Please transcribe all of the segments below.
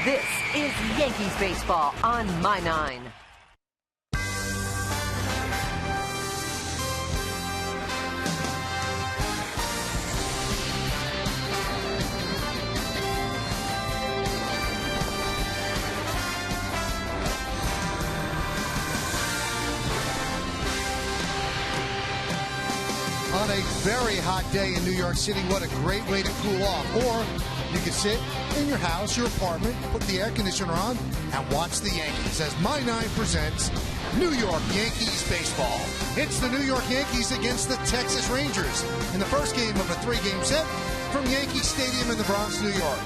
This is Yankees baseball on My 9. On a very hot day in New York City, what a great way to cool off. Or you can sit in your house, your apartment, put the air conditioner on, and watch the Yankees as My 9 presents New York Yankees baseball. It's the New York Yankees against the Texas Rangers in the first game of a three-game set from Yankee Stadium in the Bronx, New York.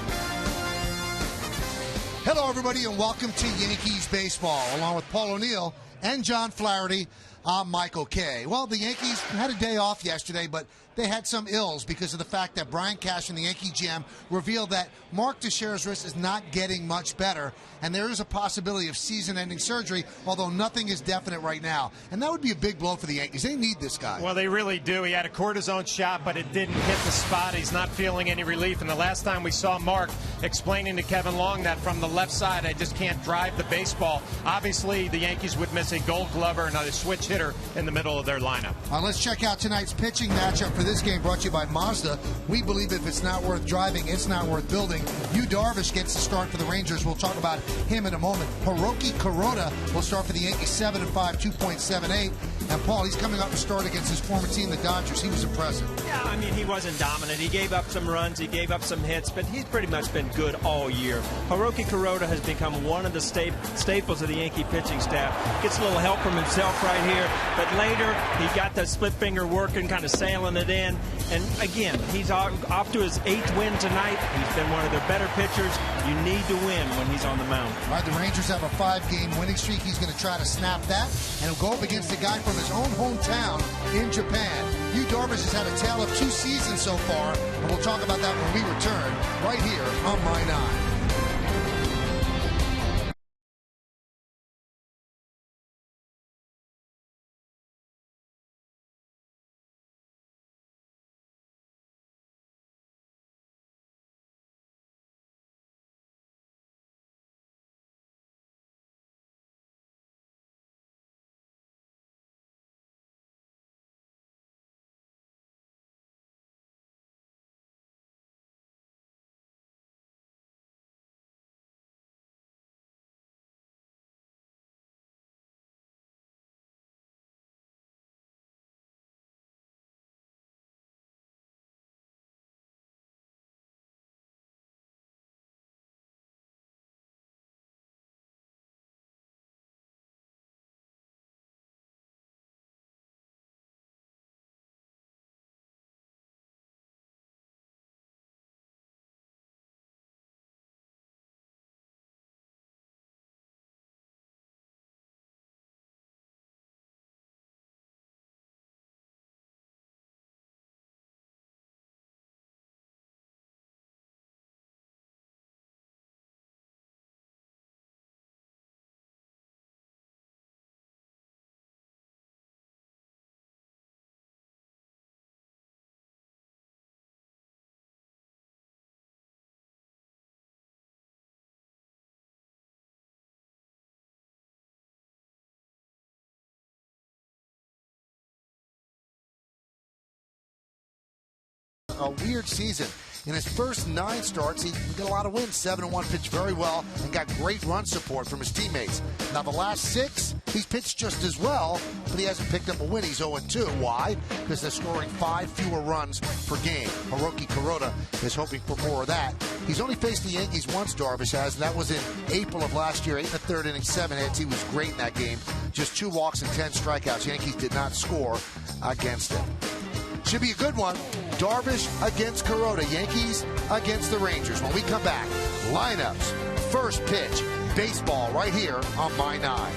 Hello, everybody, and welcome to Yankees baseball. Along with Paul O'Neill and John Flaherty, I'm Michael Kay. Well, the Yankees had a day off yesterday, but they had some ills because of the fact that Brian Cash and the Yankee GM revealed that Mark Teixeira's wrist is not getting much better, and there is a possibility of season-ending surgery, although nothing is definite right now. And that would be a big blow for the Yankees. They need this guy. Well, they really do. He had a cortisone shot, but it didn't hit the spot. He's not feeling any relief. And the last time we saw Mark explaining to Kevin Long that from the left side, I just can't drive the baseball. Obviously, the Yankees would miss a Gold Glover and a switch hitter in the middle of their lineup. Let's check out tonight's pitching matchup for this game, brought to you by Mazda. We believe if it's not worth driving, it's not worth building. Yu Darvish gets the start for the Rangers. We'll talk about him in a moment. Hiroki Kuroda will start for the Yankees, 7-5, 2.78. And Paul, he's coming up to start against his former team, the Dodgers. He was impressive. Yeah, I mean, he wasn't dominant. He gave up some runs, he gave up some hits, but he's pretty much been good all year. Hiroki Kuroda has become one of the staples of the Yankee pitching staff. Gets a little help from himself right here, but later he got the split finger working, kind of sailing it in. And again, he's off to his 8th win tonight. He's been one of their better pitchers. You need to win when he's on the mound. All right, the Rangers have a 5-game winning streak. He's going to try to snap that, and he'll go up against a guy from his own hometown in Japan. Yu Darvish has had a tale of 2 seasons so far, and we'll talk about that when we return right here on My 9. A weird season. In his first 9 starts, he did a lot of wins, 7-1, pitched very well, and got great run support from his teammates. Now, the last 6, he's pitched just as well, but he hasn't picked up a win. He's 0-2. Why? Because they're scoring 5 fewer runs per game. Hiroki Kuroda is hoping for more of that. He's only faced the Yankees once, Darvish has, and that was in April of last year, 8 1/3 innings, 7 hits. He was great in that game. Just 2 walks and 10 strikeouts. Yankees did not score against him. Should be a good one. Darvish against Kuroda. Yankees against the Rangers. When we come back, lineups, first pitch, baseball right here on My 9.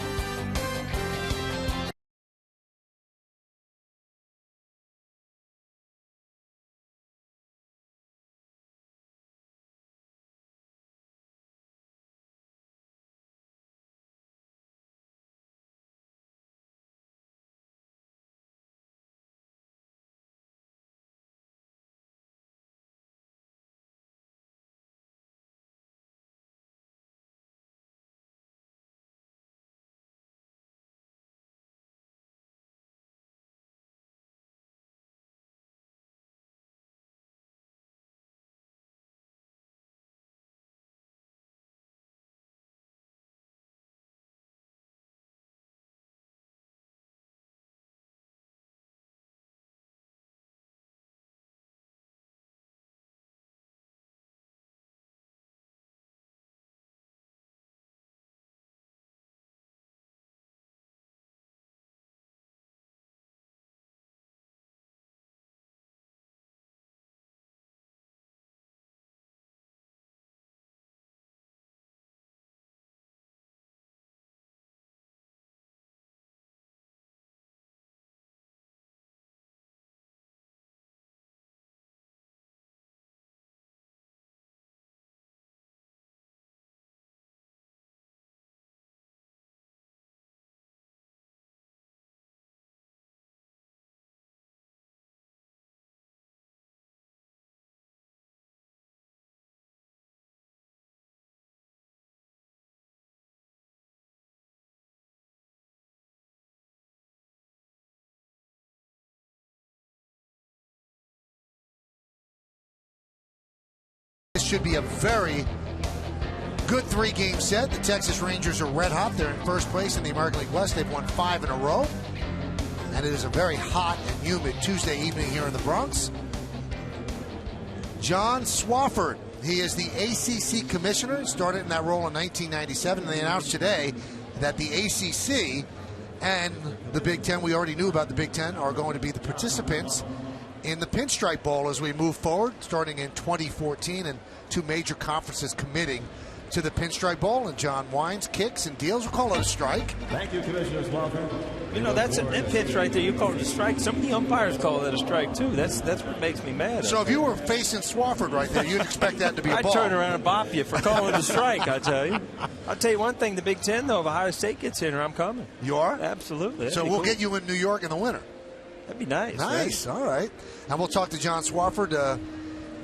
should be a very good three-game set. The Texas Rangers are red hot. They're in first place in the American League West. They've won 5 in a row. And it is a very hot and humid Tuesday evening here in the Bronx. John Swofford, he is the ACC commissioner, started in that role in 1997, and they announced today that the ACC and the Big Ten, we already knew about the Big Ten, are going to be the participants in the Pinstripe Bowl as we move forward, starting in 2014, and 2 major conferences committing to the Pinstripe Bowl, and John Wines kicks and deals. We'll call it a strike. Thank you, Commissioner Swofford. You know, that's a pitch right there. You call it a strike. Some of the umpires call it a strike, too. That's what makes me mad. So if you were facing Swofford right there, you'd expect that to be a ball. I'd turn around and bop you for calling it a strike, I tell you. I'll tell you one thing, the Big Ten, though, if Ohio State gets in here, I'm coming. You are? Absolutely. So we'll get you in New York in the winter. That'd be nice. Nice. Right? All right. And we'll talk to John Swofford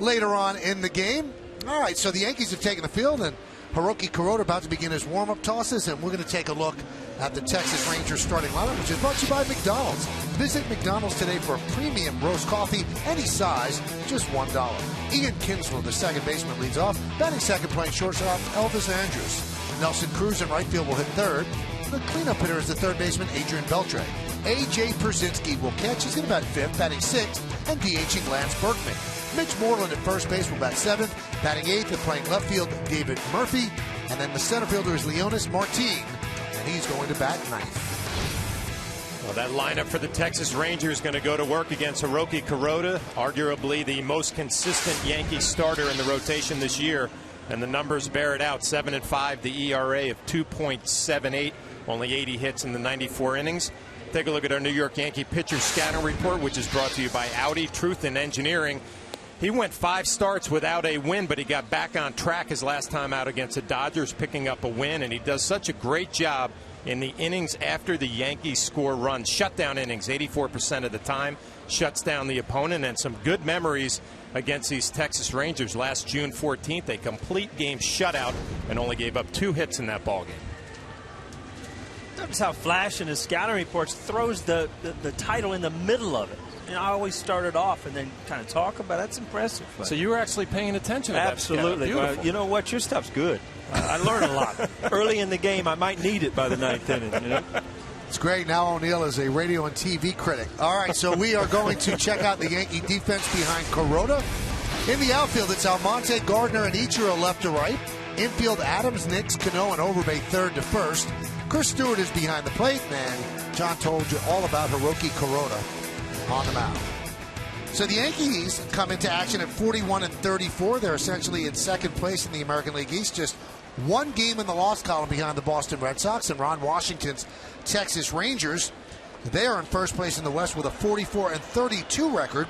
later on in the game. All right, so the Yankees have taken the field, and Hiroki Kuroda about to begin his warm-up tosses, and we're going to take a look at the Texas Rangers starting lineup, which is brought to you by McDonald's. Visit McDonald's today for a premium roast coffee, any size, just $1. Ian Kinsler, the second baseman, leads off. Batting second, playing shortstop, Elvis Andrus. Nelson Cruz in right field will hit third. The cleanup hitter is the third baseman, Adrian Beltre. A.J. Przynski will catch. He's going to bat fifth, batting sixth, and DHing Lance Berkman. Mitch Moreland at first base will bat seventh, batting eighth, and playing left field, David Murphy. And then the center fielder is Leonis Martin, and he's going to bat ninth. Well, that lineup for the Texas Rangers is going to go to work against Hiroki Kuroda, arguably the most consistent Yankee starter in the rotation this year. And the numbers bear it out. 7-5, the ERA of 2.78, only 80 hits in the 94 innings. Take a look at our New York Yankee pitcher scouting report, which is brought to you by Audi, Truth in Engineering. He went 5 starts without a win, but he got back on track his last time out against the Dodgers, picking up a win, and he does such a great job in the innings after the Yankees score runs. Shutdown innings, 84% of the time, shuts down the opponent, and some good memories against these Texas Rangers. Last June 14th, a complete game shutout, and only gave up 2 hits in that ballgame. Notice how Flash in his scouting reports throws the title in the middle of it. And I always start it off and then kind of talk about it. That's impressive. So you were actually paying attention to Absolutely. that. Absolutely. Well, you know what? Your stuff's good. I learn a lot. Early in the game, I might need it by the 9th inning. You know? It's great. Now O'Neill is a radio and TV critic. All right, so we are going to check out the Yankee defense behind Kuroda. In the outfield, it's Almonte, Gardner, and Ichiro left to right. Infield, Adams, Nix, Cano, and Overbay third to first. Chris Stewart is behind the plate, and John told you all about Hiroki Kuroda on the mound. So the Yankees come into action at 41-34. They're essentially in second place in the American League East, just 1 game in the loss column behind the Boston Red Sox and Ron Washington's Texas Rangers. They are in first place in the West with a 44-32 record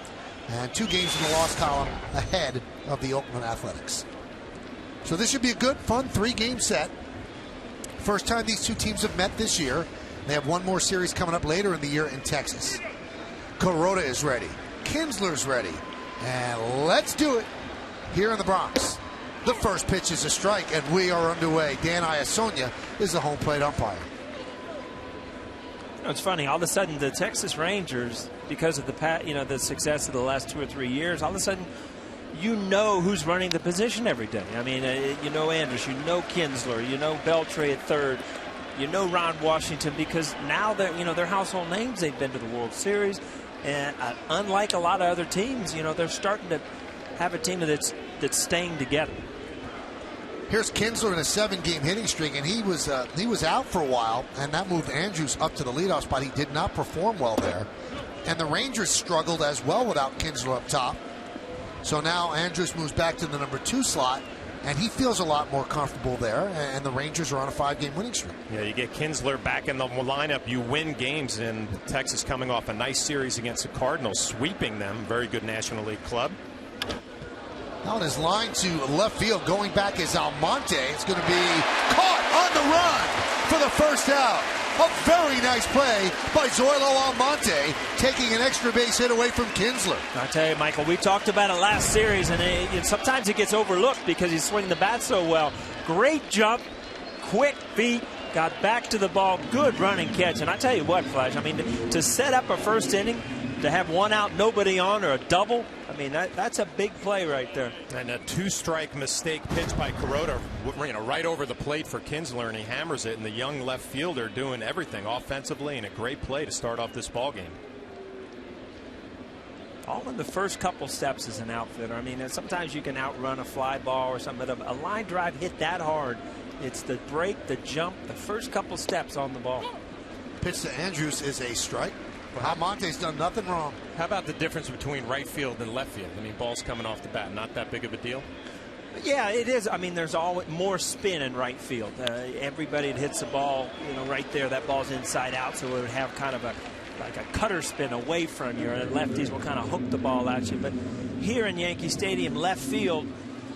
and 2 games in the loss column ahead of the Oakland Athletics. So this should be a good, fun 3-game set. First time these 2 teams have met this year. They have 1 more series coming up later in the year in Texas. Kuroda is ready. Kinsler's ready. And let's do it here in the Bronx. The first pitch is a strike, and we are underway. Dan Iasonia is the home plate umpire. You know, it's funny. All of a sudden, the Texas Rangers, because of the success of the last 2 or 3 years, all of a sudden, you know who's running the position every day. I mean, you know Andrus, you know Kinsler, you know Beltre at third, you know Ron Washington, because now they're household names. They've been to the World Series, and unlike a lot of other teams, they're starting to have a team that's staying together. Here's Kinsler in a 7-game hitting streak, and he was out for a while, and that moved Andrus up to the leadoff spot. He did not perform well there, and the Rangers struggled as well without Kinsler up top. So now Andrus moves back to the number 2 slot, and he feels a lot more comfortable there, and the Rangers are on a 5-game winning streak. Yeah, you get Kinsler back in the lineup, you win games, and Texas coming off a nice series against the Cardinals, sweeping them. Very good National League club. Now on his line to left field, going back is Almonte. It's going to be caught on the run for the first out. A very nice play by Zoilo Almonte, taking an extra base hit away from Kinsler. I tell you, Michael, we talked about it last series, and sometimes it gets overlooked because he's swinging the bat so well. Great jump, quick feet, got back to the ball, good running catch. And I tell you what, Flash, I mean, to set up a first inning to have one out, nobody on, or a double, I mean, that's a big play right there. And a two-strike mistake pitch by Kuroda, right over the plate for Kinsler, and he hammers it. And the young left fielder doing everything offensively, and a great play to start off this ball game. All in the first couple steps as an outfielder. I mean, sometimes you can outrun a fly ball or something, but a line drive hit that hard, it's the break, the jump, the first couple steps on the ball. Pitch to Andrews is a strike. Almonte's done nothing wrong. How about the difference between right field and left field? I mean, ball's coming off the bat, not that big of a deal. Yeah, it is. I mean, there's always more spin in right field. Everybody that hits the ball, right there, that ball's inside out, so it would have kind of like a cutter spin away from you, and lefties will kind of hook the ball at you. But here in Yankee Stadium, left field,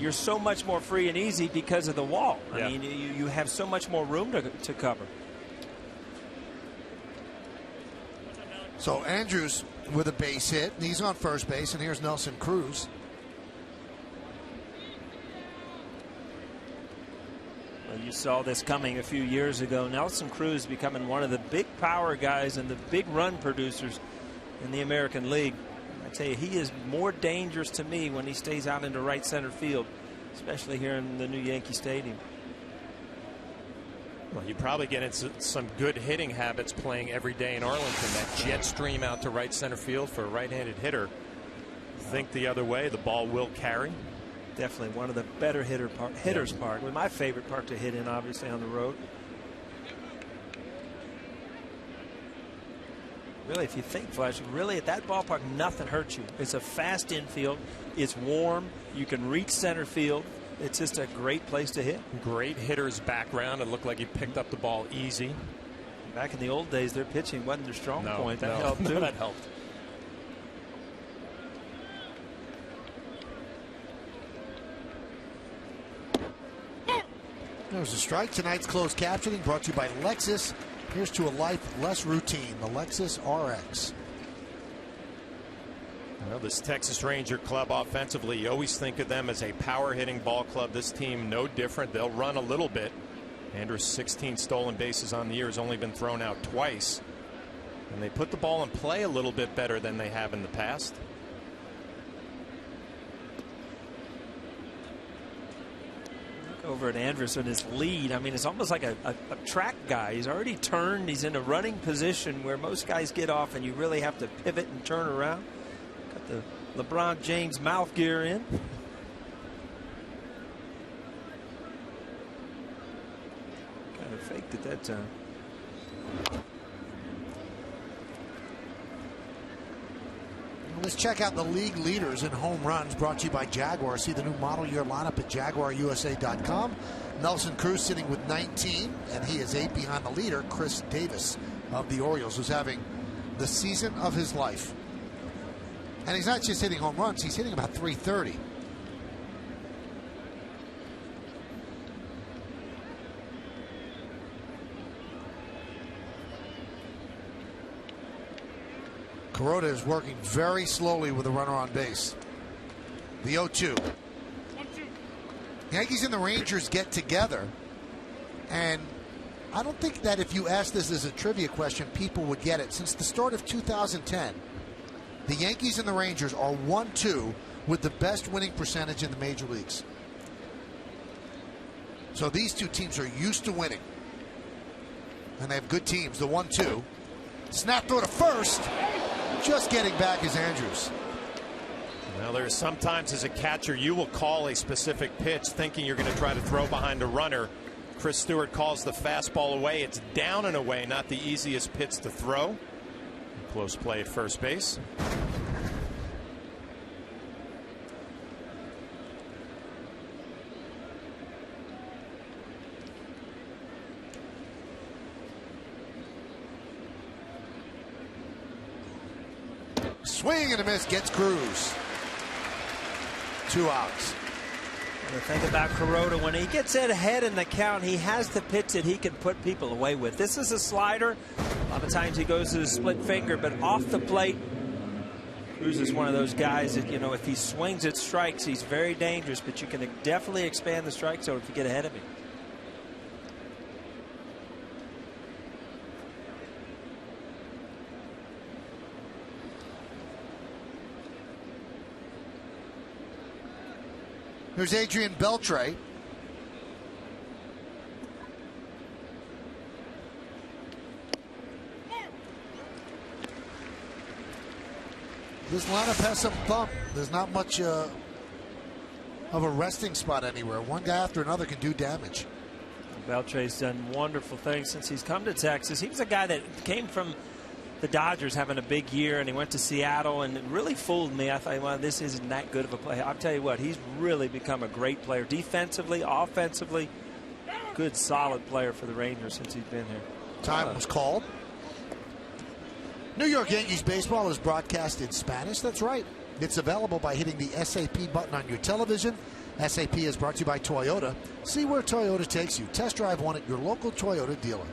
you're so much more free and easy because of the wall. I mean, you have so much more room to cover. So Andrews with a base hit, and he's on first base, and here's Nelson Cruz. Well, you saw this coming a few years ago. Nelson Cruz becoming one of the big power guys and the big run producers in the American League. I tell you, he is more dangerous to me when he stays out into right center field, especially here in the new Yankee Stadium. Well, you probably get into some good hitting habits playing every day in Arlington. That jet stream out to right center field for a right-handed hitter. Think the other way, the ball will carry. Definitely one of the better hitters park. Well, my favorite park to hit in, obviously, on the road. Really, if you think, Flash, really at that ballpark, nothing hurts you. It's a fast infield. It's warm. You can reach center field. It's just a great place to hit. Great hitter's background. It looked like he picked up the ball easy. Back in the old days, their pitching wasn't their strong point. That helped, too. No, that helped. There's a strike. Tonight's closed captioning brought to you by Lexus. Here's to a life less routine. The Lexus RX. Well, this Texas Ranger club offensively, you always think of them as a power hitting ball club. This team, no different. They'll run a little bit. Andrews 16 stolen bases on the year, has only been thrown out twice. And they put the ball in play a little bit better than they have in the past. Look over at Andrews in his lead. I mean, it's almost like a track guy. He's already turned. He's in a running position where most guys get off and you really have to pivot and turn around. Got the LeBron James mouth gear in. Kind of faked at that time. Let's check out the league leaders in home runs brought to you by Jaguar. See the new model year lineup at JaguarUSA.com. Nelson Cruz sitting with 19, and he is 8 behind the leader, Chris Davis of the Orioles, who's having the season of his life. And he's not just hitting home runs, he's hitting about 330. Kuroda is working very slowly with a runner on base. The 0-2. Yankees and the Rangers get together, and I don't think that if you ask this as a trivia question, people would get it. Since the start of 2010, the Yankees and the Rangers are 1-2 with the best winning percentage in the major leagues. So these two teams are used to winning, and they have good teams. The 1-2. Snap throw to first. Just getting back is Andrews. Well, there's sometimes as a catcher you will call a specific pitch thinking you're going to try to throw behind a runner. Chris Stewart calls the fastball away. It's down and away, not the easiest pitch to throw. Close play at first base. Swing and a miss, gets Cruz. 2 outs. The thing about Kuroda, when he gets ahead in the count, he has the pitch that he can put people away with. This is a slider. A lot of times he goes to the split finger, but off the plate, Cruz is one of those guys that, if he swings at strikes, he's very dangerous, but you can definitely expand the strike zone if you get ahead of him. Here's Adrian Beltre. This lineup has some thump. There's not much of a resting spot anywhere. One guy after another can do damage. Beltre's done wonderful things since he's come to Texas. He was a guy that came from the Dodgers having a big year, and he went to Seattle, and it really fooled me. I thought, well, this isn't that good of a player. I'll tell you what, he's really become a great player. Defensively, offensively, good, solid player for the Rangers since he's been here. Time was called. New York Yankees baseball is broadcast in Spanish. That's right. It's available by hitting the SAP button on your television. SAP is brought to you by Toyota. See where Toyota takes you. Test drive one at your local Toyota dealer.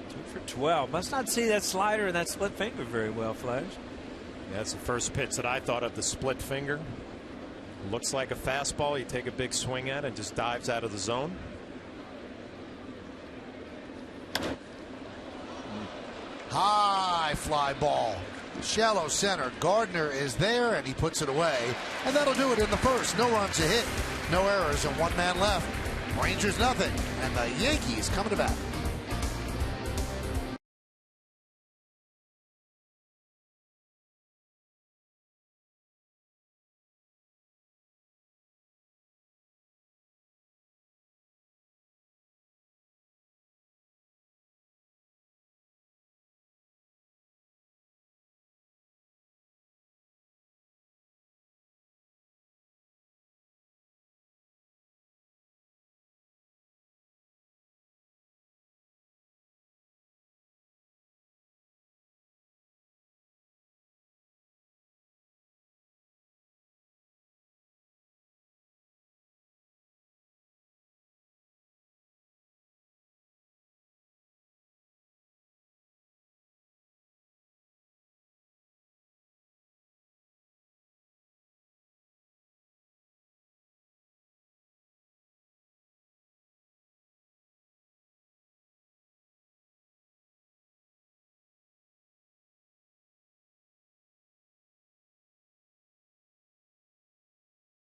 2 for 12. Must not see that slider and that split finger very well, Flash. Yeah, that's the first pitch that I thought of, the split finger. Looks like a fastball. You take a big swing at it and just dives out of the zone. High fly ball. Shallow center. Gardner is there, and he puts it away. And that'll do it in the first. No runs a hit, no errors, and one man left. Rangers nothing, and the Yankees coming to bat.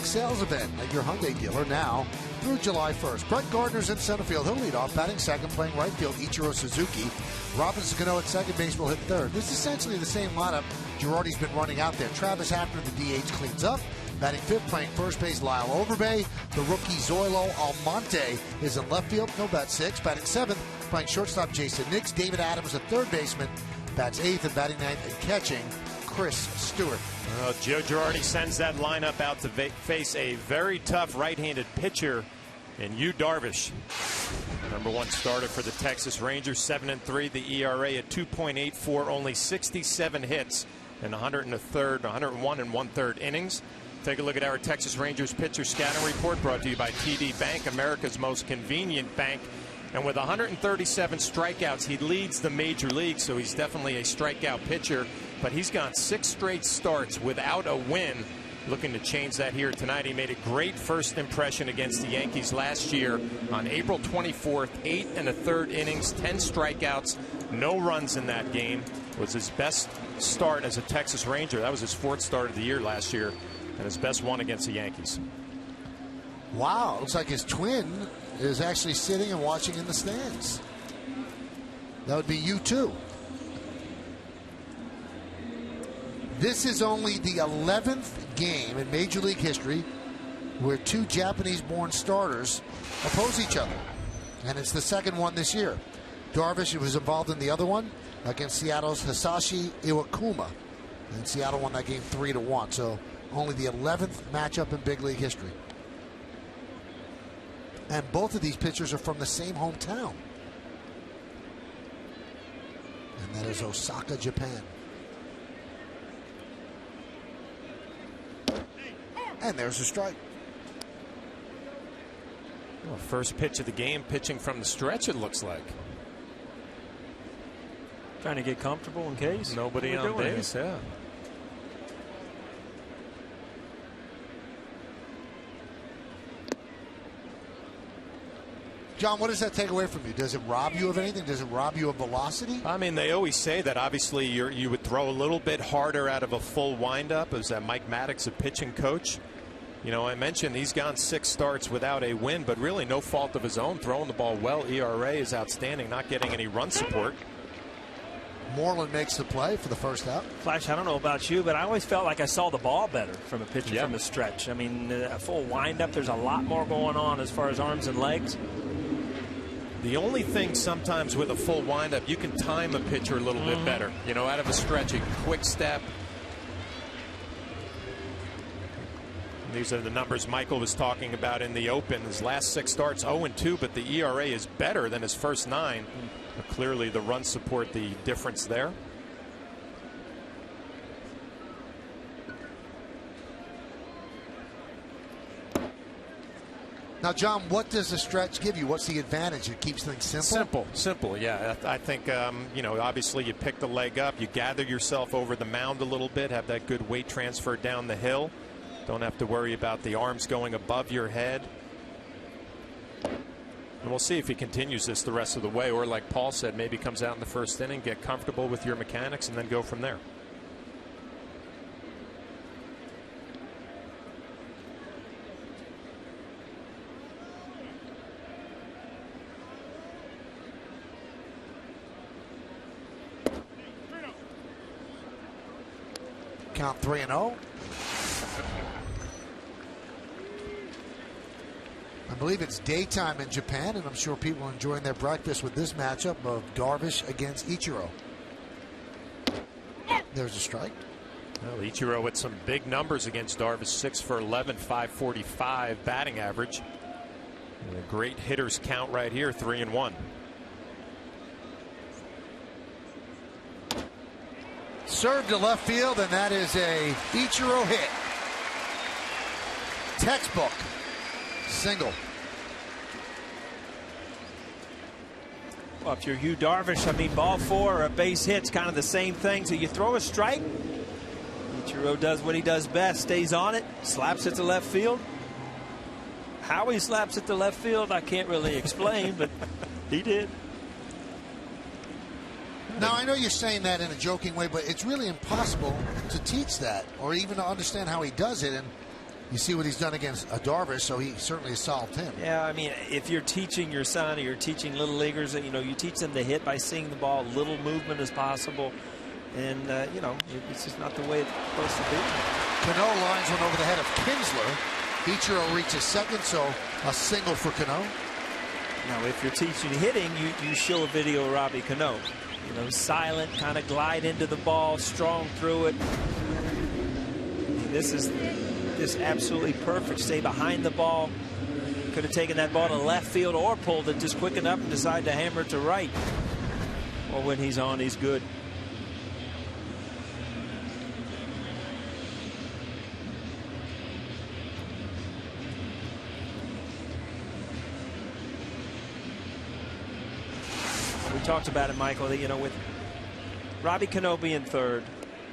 Sales event at your Hyundai dealer now through July 1st. Brett Gardner's in center field. He'll lead off, batting second, playing right field. Ichiro Suzuki. Robinson Cano at second base will hit third. This is essentially the same lineup Girardi's been running out there. Travis Hafner, the DH, cleans up. Batting fifth, playing first base, Lyle Overbay. The rookie Zoilo Almonte is in left field. No bat sixth. Batting seventh, playing shortstop, Jason Nix. David Adams, a third baseman, bats eighth, and batting ninth and catching, Chris Stewart. Joe Girardi sends that lineup out to face a very tough right-handed pitcher in Yu Darvish. Number one starter for the Texas Rangers, 7-3. The ERA at 2.84, only 67 hits in 101 1/3 innings. Take a look at our Texas Rangers pitcher scouting report, brought to you by TD Bank, America's most convenient bank. And with 137 strikeouts, he leads the major league, so he's definitely a strikeout pitcher. But he's gone 6 straight starts without a win. Looking to change that here tonight. He made a great first impression against the Yankees last year on April 24th. 8 1/3 innings, 10 strikeouts, no runs in that game. It was his best start as a Texas Ranger. That was his 4th start of the year last year, and his best one against the Yankees. Wow, looks like his twin is actually sitting and watching in the stands. That would be you too. This is only the 11th game in Major League history where 2 Japanese-born starters oppose each other, and it's the second one this year. Darvish was involved in the other one against Seattle's Hisashi Iwakuma, and Seattle won that game 3-1. So only the 11th matchup in big league history. And both of these pitchers are from the same hometown, and that is Osaka, Japan. And there's a strike. Well, first pitch of the game, pitching from the stretch, it looks like. Trying to get comfortable in case. Nobody on base, yeah. John, what does that take away from you? Does it rob you of anything? Does it rob you of velocity? I mean, they always say that obviously you would throw a little bit harder out of a full windup. As Mike Maddox, a pitching coach. You know, I mentioned he's gone 6 starts without a win, but really no fault of his own. Throwing the ball well. ERA is outstanding, not getting any run support. Moreland makes the play for the first out. Flash, I don't know about you, but I always felt like I saw the ball better from a pitcher from the stretch. I mean, a full windup, there's a lot more going on as far as arms and legs. The only thing sometimes with a full windup, you can time a pitcher a little bit better. You know, out of a stretch, a quick step. These are the numbers Michael was talking about in the open. His last 6 starts, 0-2, but the ERA is better than his first 9. But clearly the run support, the difference there. Now, John, what does the stretch give you? What's the advantage? It keeps things simple? Simple, yeah. I think, you know, obviously you pick the leg up, you gather yourself over the mound a little bit, have that good weight transfer down the hill. Don't have to worry about the arms going above your head. And we'll see if he continues this the rest of the way, or like Paul said, maybe comes out in the first inning, get comfortable with your mechanics, and then go from there. Count 3-0. I believe it's daytime in Japan, and I'm sure people are enjoying their breakfast with this matchup of Darvish against Ichiro. There's a strike. Well, Ichiro with some big numbers against Darvish, 6 for 11, 545 batting average. And a great hitters count right here, 3-1. Served to left field, and that is a Ichiro hit. Textbook single. Well, if you're Hugh Darvish, I mean, ball 4 or a base hit's kind of the same thing. So you throw a strike, Ichiro does what he does best, stays on it, slaps it to left field. How he slaps it to left field, I can't really explain, but he did. Now, I know you're saying that in a joking way, but it's really impossible to teach that or even to understand how he does it. And you see what he's done against Darvish, so he certainly has solved him. Yeah, I mean, if you're teaching your son or you're teaching little leaguers, you know, you teach them to hit by seeing the ball, little movement as possible. And, you know, it's just not the way it's supposed to be. Cano lines one over the head of Kinsler. Ichiro reaches second, so a single for Cano. Now, if you're teaching hitting, you show a video of Robbie Cano. You know, silent, kind of glide into the ball, strong through it. This is absolutely perfect. Stay behind the ball. Could have taken that ball to left field or pulled it just quick enough and decided to hammer it to right. Well, when he's on, he's good. We talked about it, Michael, that, you know, with Robbie Cano being third,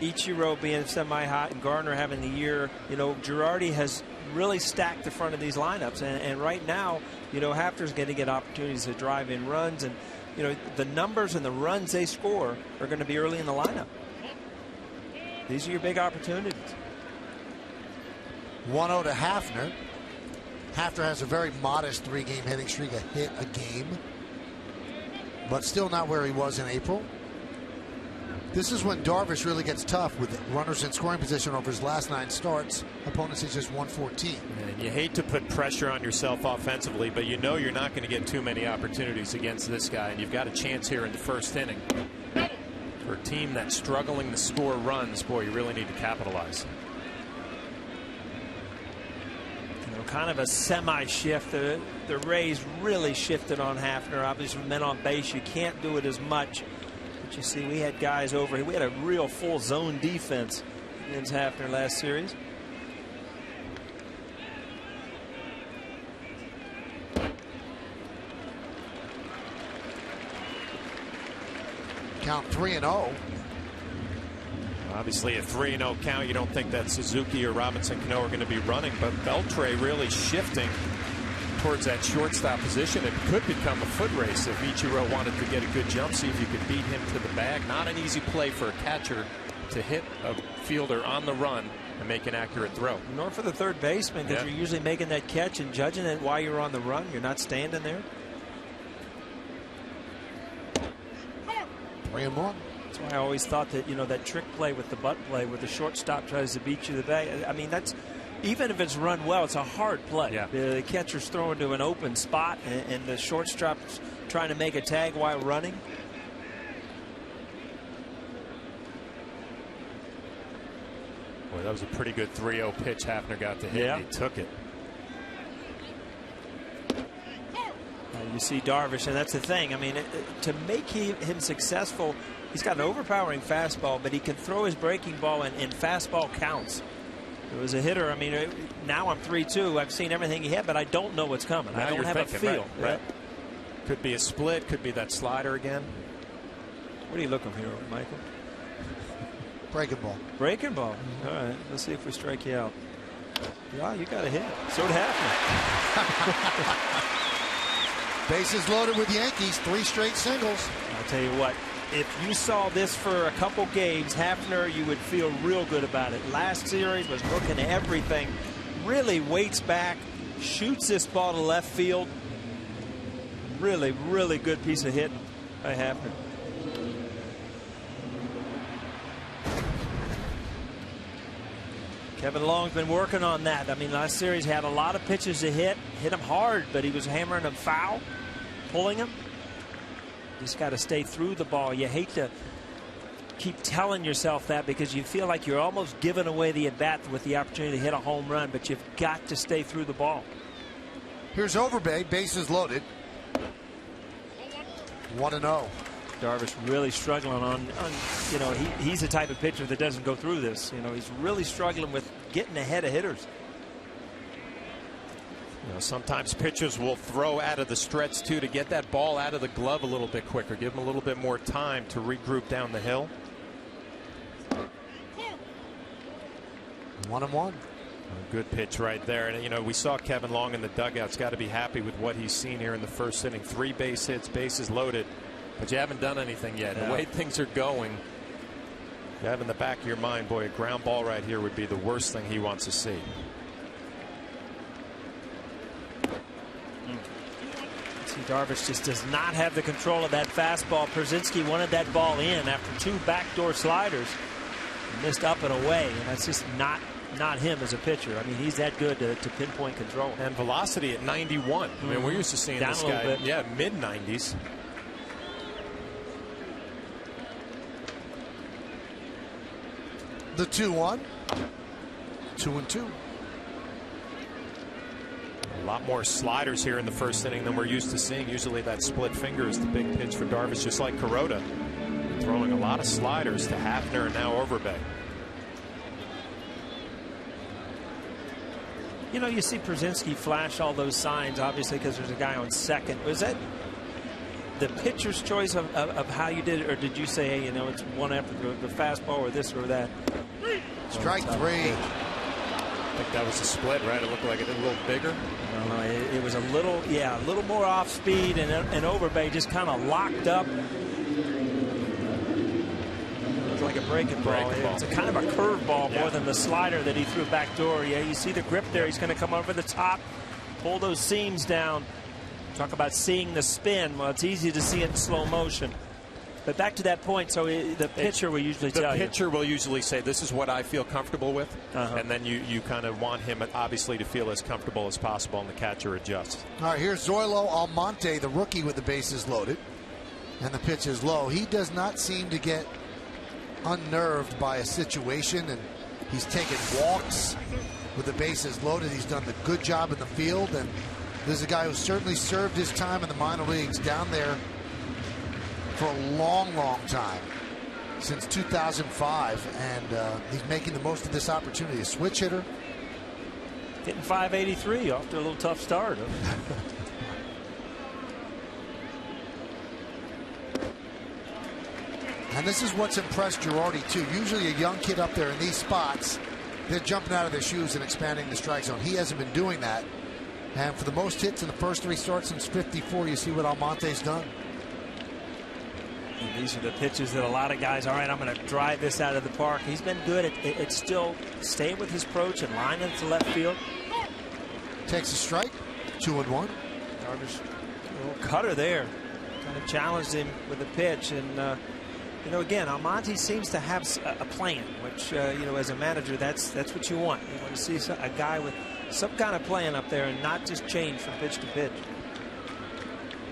Ichiro being semi-hot, and Gardner having the year, you know, Girardi has really stacked the front of these lineups. And right now, you know, Hafner's going to get opportunities to drive in runs. And, you know, the numbers and the runs they score are going to be early in the lineup. These are your big opportunities. 1-0 to Hafner. Hafner has a very modest 3-game hitting streak, a hit a game, but still not where he was in April. This is when Darvish really gets tough with runners in scoring position over his last 9 starts. Opponents is just 114. And you hate to put pressure on yourself offensively, but you know you're not going to get too many opportunities against this guy, and you've got a chance here in the first inning. For a team that's struggling to score runs, boy, you really need to capitalize. You know, kind of a semi-shift. The Rays really shifted on Hafner. Obviously, men on base, you can't do it as much. But you see, we had guys over here. We had a real full zone defense against Hafner last series. Count 3-0. Obviously, a 3-0 count. You don't think that Suzuki or Robinson Cano are going to be running, but Beltre really shifting towards that shortstop position. It could become a foot race if Ichiro wanted to get a good jump, see if you could beat him to the bag. Not an easy play for a catcher to hit a fielder on the run and make an accurate throw. Nor for the third baseman, because you're usually making that catch and judging it while you're on the run. You're not standing there. 3-1. That's why I always thought that, that trick play with the butt play, where the shortstop tries to beat you to the bag. I mean, that's, even if it's run well, it's a hard play. Yeah. The catcher's throwing to an open spot, and the shortstop's trying to make a tag while running. Boy, that was a pretty good 3-0 pitch Hafner got to hit. Yeah. He took it. You see Darvish, and that's the thing. I mean, to make him successful, he's got an overpowering fastball, but he can throw his breaking ball, and fastball counts. It was a hitter. I mean, now I'm 3-2. I've seen everything he had, but I don't know what's coming. Now I don't have a feel. Right. Could be a split. Could be that slider again. What are you looking for, Michael? Breaking ball. Breaking ball. All right. Let's see if we strike you out. Yeah, you got a hit. So did Hafner. Bases loaded with Yankees. 3 straight singles. I'll tell you what. If you saw this for a couple games, Hafner, you would feel real good about it. Last series was looking at everything. Really waits back, shoots this ball to left field. Really, really good piece of hitting by Hafner. Kevin Long's been working on that. I mean, last series had a lot of pitches to hit him hard, but he was hammering them foul, pulling them. Just got to stay through the ball. You hate to keep telling yourself that, because you feel like you're almost giving away the at-bat with the opportunity to hit a home run, but you've got to stay through the ball. Here's Overbay, bases loaded. 1-0. Darvish really struggling on he's the type of pitcher that doesn't go through this. He's really struggling with getting ahead of hitters. Sometimes pitchers will throw out of the stretch too to get that ball out of the glove a little bit quicker, give them a little bit more time to regroup down the hill. 1-1. A good pitch right there. And we saw Kevin Long in the dugout's got to be happy with what he's seen here in the first inning. 3 base hits, bases loaded, but you haven't done anything yet. The way things are going, you have in the back of your mind, boy, a ground ball right here would be the worst thing he wants to see. Darvish just does not have the control of that fastball. Przinsky wanted that ball in after 2 backdoor sliders. He missed up and away, and that's just not him as a pitcher. I mean, he's that good to pinpoint control. And velocity at 91. I mean, we're used to seeing down this a little guy, bit. mid-90s. The 2-1. 2-2. A lot more sliders here in the first inning than we're used to seeing. Usually that split finger is the big pitch for Darvish, just like Kuroda. Throwing a lot of sliders to Hafner and now Overbay. You see Przinsky flash all those signs, obviously, because there's a guy on second. Was that the pitcher's choice of how you did it, or did you say, hey, it's one after the fastball or this or that? Strike 3. I think that was a split, right? It looked like it a little bigger. I don't know. It was a little more off speed, and Overbay just kind of locked up. It was like a breaking ball. It's a kind of a curveball more than the slider that he threw back door. Yeah, you see the grip there. He's going to come over the top, pull those seams down. Talk about seeing the spin. Well, it's easy to see it in slow motion. But back to that point, so the pitcher will usually tell you. The pitcher will usually say, this is what I feel comfortable with. And then you kind of want him, obviously, to feel as comfortable as possible, and the catcher adjusts. All right, here's Zoilo Almonte, the rookie, with the bases loaded. And the pitch is low. He does not seem to get unnerved by a situation, and he's taken walks with the bases loaded. He's done the good job in the field, and this is a guy who certainly served his time in the minor leagues down there for a long time, since 2005, and he's making the most of this opportunity. A switch hitter, hitting .583 off to a little tough start. And this is what's impressed Girardi too. Usually a young kid up there in these spots, they're jumping out of their shoes and expanding the strike zone. He hasn't been doing that, And for the most hits in the first 3 starts since '54, you see what Almonte's done. And these are the pitches that a lot of guys, all right, I'm going to drive this out of the park. He's been good at still staying with his approach and lining it to left field. Takes a strike, 2-1. Darvish, a little cutter there. Kind of challenged him with a pitch. And, you know, again, Almonte seems to have a plan, which, you know, as a manager, that's what you want. You want to see a guy with some kind of plan up there and not just change from pitch to pitch.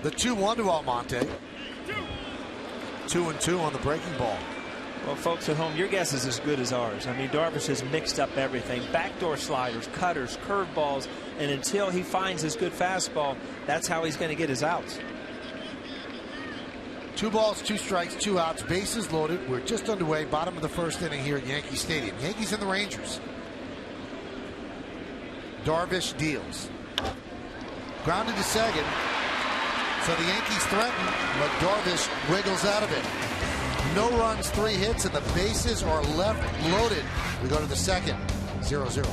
The 2-1 to Almonte. 2-2 on the breaking ball. Well, folks at home, your guess is as good as ours. I mean, Darvish has mixed up everything. Backdoor sliders, cutters, curveballs, and until he finds his good fastball, that's how he's going to get his outs. 2 balls, 2 strikes, 2 outs, bases loaded. We're just underway, bottom of the first inning here at Yankee Stadium. Yankees and the Rangers. Darvish deals. Grounded to second. So the Yankees threaten, but Darvish wiggles out of it. No runs, 3 hits, and the bases are left loaded. We go to the second, 0-0.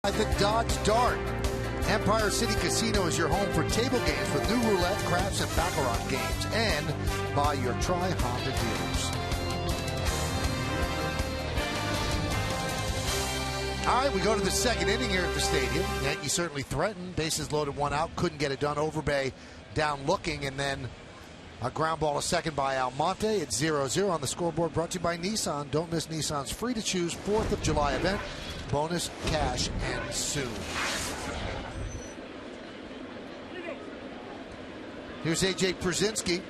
The Dodge Dart. Empire City Casino is your home for table games with new roulette, craps, and baccarat games, and by your Tri-Honda dealers. All right, we go to the second inning here at the stadium. Yankees certainly threatened. Bases loaded, 1 out. Couldn't get it done. Overbay down looking, and then a ground ball to second by Almonte. It's 0-0 on the scoreboard. Brought to you by Nissan. Don't miss Nissan's free-to-choose 4th of July event. Bonus, cash, and soon. Here's A.J. Przinsky.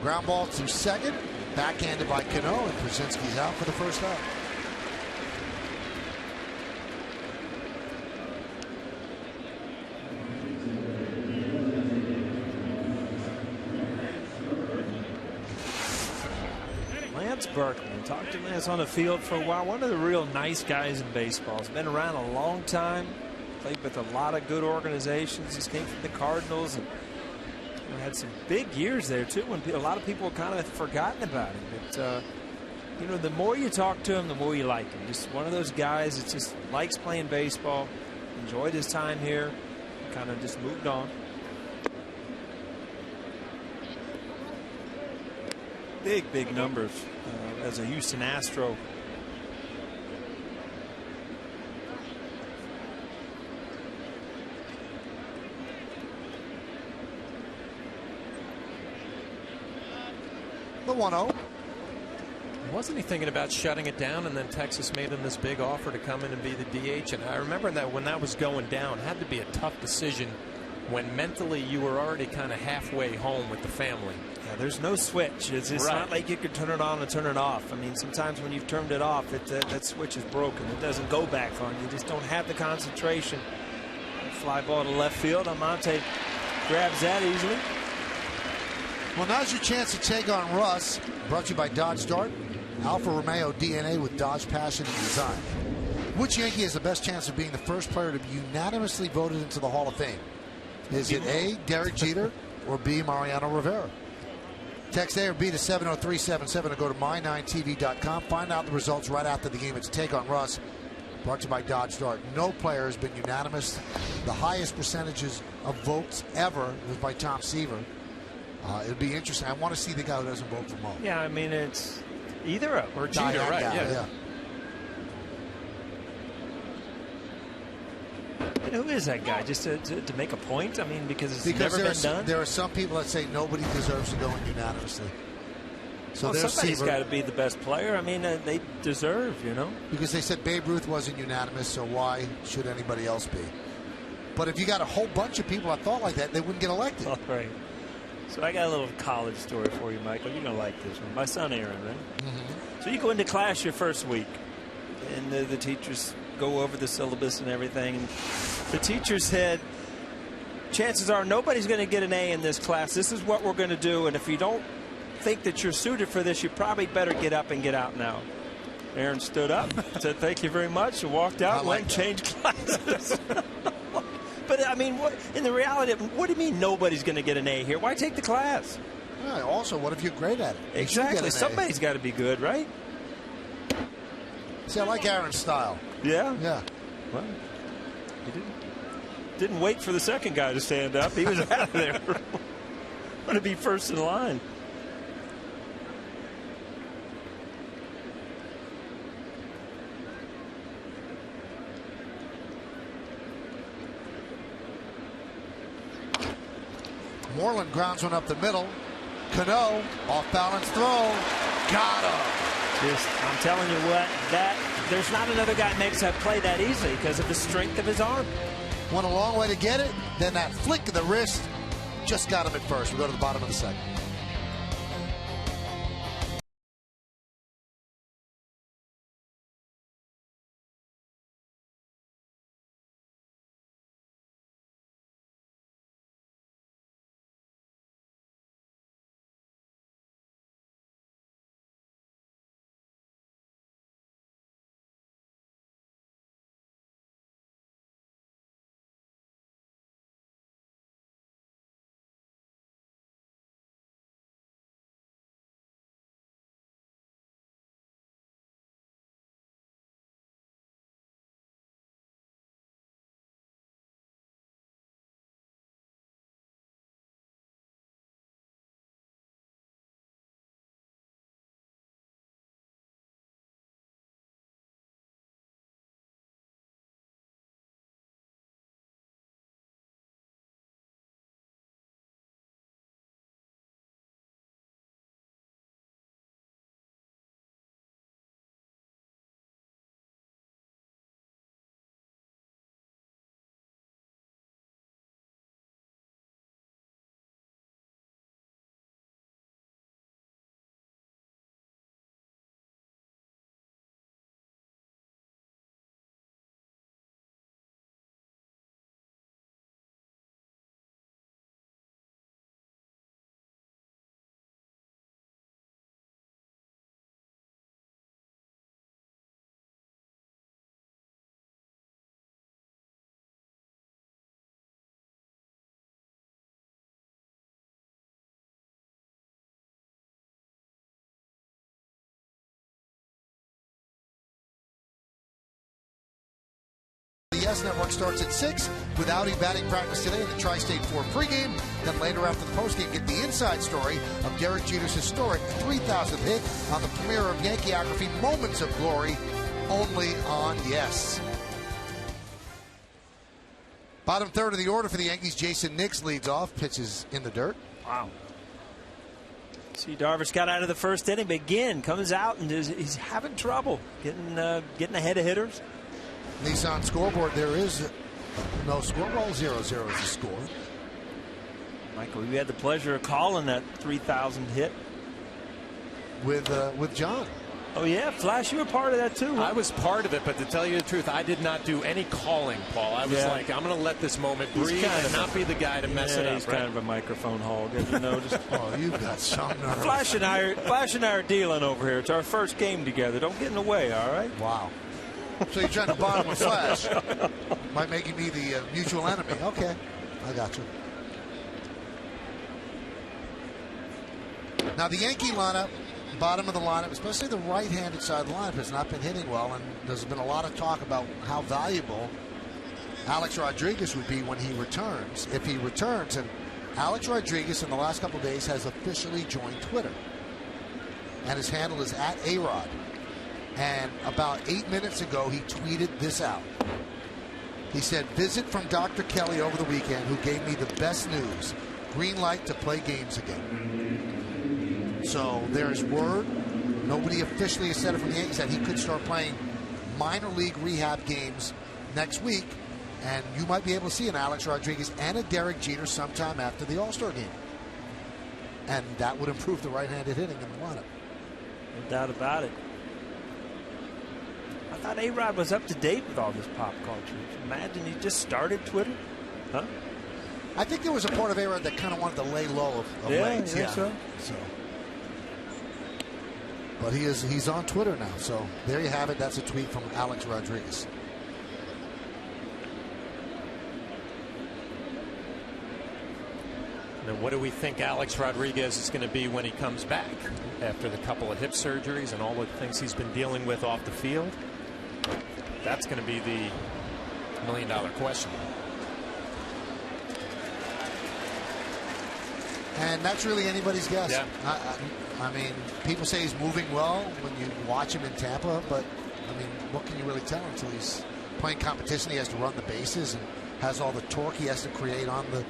Ground ball to second, backhanded by Cano, and Przinsky's out for the first out. Lance Berkman. Talked to Lance on the field for a while. One of the real nice guys in baseball. He's been around a long time. Played with a lot of good organizations. He came from the Cardinals and had some big years there too, when a lot of people kind of forgotten about him. But you know, the more you talk to him, the more you like him. Just one of those guys that just likes playing baseball, enjoyed his time here, kind of just moved on. Big numbers as a Houston Astro. The 1-0. Wasn't he thinking about shutting it down, and then Texas made him this big offer to come in and be the DH? And I remember that when that was going down, it had to be a tough decision when mentally you were already kind of halfway home with the family. Yeah, there's no switch. It's Right. not like you could turn it on and turn it off. I mean, sometimes when you've turned it off, that switch is broken. It doesn't go back on. You just don't have the concentration. Fly ball to left field. Almonte grabs that easily. Well, now's your chance to take on Russ. Brought to you by Dodge Start. Alfa Romeo DNA with Dodge passion and design. Which Yankee has the best chance of being the first player to be unanimously voted into the Hall of Fame? Is it A, Derek Jeter, or B, Mariano Rivera? Text A or B to 70377 or go to my9tv.com. Find out the results right after the game. It's Take on Russ. Brought to you by Dodge Start. No player has been unanimous. The highest percentages of votes ever was by Tom Seaver. It'll be interesting. I want to see the guy who doesn't vote for Mo. Yeah, I mean, it's either of them. Or Jeter, right? Yeah. And who is that guy? Just to make a point? I mean, because never been done? There are some people that say nobody deserves to go in unanimously. So well, somebody's got to be the best player. I mean, they deserve, you know. Because they said Babe Ruth wasn't unanimous, so why should anybody else be? But if you got a whole bunch of people that thought like that, they wouldn't get elected. All right. So I got a little college story for you, Michael. You're going to like this one. My son Aaron, right? Mm-hmm. So you go into class your first week, and the teachers go over the syllabus and everything. And the teacher said, chances are nobody's going to get an A in this class. This is what we're going to do, and if you don't think that you're suited for this, you probably better get up and get out now. Aaron stood up, said thank you very much, and walked out, went and changed classes. But, I mean, in the reality, what do you mean nobody's going to get an A here? Why take the class? Yeah, also, what if you're great at it? Exactly. Somebody's got to be good, right? See, I like Aaron's style. Yeah? Yeah. Well, he didn't wait for the second guy to stand up. He was out of there. Want to be first in line. Moreland grounds one up the middle. Cano, off balance throw. Got him. I'm telling you what, there's not another guy that makes that play that easily because of the strength of his arm. Went a long way to get it. Then that flick of the wrist just got him at first. We go to the bottom of the second. The Yes Network starts at 6 with Audi batting practice today in the Tri-State 4 pregame. Then later after the postgame, get the inside story of Derek Jeter's historic 3,000th hit on the premiere of Yankeeography, Moments of Glory, only on Yes. Bottom third of the order for the Yankees, Jason Nix leads off, pitches in the dirt. Wow. See, Darvish got out of the first inning, but again comes out and he's having trouble getting ahead of hitters. Nissan scoreboard, there is no score. Well, 0-0 is the score. Michael, you had the pleasure of calling that 3,000 hit with John. Oh yeah, Flash, you were part of that too. Huh? I was part of it, but to tell you the truth, I did not do any calling, Paul. I was like, I'm going to let this moment breathe and not be the guy to mess it up. He's kind of a microphone hog, as you know. Just oh, you've got some nerve. Flash and I are dealing over here. It's our first game together. Don't get in the way, all right? Wow. So you're trying to bond with Flash by making me the mutual enemy. Okay, I got you. Now the Yankee lineup, bottom of the lineup, especially the right-handed side of the lineup, has not been hitting well, and there's been a lot of talk about how valuable Alex Rodriguez would be when he returns, if he returns. And Alex Rodriguez in the last couple of days has officially joined Twitter, and his handle is @ARod. And about 8 minutes ago, he tweeted this out. He said, "Visit from Dr. Kelly over the weekend, who gave me the best news. Green light to play games again." So there's word. Nobody officially has said it from the Yankees that he could start playing minor league rehab games next week. And you might be able to see an Alex Rodriguez and a Derek Jeter sometime after the All-Star game. And that would improve the right-handed hitting in the lineup. No doubt about it. I thought A-Rod was up to date with all this pop culture. Imagine he just started Twitter. Huh? I think there was a part of A-Rod that kind of wanted to lay low of late. Yeah. So. But he's on Twitter now. So there you have it. That's a tweet from Alex Rodriguez. And what do we think Alex Rodriguez is going to be when he comes back after the couple of hip surgeries and all the things he's been dealing with off the field? That's going to be the $1 million question. And that's really anybody's guess. Yeah. I mean, people say he's moving well when you watch him in Tampa, but I mean, what can you really tell until he's playing competition? He has to run the bases and has all the torque he has to create on the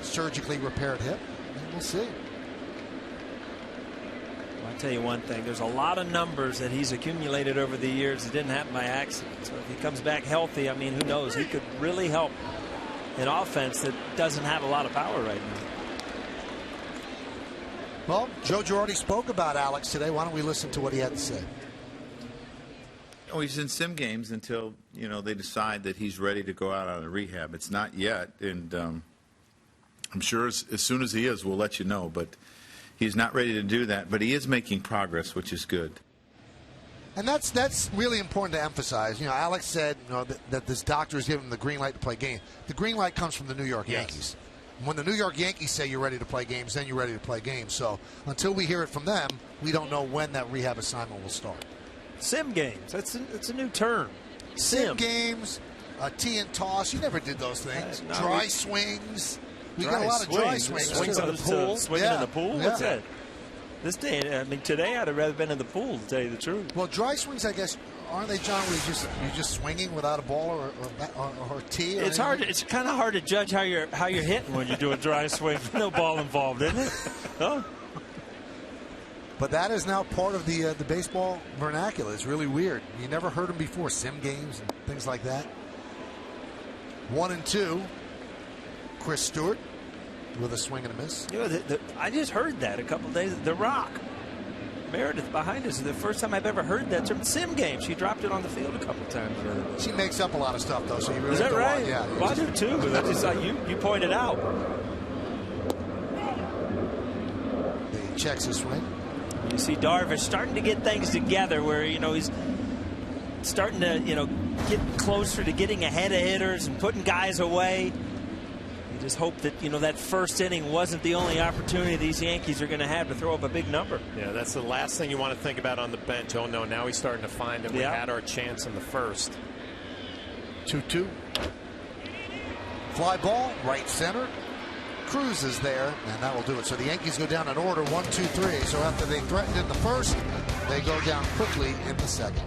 surgically repaired hip. And we'll see. I'll tell you one thing. There's a lot of numbers that he's accumulated over the years that didn't happen by accident. So if he comes back healthy, I mean, who knows? He could really help an offense that doesn't have a lot of power right now. Well, Joe Girardi spoke about Alex today. Why don't we listen to what he had to say? Oh, he's in sim games until, you know, they decide that he's ready to go out on a rehab. It's not yet, and I'm sure as soon as he is, we'll let you know. But he's not ready to do that. But he is making progress, which is good. And that's really important to emphasize. You know, Alex said, you know, that this doctor is giving him the green light to play games. The green light comes from the New York Yankees. When the New York Yankees say you're ready to play games, then you're ready to play games. So until we hear it from them, we don't know when that rehab assignment will start. Sim games. That's a new term. Sim games, tee and toss. You never did those things. Dry swings. We got a lot of dry swings. Swings in the pool. Swinging in the pool? What's that? This day, I mean, today I'd have rather been in the pool, to tell you the truth. Well, dry swings, I guess, aren't they, John, where you're just swinging without a ball or tee? It's hard. It's kind of hard to judge how you're hitting when you do a dry swing with no ball involved, isn't it? Huh? But that is now part of the baseball vernacular. It's really weird. You never heard them before. Sim games and things like that. 1-2. Chris Stewart with a swing and a miss. You know, I just heard that a couple of days. The Rock, Meredith behind us, is the first time I've ever heard that term. Sim game. She dropped it on the field a couple of times. She makes up a lot of stuff, though. So you really is that right? Yeah. Well, I do too. But that's just like you pointed out. He checks his swing. You see Darvish starting to get things together, where he's starting to get closer to getting ahead of hitters and putting guys away. You just hope that that first inning wasn't the only opportunity these Yankees are going to have to throw up a big number. Yeah, that's the last thing you want to think about on the bench. Oh no, now he's starting to find him. We had our chance in the first. 2-2. Fly ball, right center. Cruz is there, and that will do it. So the Yankees go down in order, 1-2-3. So after they threatened in the first, they go down quickly in the second.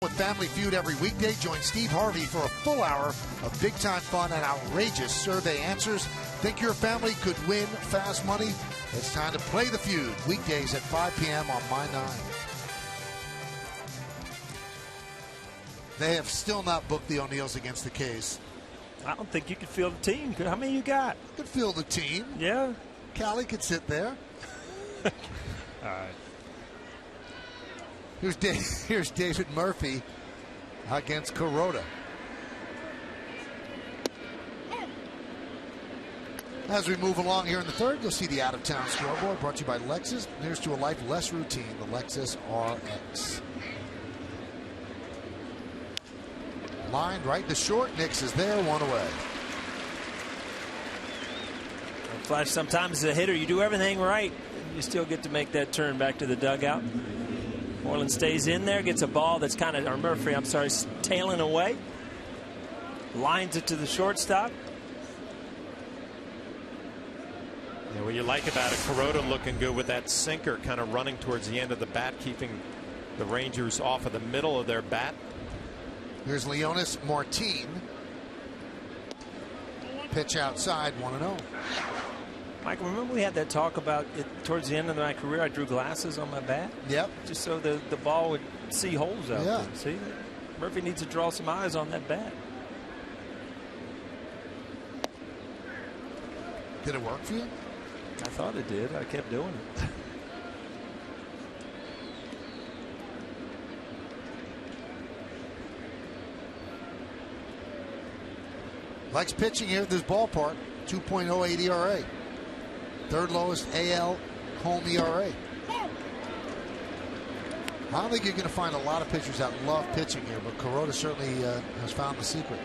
With Family Feud every weekday, join Steve Harvey for a full hour of big-time fun and outrageous survey answers. Think your family could win fast money? It's time to play the feud. Weekdays at 5 p.m. on My 9. They have still not booked the O'Neills against the K's. I don't think you could field the team. How many you got? Could field the team. Yeah. Callie could sit there. All right. Here's David Murphy against Kuroda. As we move along here in the third, you'll see the out-of-town scoreboard brought to you by Lexus. Here's to a life less routine, the Lexus RX. Lined right to short. Nix is there, one away. Flash, sometimes as a hitter, you do everything right. You still get to make that turn back to the dugout. Moreland stays in there, gets a ball that's kind of, or Murphy, I'm sorry, tailing away. Lines it to the shortstop. Yeah, what you like about it, Kuroda looking good with that sinker kind of running towards the end of the bat, keeping the Rangers off of the middle of their bat. Here's Leonis Martin. Pitch outside, 1-0. Michael, remember we had that talk about it towards the end of my career? I drew glasses on my bat. Yep. Just so the ball would see holes out yeah. there. See, Murphy needs to draw some eyes on that bat. Did it work for you? I thought it did. I kept doing it. Likes pitching here at this ballpark. 2.08 ERA. Third lowest AL home ERA. I don't think you're going to find a lot of pitchers that love pitching here, but Kuroda certainly has found the secret.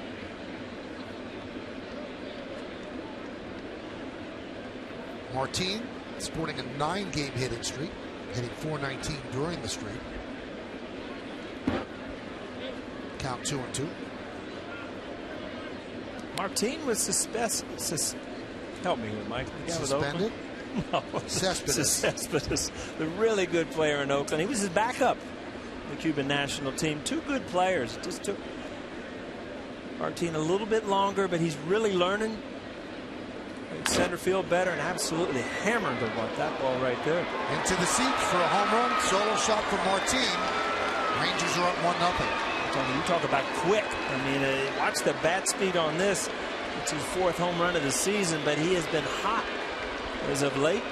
Martin sporting a 9-game hitting streak, hitting .419 during the streak. Count 2-2. Martin was help me here, Mike. Suspended? No. Cespedes. The really good player in Oakland. He was his backup in the Cuban national team. Two good players. Just took Martin a little bit longer, but he's really learning. Center field better and absolutely hammered the ball. That ball right there. Into the seats for a home run. Solo shot from Martin. Rangers are up 1-0. You talk about quick. I mean, watch the bat speed on this. It's his 4th home run of the season, but he has been hot as of late.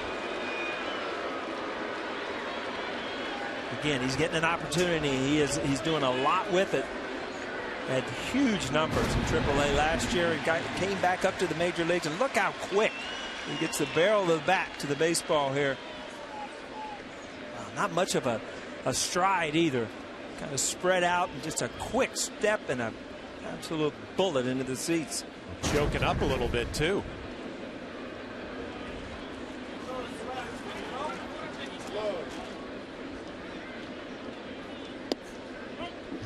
Again, he's getting an opportunity. He's doing a lot with it. Had huge numbers in AAA last year. He came back up to the major leagues, and look how quick he gets the barrel of the bat to the baseball here. Not much of a stride either. Kind of spread out and just a quick step and an absolute bullet into the seats. Choking up a little bit too.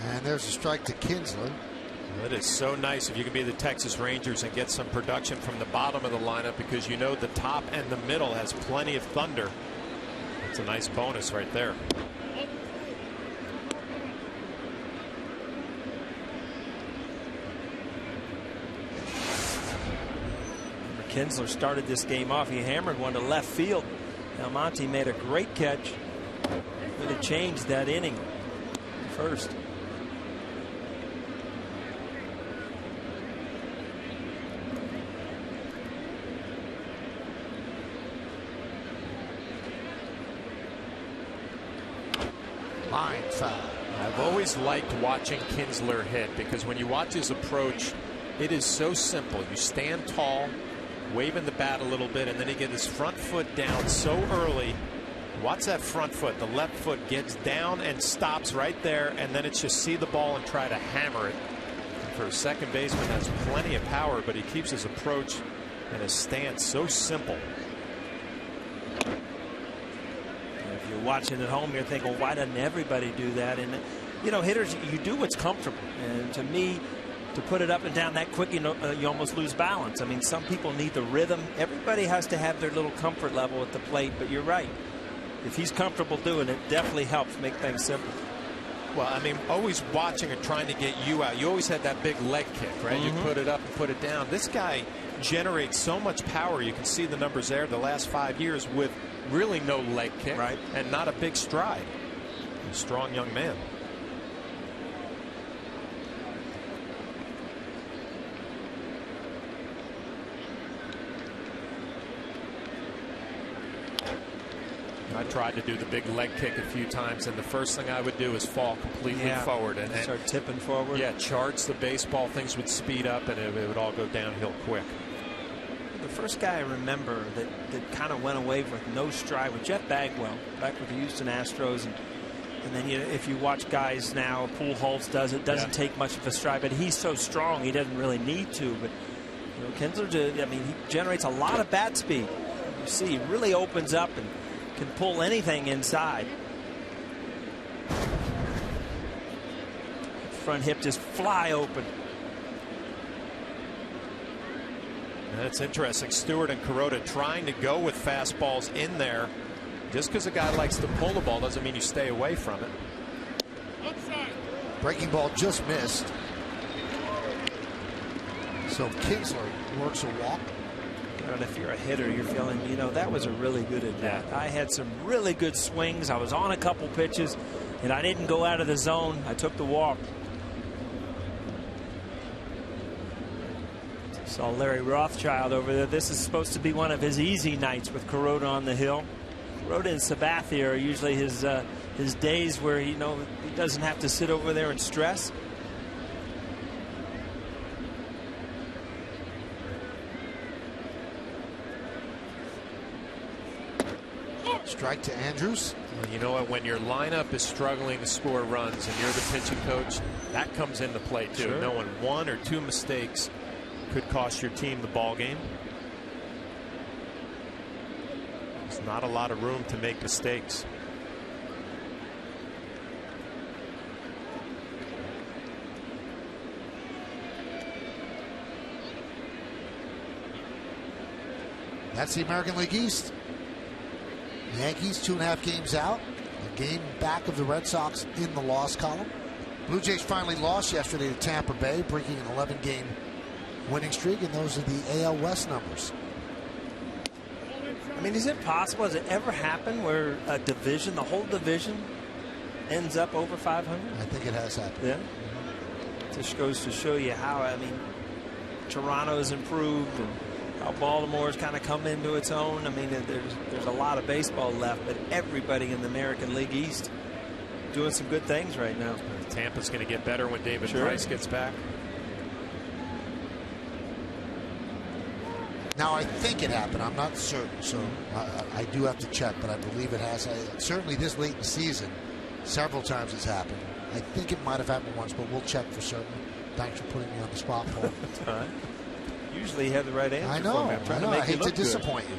And there's a strike to Kinsler. It is so nice if you can be the Texas Rangers and get some production from the bottom of the lineup, because you know the top and the middle has plenty of thunder. It's a nice bonus right there. Kinsler started this game off. He hammered one to left field. Almonte made a great catch. Would have changed that inning first. Line foul. I've always liked watching Kinsler hit, because when you watch his approach, it is so simple. You stand tall, waving the bat a little bit, and then he gets his front foot down so early. Watch that front foot. The left foot gets down and stops right there, and then it's just see the ball and try to hammer it. And for a second baseman, has plenty of power, but he keeps his approach and his stance so simple. If you're watching at home, you're thinking, well, why doesn't everybody do that? And, you know, hitters, you do what's comfortable. And to me, to put it up and down that quick, you almost lose balance. I mean, some people need the rhythm. Everybody has to have their little comfort level at the plate, but you're right. If he's comfortable doing it, definitely helps make things simple. Well, I mean, always watching or trying to get you out. You always had that big leg kick, right? You put it up and put it down. This guy generates so much power. You can see the numbers there the last 5 years with really no leg kick, right, and not a big stride. A strong young man. I tried to do the big leg kick a few times, and the first thing I would do is fall completely forward and start tipping forward. Yeah, charge the baseball. Things would speed up, and it would all go downhill quick. The first guy I remember that kind of went away with no stride was Jeff Bagwell back with the Houston Astros, and then if you watch guys now, Pujols doesn't take much of a stride, but he's so strong he doesn't really need to. But Kinsler, I mean, he generates a lot of bat speed. You see, he really opens up and can pull anything inside. Front hip just fly open. That's interesting. Stewart and Kuroda trying to go with fastballs in there. Just because a guy likes to pull the ball doesn't mean you stay away from it. Breaking ball just missed. So Kinsler works a walk. And if you're a hitter, you're feeling, that was a really good at bat. I had some really good swings. I was on a couple pitches, and I didn't go out of the zone. I took the walk. Saw Larry Rothschild over there. This is supposed to be one of his easy nights with Kuroda on the hill. Kuroda and Sabathia are usually his days where he doesn't have to sit over there and stress. Strike to Andrews. Well, you know what? When your lineup is struggling to score runs and you're the pitching coach, that comes into play too. Sure. Knowing one or two mistakes could cost your team the ball game. There's not a lot of room to make mistakes. That's the American League East. Yankees 2.5 games out. A game back of the Red Sox in the loss column. Blue Jays finally lost yesterday to Tampa Bay, breaking an 11-game winning streak, and those are the AL West numbers. I mean, is it possible? Has it ever happened where a division, the whole division, ends up over 500? I think it has happened. Yeah. Just goes to show you how, I mean, Toronto's improved and how Baltimore's kind of come into its own. I mean, there's a lot of baseball left, but everybody in the American League East doing some good things right now. Tampa's going to get better when David Price gets back. Now, I think it happened. I'm not certain, so I do have to check, but I believe it has. Certainly this late in the season, several times it's happened. I think it might have happened once, but we'll check for certain. Thanks for putting me on the spot, Paul. That's all right. Usually you have the right answer. I know. For me. I'm trying to make I hate you look to disappoint you.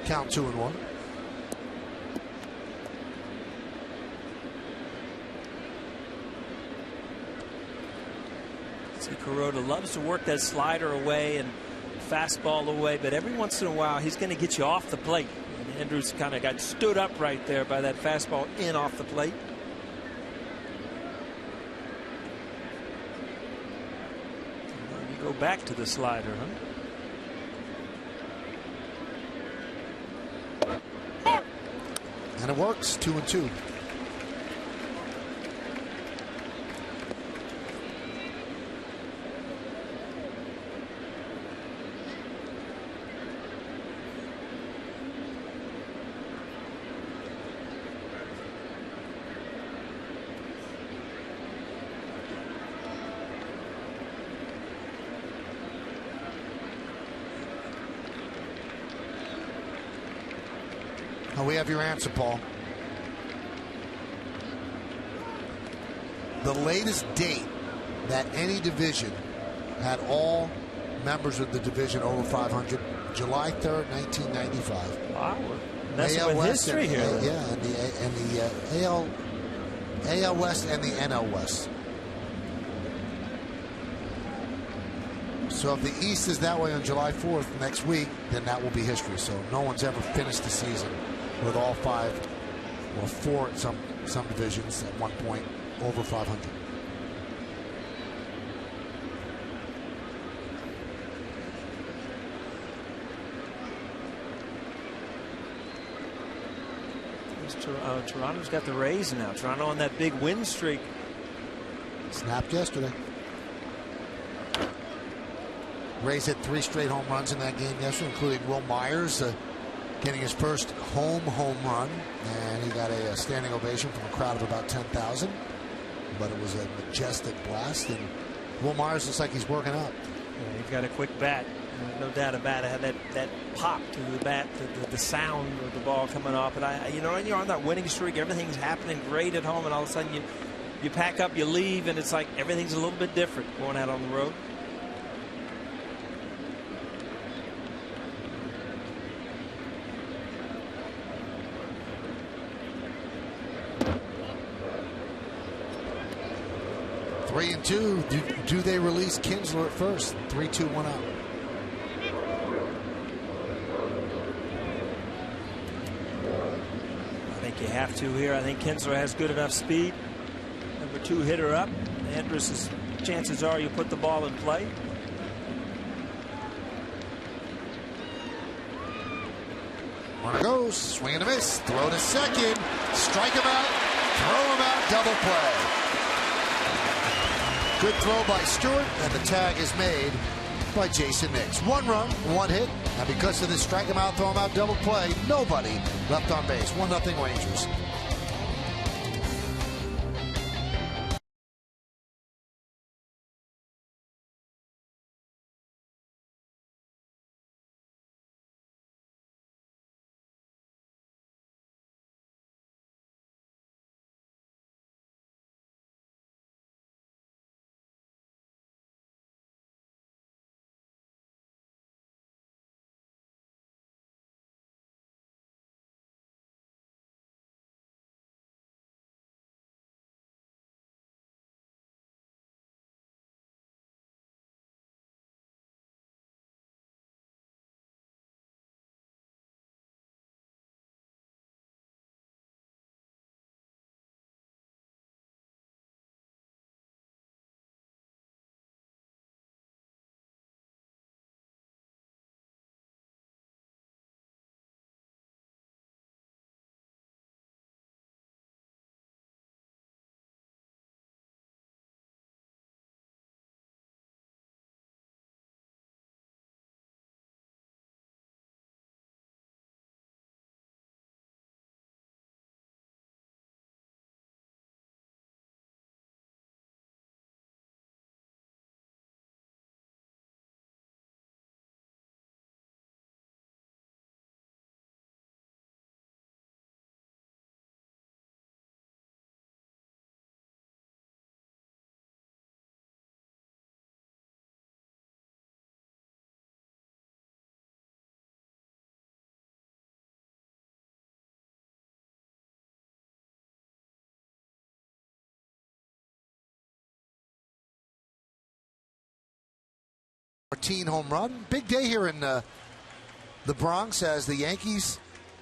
Count 2-1. See, Kuroda loves to work that slider away and fastball away, but every once in a while he's going to get you off the plate. And Andrews kind of got stood up right there by that fastball in off the plate. You go back to the slider, huh? And it works. 2-2. We have your answer, Paul. The latest date that any division had all members of the division over 500, July 3rd, 1995. Wow, that's with history here. And the AL West and the NL West. So if the East is that way on July 4th next week, then that will be history. So no one's ever finished the season with all 5 or 4 at some divisions at one point over 500. Toronto's got the Rays now. Toronto on that big win streak. Snapped yesterday. Rays hit 3 straight home runs in that game yesterday, including Will Myers getting his first home run, and he got a standing ovation from a crowd of about 10,000. But it was a majestic blast, and Will Myers looks like he's working out. Yeah, he's got a quick bat. No doubt about it. Had that pop to the bat, the sound of the ball coming off. And when you're on that winning streak, everything's happening great at home, and all of a sudden you pack up, you leave, and it's like everything's a little bit different going out on the road. Three and 2. Do they release Kinsler at first? 3-2, 1 out. I think you have to here. I think Kinsler has good enough speed. Number 2 hitter up. Andrus' chances are you put the ball in play. Runner goes, swing and a miss, throw to second, strike him out, throw him out, double play. Good throw by Stewart, and the tag is made by Jason Nix. 1 run, 1 hit, and because of this strike him out, throw him out, double play, nobody left on base. 1-0 Rangers. Home run. Big day here in the Bronx as the Yankees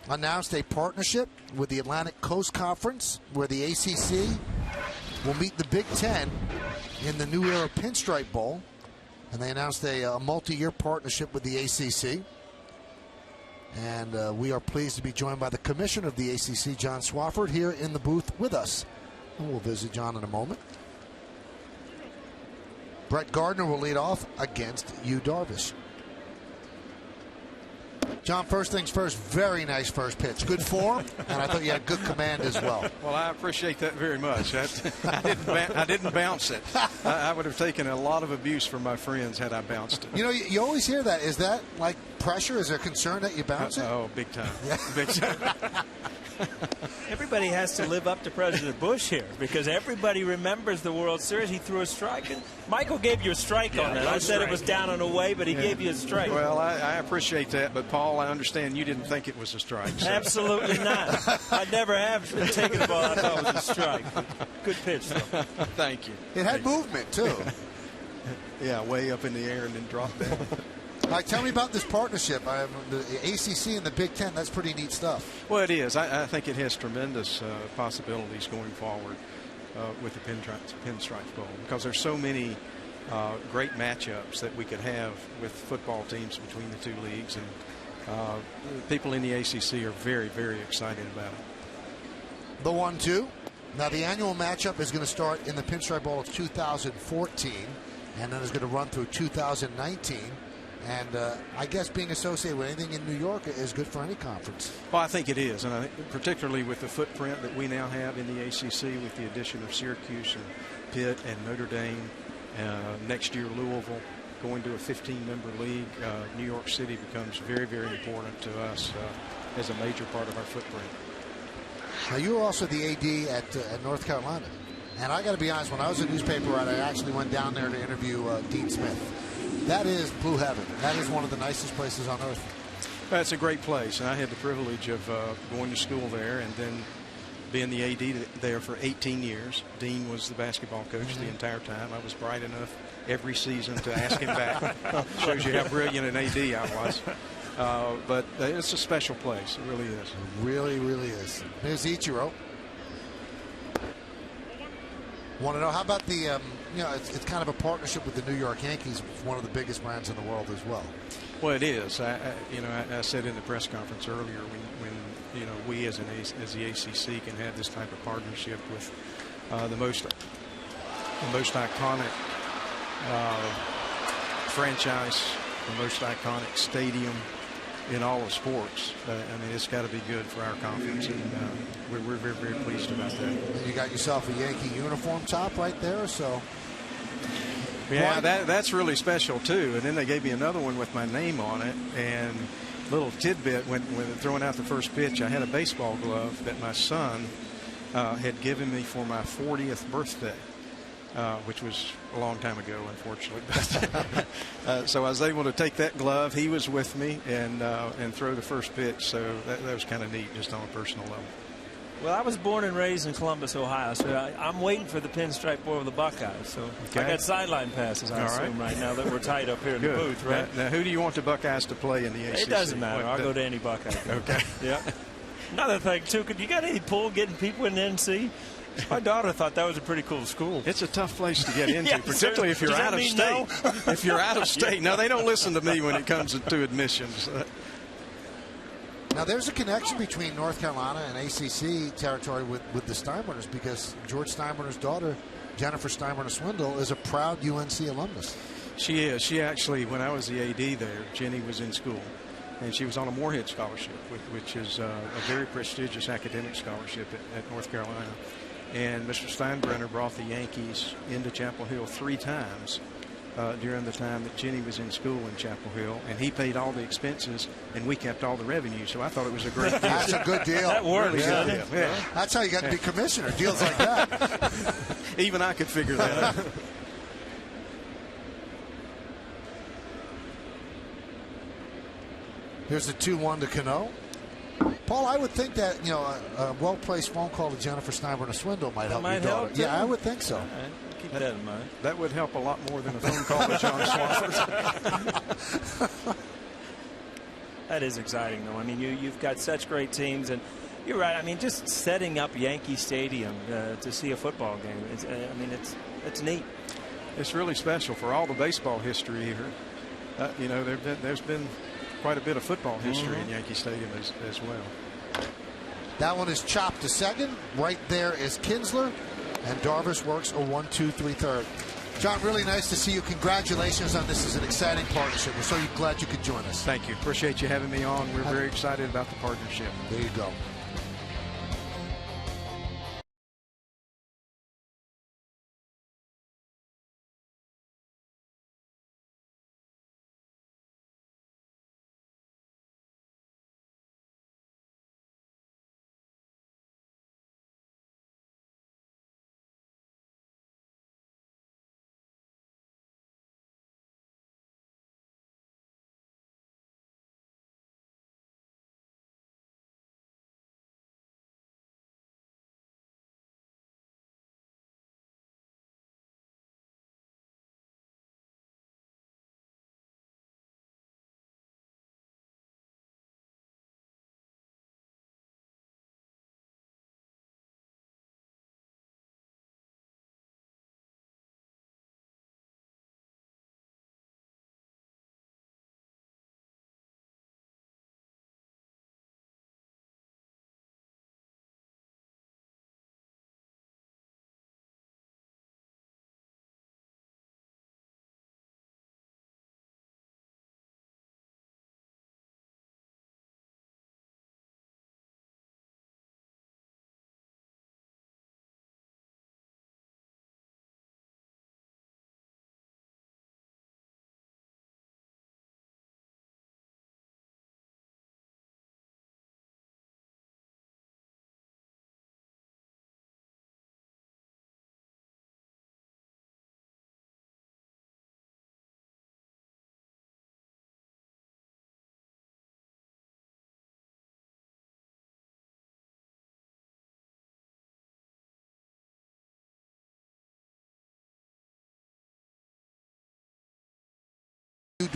announced a partnership with the Atlantic Coast Conference where the ACC will meet the Big Ten in the New Era Pinstripe Bowl. And they announced a multi-year partnership with the ACC. And we are pleased to be joined by the commissioner of the ACC, John Swafford, here in the booth with us. And we'll visit John in a moment. Brett Gardner will lead off against Yu Darvish. John, first things first, very nice first pitch. Good form, and I thought you had good command as well. Well, I appreciate that very much. I didn't bounce it. I would have taken a lot of abuse from my friends had I bounced it. You know, you always hear that. Is that like pressure? Is there concern that you bounce it? Oh, big time. Yeah. Big time. Everybody has to live up to President Bush here because everybody remembers the World Series. He threw a strike, and Michael gave you a strike on that. I said it was down and away, but he gave you a strike. Well, I appreciate that, but Paul, I understand you didn't think it was a strike. So. Absolutely not. I never have taken the ball I thought it was a strike. Good pitch, though. Thank you. It had movement, too. Yeah, way up in the air and then drop down. All right, tell me about this partnership. The ACC and the Big Ten, that's pretty neat stuff. Well, it is. I think it has tremendous possibilities going forward with the Pinstripe Bowl, because there's so many great matchups that we could have with football teams between the two leagues, and people in the ACC are very, very excited about it. The 1-2. Now, the annual matchup is going to start in the Pinstripe Bowl of 2014, and then it's going to run through 2019. And I guess being associated with anything in New York is good for any conference. Well, I think it is, and I think particularly with the footprint that we now have in the ACC, with the addition of Syracuse and Pitt and Notre Dame, next year Louisville, going to a 15-member league, New York City becomes very, very important to us as a major part of our footprint. Now, you were also the AD at North Carolina, and I got to be honest, when I was a newspaper writer, I actually went down there to interview Dean Smith. That is blue heaven. That is one of the nicest places on earth. Well, it's a great place, and I had the privilege of going to school there and then being the AD there for 18 years. Dean was the basketball coach the entire time. I was bright enough every season to ask him back. Shows you how brilliant an AD I was. But it's a special place. It really is. It really, really is. Here's Ichiro. Want to know, how about the, it's kind of a partnership with the New York Yankees, one of the biggest brands in the world as well. Well, it is. I said in the press conference earlier, when we as the ACC can have this type of partnership with the most iconic franchise, the most iconic stadium in all of sports. I mean, it's got to be good for our conference, and we're very, very pleased about that. You got yourself a Yankee uniform top right there, so. Yeah, that's really special too. And then they gave me another one with my name on it. And little tidbit, when throwing out the first pitch, I had a baseball glove that my son had given me for my 40th birthday. Which was a long time ago, unfortunately. So I was able to take that glove. He was with me and throw the first pitch. So that was kind of neat, just on a personal level. Well, I was born and raised in Columbus, Ohio, so I'm waiting for the Pinstripe Bowl of the Buckeyes. So I got sideline passes, I assume, right now that we're tied up here in the booth, right? Now, who do you want the Buckeyes to play in the ACC? It doesn't matter. I'll go to any Buckeye. Okay. Yeah. Another thing, too, you got any pull getting people in the NC? My daughter thought that was a pretty cool school. It's a tough place to get into, Yeah, particularly if you're out of state. No? If you're out of state. No, they don't listen to me when it comes to admissions. Now, there's a connection between North Carolina and ACC territory with the Steinbrenners, because George Steinbrenner's daughter, Jennifer Steinbrenner-Swindle, is a proud UNC alumnus. She is. She actually, when I was the AD there, Jenny was in school, and she was on a Moorhead Scholarship, which is a very prestigious academic scholarship at North Carolina. And Mr. Steinbrenner brought the Yankees into Chapel Hill 3 times during the time that Jenny was in school in Chapel Hill, and he paid all the expenses, and we kept all the revenue. So I thought it was a great deal. That's a good deal. That works, doesn't it? Yeah. That's how you got to be commissioner. Deals like that. Even I could figure that out. Here's the 2-1 to Cano. Paul, I would think that a well-placed phone call to Jennifer Steinbrenner-Swindle might help your daughter. Yeah, I would think so. Keep that in mind. That would help a lot more than a phone call to John Swafford. That is exciting, though. I mean, you've got such great teams, and you're right. I mean, just setting up Yankee Stadium to see a football game. It's neat. It's really special for all the baseball history here. There's been quite a bit of football history in Yankee Stadium as well. That one is chopped to second. Right there is Kinsler, and Darvish works a 1-2-3 third. John, really nice to see you. Congratulations on this. Is an exciting partnership. We're so glad you could join us. Thank you. Appreciate you having me on. We're very excited about the partnership. There you go.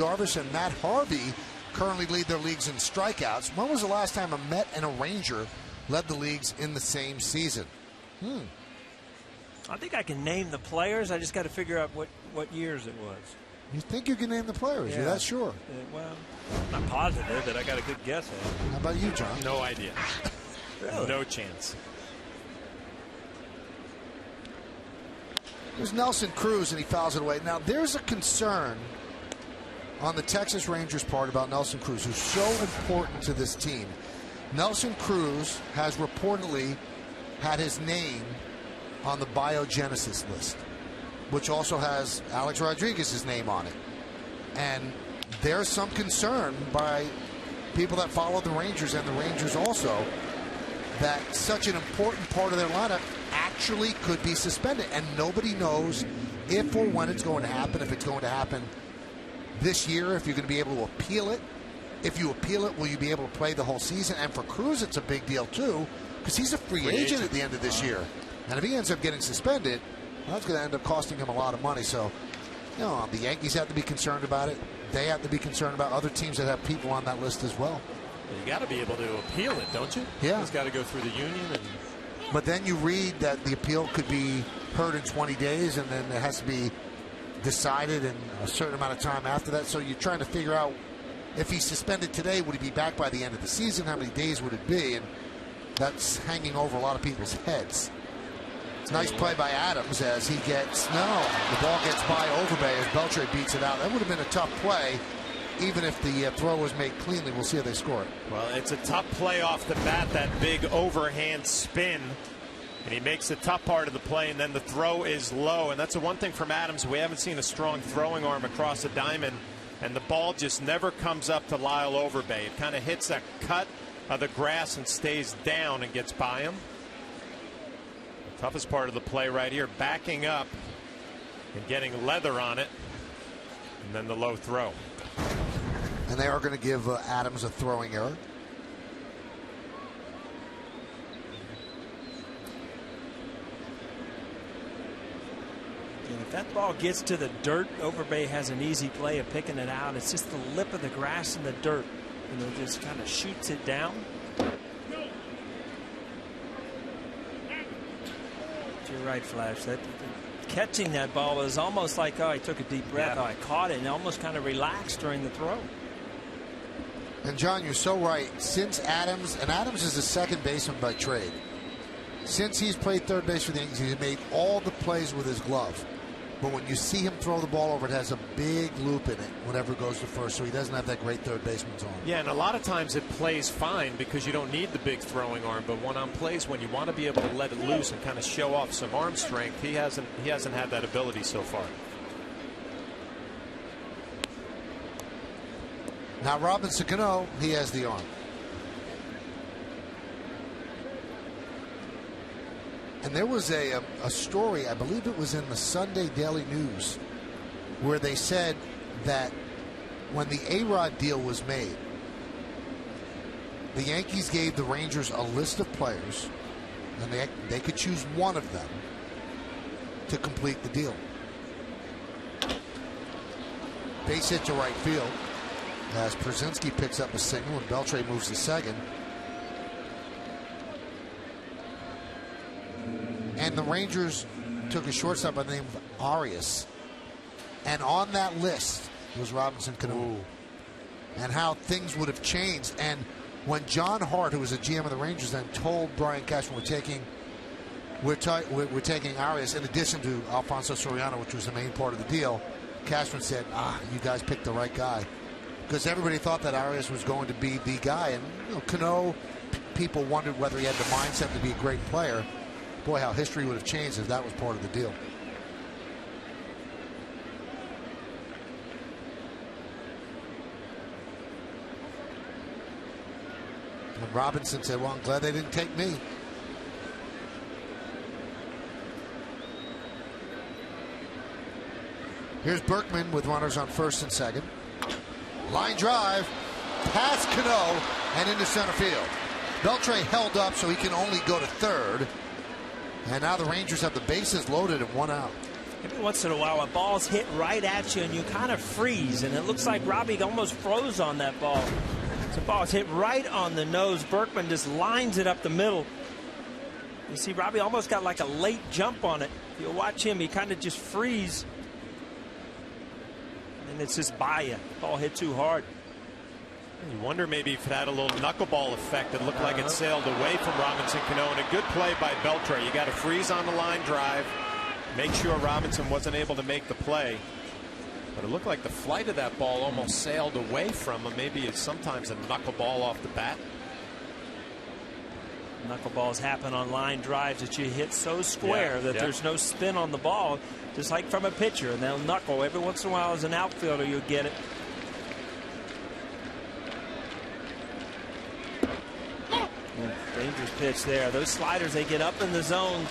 Darvish and Matt Harvey currently lead their leagues in strikeouts. When was the last time a Met and a Ranger led the leagues in the same season? I think I can name the players. I just got to figure out what years it was. You think you can name the players? Yeah. You're that sure? Well, I'm not positive, but I got a good guess at it. How about you, John? No idea. Really? No chance. There's Nelson Cruz, and he fouls it away. Now, there's a concern on the Texas Rangers' part about Nelson Cruz, who's so important to this team. Nelson Cruz has reportedly had his name on the biogenesis list, which also has Alex Rodriguez's name on it. And there's some concern by people that follow the Rangers and the Rangers also that such an important part of their lineup actually could be suspended. And nobody knows if or when it's going to happen, if it's going to happen this year, if you're going to be able to appeal it. If you appeal it, will you be able to play the whole season? And for Cruz, it's a big deal, too, because he's a free agent at the end of this year. And if he ends up getting suspended, well, that's going to end up costing him a lot of money. So, you know, the Yankees have to be concerned about it. They have to be concerned about other teams that have people on that list as well. You got to be able to appeal it, don't you? Yeah. It's got to go through the union. But then you read that the appeal could be heard in 20 days, and then it has to be decided in a certain amount of time after that. So you're trying to figure out if he's suspended today, would he be back by the end of the season? How many days would it be? And that's hanging over a lot of people's heads. It's nice play by Adams as he gets, the ball gets by Overbay as Beltre beats it out. That would have been a tough play, even if the throw was made cleanly. We'll see how they score it. Well, it's a tough play off the bat, that big overhand spin. And he makes the top part of the play, and then the throw is low. And that's the one thing from Adams. We haven't seen a strong throwing arm across the diamond. And the ball just never comes up to Lyle Overbay. It kind of hits that cut of the grass and stays down and gets by him. The toughest part of the play right here, backing up and getting leather on it. And then the low throw. And they are going to give Adams a throwing error. If that ball gets to the dirt, Overbay has an easy play of picking it out. It's just the lip of the grass and the dirt. You know, just kind of shoots it down. You're right, Flash. Catching that ball was almost like, he took a deep breath. Yeah. I caught it and almost kind of relaxed during the throw. And John, you're so right. Since Adams is a second baseman by trade. Since he's played third base for the Yankees, he's made all the plays with his glove. But when you see him throw the ball over, it has a big loop in it whenever it goes to first, so he doesn't have that great third baseman's arm. Yeah, and a lot of times it plays fine because you don't need the big throwing arm. But when on plays when you want to be able to let it loose and kind of show off some arm strength, he hasn't had that ability so far. Now Robinson Cano, he has the arm. And there was a story, I believe it was in the Sunday Daily News, where they said that when the A-Rod deal was made, the Yankees gave the Rangers a list of players, and they could choose one of them to complete the deal. Base hit to right field as Przinsky picks up a single and Beltre moves to second. And the Rangers took a shortstop by the name of Arias. And on that list was Robinson Cano. And how things would have changed. And when John Hart, who was a GM of the Rangers then, told Brian Cashman, we're taking Arias in addition to Alfonso Soriano, which was the main part of the deal, Cashman said, you guys picked the right guy. Because everybody thought that Arias was going to be the guy. And Cano, people wondered whether he had the mindset to be a great player. Boy, how history would have changed if that was part of the deal. And Robinson said, well, I'm glad they didn't take me. Here's Berkman with runners on first and second. Line drive, past Cano, and into center field. Beltre held up so he can only go to third. And now the Rangers have the bases loaded and one out. Every once in a while, a ball's hit right at you, and you kind of freeze, and it looks like Robbie almost froze on that ball. The ball's hit right on the nose. Berkman just lines it up the middle. You see, Robbie almost got like a late jump on it. If you watch him, he kind of just freeze. And it's just by you. Ball hit too hard. You wonder maybe if it had a little knuckleball effect. It looked like it sailed away from Robinson Cano. And a good play by Beltre. You got to freeze on the line drive. Make sure Robinson wasn't able to make the play. But it looked like the flight of that ball almost sailed away from him. Maybe it's sometimes a knuckleball off the bat. Knuckleballs happen on line drives that you hit so square that there's no spin on the ball, just like from a pitcher. And they'll knuckle. Every once in a while as an outfielder you'll get it. Dangerous pitch there. Those sliders, they get up in the zone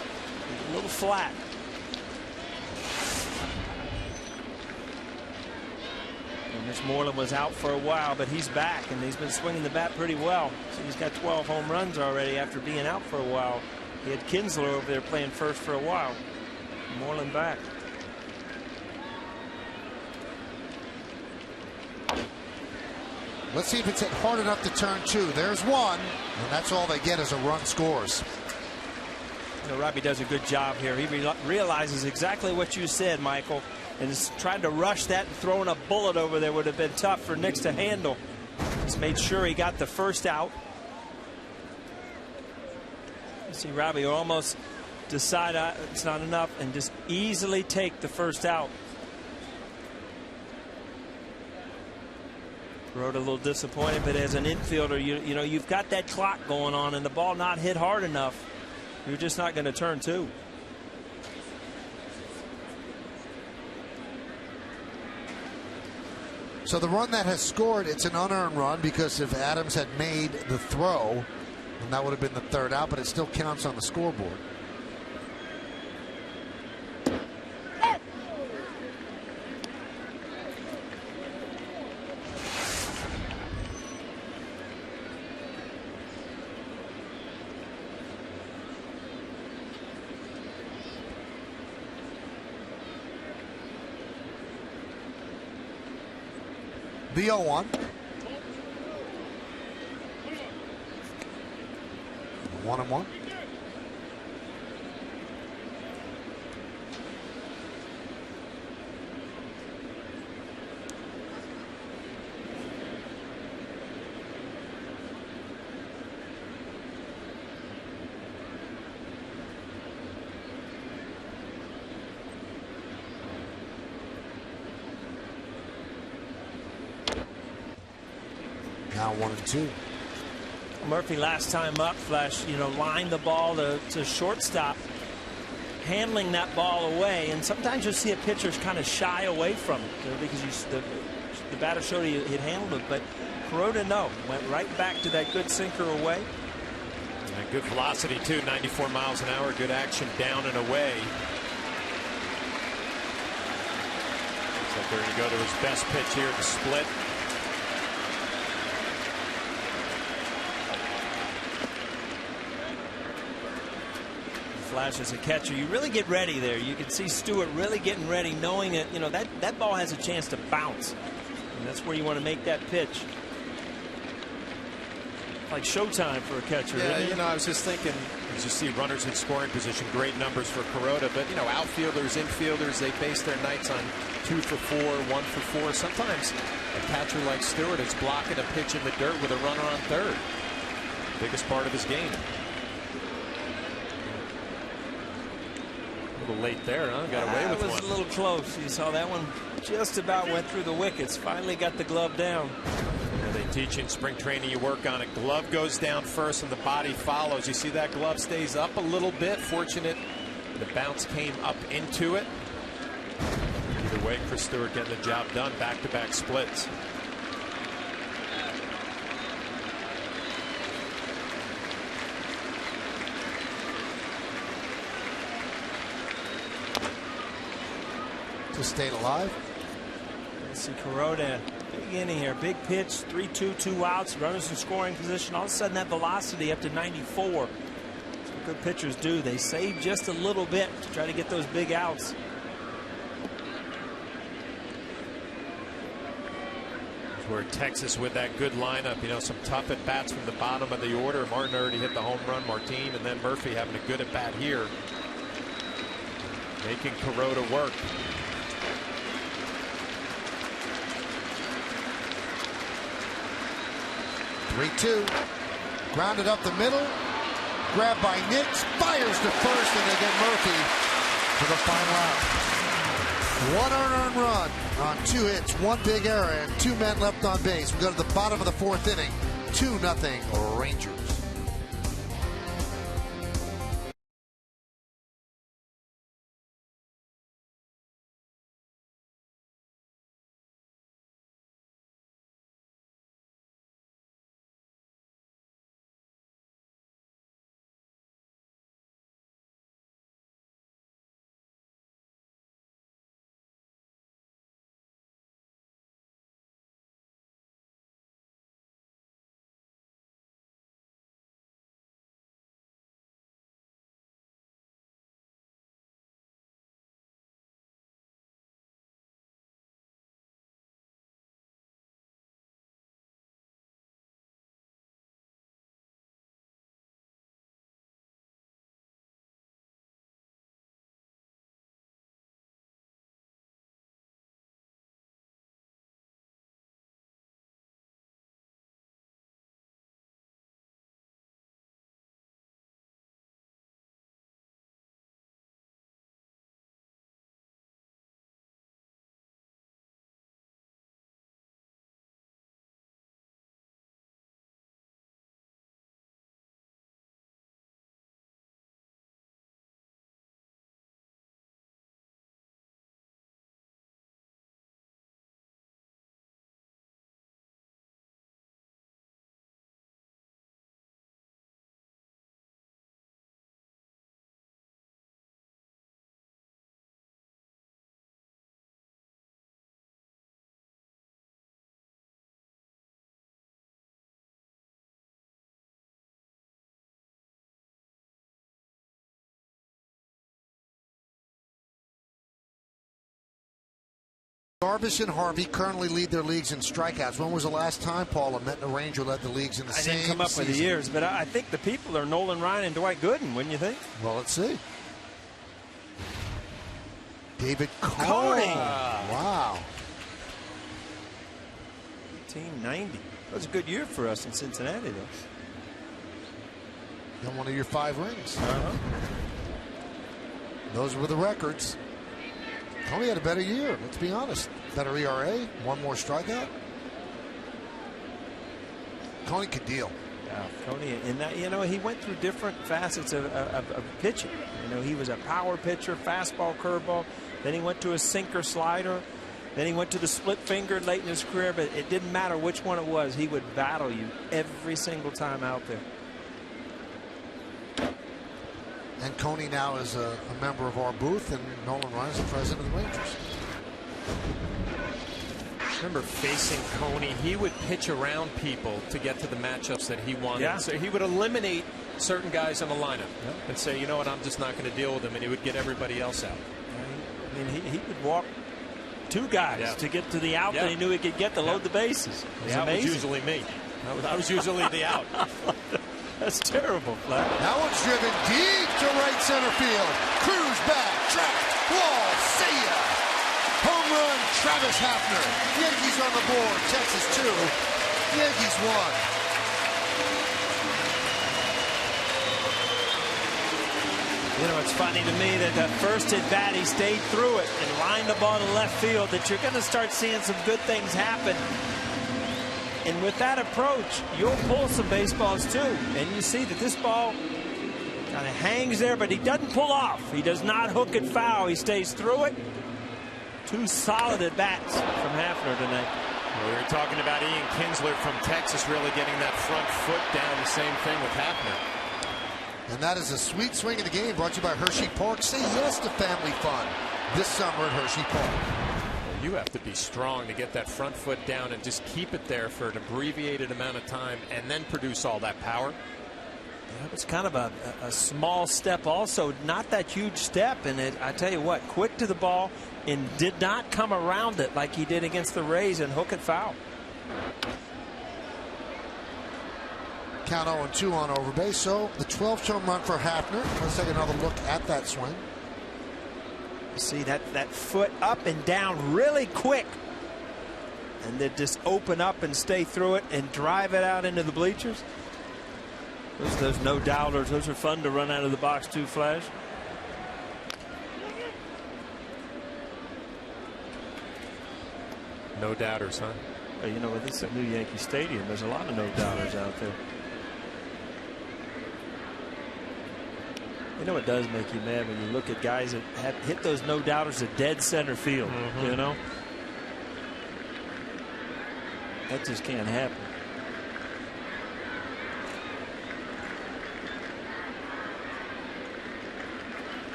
a little flat. And Mitch Moreland was out for a while, but he's back, and he's been swinging the bat pretty well. So he's got 12 home runs already after being out for a while. He had Kinsler over there playing first for a while. Moreland back. Let's see if it's hit hard enough to turn two. There's one, and that's all they get as a run scores. You know, Robbie does a good job here. He realizes exactly what you said, Michael, and is trying to rush that, and throwing a bullet over there would have been tough for Nix to handle. Just made sure he got the first out. You see Robbie almost decide it's not enough and just easily take the first out. Rode a little disappointed, but as an infielder, you know, you've got that clock going on, and the ball not hit hard enough. You're just not going to turn two. So the run that has scored, it's an unearned run, because if Adams had made the throw, then that would have been the third out, but it still counts on the scoreboard. The 0-1. 1-1. Now 1-2. Murphy last time up, Flesh, you know, lined the ball to shortstop, handling that ball away, and sometimes you'll see a pitcher kind of shy away from it, you know, because the batter showed he had handled it, but Kuroda, no, went right back to that good sinker away. And good velocity too, 94 miles an hour, good action down and away. So they're going to go to his best pitch here, the split. Flash as a catcher, you really get ready there. You can see Stewart really getting ready, knowing that, you know, that ball has a chance to bounce, and that's where you want to make that pitch. Like showtime for a catcher. Yeah, you know, I was just thinking, as you see runners in scoring position, great numbers for Kuroda, but you know, outfielders, infielders, they base their nights on 2 for 4, 1 for 4. Sometimes a catcher like Stewart is blocking a pitch in the dirt with a runner on third. Biggest part of his game. A little late there, huh? Got away with one. That was a little close. You saw that one just about went through the wickets. Finally got the glove down. Yeah, they teach in spring training, you work on it. Glove goes down first and the body follows. You see that glove stays up a little bit. Fortunate the bounce came up into it. Either way, Chris Stewart getting the job done. Back-to-back splits. Stayed alive. Let's see Kuroda, big inning here, big pitch, 3-2, 2 outs, runners in scoring position. All of a sudden that velocity up to 94. That's what good pitchers do. They save just a little bit to try to get those big outs. where Texas with that good lineup, you know, some tough at bats from the bottom of the order. Martin already hit the home run, Martin, and then Murphy having a good at bat here, making Kuroda work. Three-two, grounded up the middle, grabbed by Nix, fires to first, and they get Murphy for the final out. One unearned run on 2 hits, 1 big error, and 2 men left on base. We go to the bottom of the 4th inning. 2-0 Rangers. Darvish and Harvey currently lead their leagues in strikeouts. When was the last time, Paul, a Met and a Ranger led the leagues in the same I didn't come up season? with the years, but I think the people are Nolan Ryan and Dwight Gooden, wouldn't you think? Well, let's see. David Cone. Wow. 1990. That was a good year for us in Cincinnati, though. Got one of your 5 rings. Uh-huh. Those were the records. Coney had a better year, let's be honest. Better ERA, 1 more strikeout. Coney could deal. Yeah, Coney, in that, you know, he went through different facets of pitching. You know, he was a power pitcher, fastball, curveball. Then he went to a sinker, slider. Then he went to the split finger late in his career, but it didn't matter which one it was. He would battle you every single time out there. And Coney now is a member of our booth, and Nolan Ryan is the president of the Rangers. I remember facing Coney. He would pitch around people to get to the matchups that he wanted. Yeah. So he would eliminate certain guys in the lineup and say, you know what, I'm just not going to deal with him, and he would get everybody else out. I mean, he would walk 2 guys to get to the out that he knew he could get to load the bases. It was was usually me. I was usually the out. That's terrible, Flat. That one's driven deep to right center field. Cruz back, track, wall, see ya. Home run, Travis Hafner. Yankees on the board. Texas 2, Yankees 1. You know, it's funny to me that the first at bat, he stayed through it and lined the ball to left field, that you're going to start seeing some good things happen. And with that approach, you'll pull some baseballs too. And you see that this ball kind of hangs there, but he doesn't pull off. He does not hook it foul. He stays through it. 2 solid at bats from Hafner tonight. Well, we were talking about Ian Kinsler from Texas really getting that front foot down. The same thing with Hafner. And that is a sweet swing of the game brought to you by Hershey Park. Say yes to family fun this summer at Hershey Park. You have to be strong to get that front foot down and just keep it there for an abbreviated amount of time and then produce all that power. Yeah, it was kind of a small step also, not that huge step. And I tell you what, quick to the ball and did not come around it like he did against the Rays and hook it foul. Count 0-2 on over base. So the 12th home run for Hafner. Let's take another look at that swing. See that foot up and down really quick. And then just open up and stay through it and drive it out into the bleachers. Those no doubters, those are fun to run out of the box too, Flash. No doubters, huh? You know, this is a new Yankee Stadium. There's a lot of no doubters out there. You know, it does make you mad when you look at guys that have hit those no doubters at dead center field. You know, that just can't happen.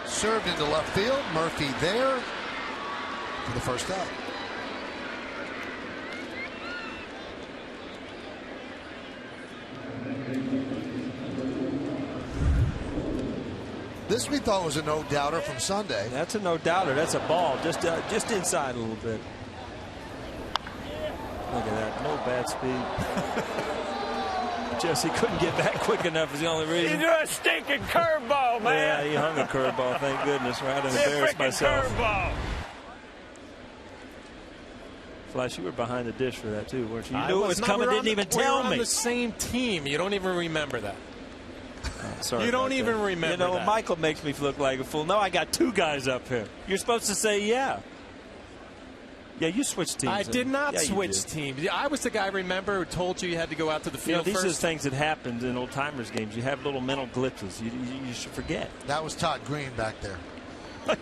Served into left field. Murphy there for the first out. This we thought was a no-doubter from Sunday. That's a no-doubter. That's a ball, just inside a little bit. Look at that, no bad speed. Jesse couldn't get back quick enough is the only reason. You threw a stinking curveball, man. Yeah, he hung a curveball. Thank goodness, right? I embarrassed myself. Curveball. Flash, you were behind the dish for that too, weren't you? You knew it was coming, didn't even tell me. We're on the same team. You don't even remember that. Sorry, you don't even remember. You know, that. Michael makes me look like a fool. No, I got two guys up here. You're supposed to say yeah. Yeah, you switched teams. I did not switch teams. I was the guy, remember, who told you had to go out to the field these first. are things that happened in old timers games. You have little mental glitches. You should forget. That was Todd Green back there.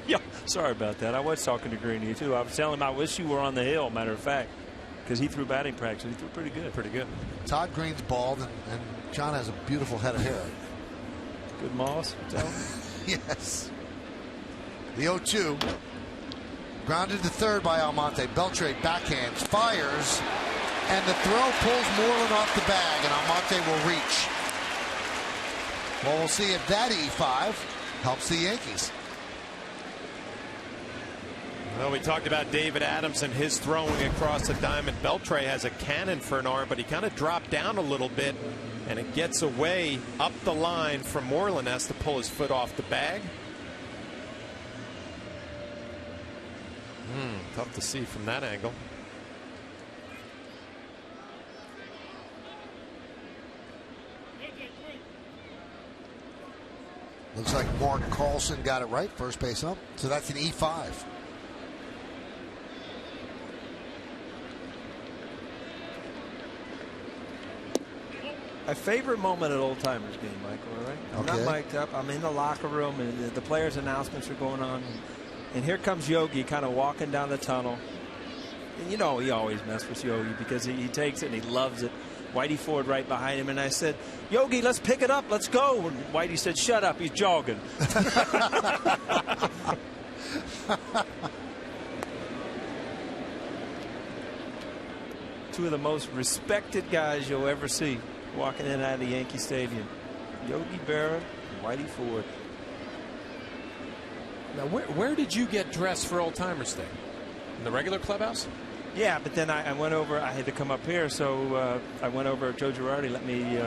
Yeah, sorry about that. I was talking to Greeny too. I was telling him I wish you were on the hill, matter of fact, because he threw batting practice. He threw pretty good. Pretty good. Todd Green's bald, and John has a beautiful head of hair. Good moss, you tell me? Yes. The 0-2. Grounded to third by Almonte. Beltre backhands, fires, and the throw pulls Moreland off the bag, and Almonte will reach. Well, we'll see if that E5 helps the Yankees. Well, we talked about David Adams and his throwing across the diamond. Beltre has a cannon for an arm, but he kind of dropped down a little bit, and it gets away up the line from Moreland. Has to pull his foot off the bag. Tough to see from that angle. Looks like Mark Carlson got it right, first base up. So that's an E5. My favorite moment at Old Timers game, Michael, all right? I'm not mic'd up. I'm in the locker room, and the players' announcements are going on. And here comes Yogi kind of walking down the tunnel. And you know, he always messes with Yogi because he takes it and he loves it. Whitey Ford right behind him. And I said, Yogi, let's pick it up. Let's go. And Whitey said, shut up. He's jogging. Two of the most respected guys you'll ever see walking in and out of the Yankee Stadium. Yogi Berra and Whitey Ford. Now, where did you get dressed for Old Timers Day? In the regular clubhouse? Yeah, but then I went over. I had to come up here, so I went over. Joe Girardi let me,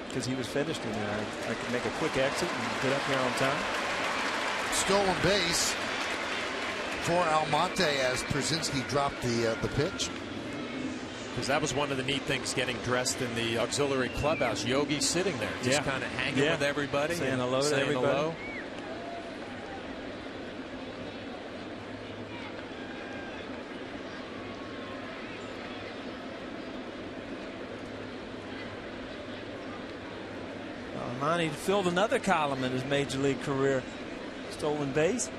because he was finished in there. I could make a quick exit and get up here on time. Stolen base for Almonte as Przinsky dropped the pitch. Because that was one of the neat things, getting dressed in the auxiliary clubhouse. Yogi sitting there, just kind of hanging with everybody, saying hello to everybody. Hello. Armani filled another column in his major league career. Stolen base.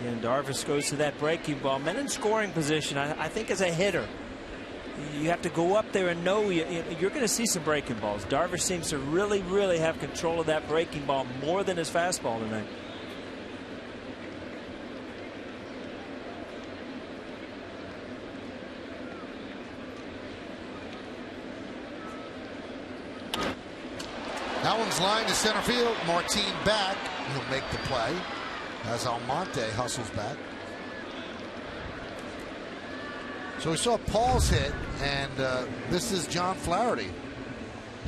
Again, Darvish goes to that breaking ball. Men in scoring position, I think as a hitter, you have to go up there and know you're going to see some breaking balls. Darvish seems to really, really have control of that breaking ball more than his fastball tonight. That one's lined to center field. Martin back. He'll make the play. as Almonte hustles back. So we saw Paul's hit, and this is John Flaherty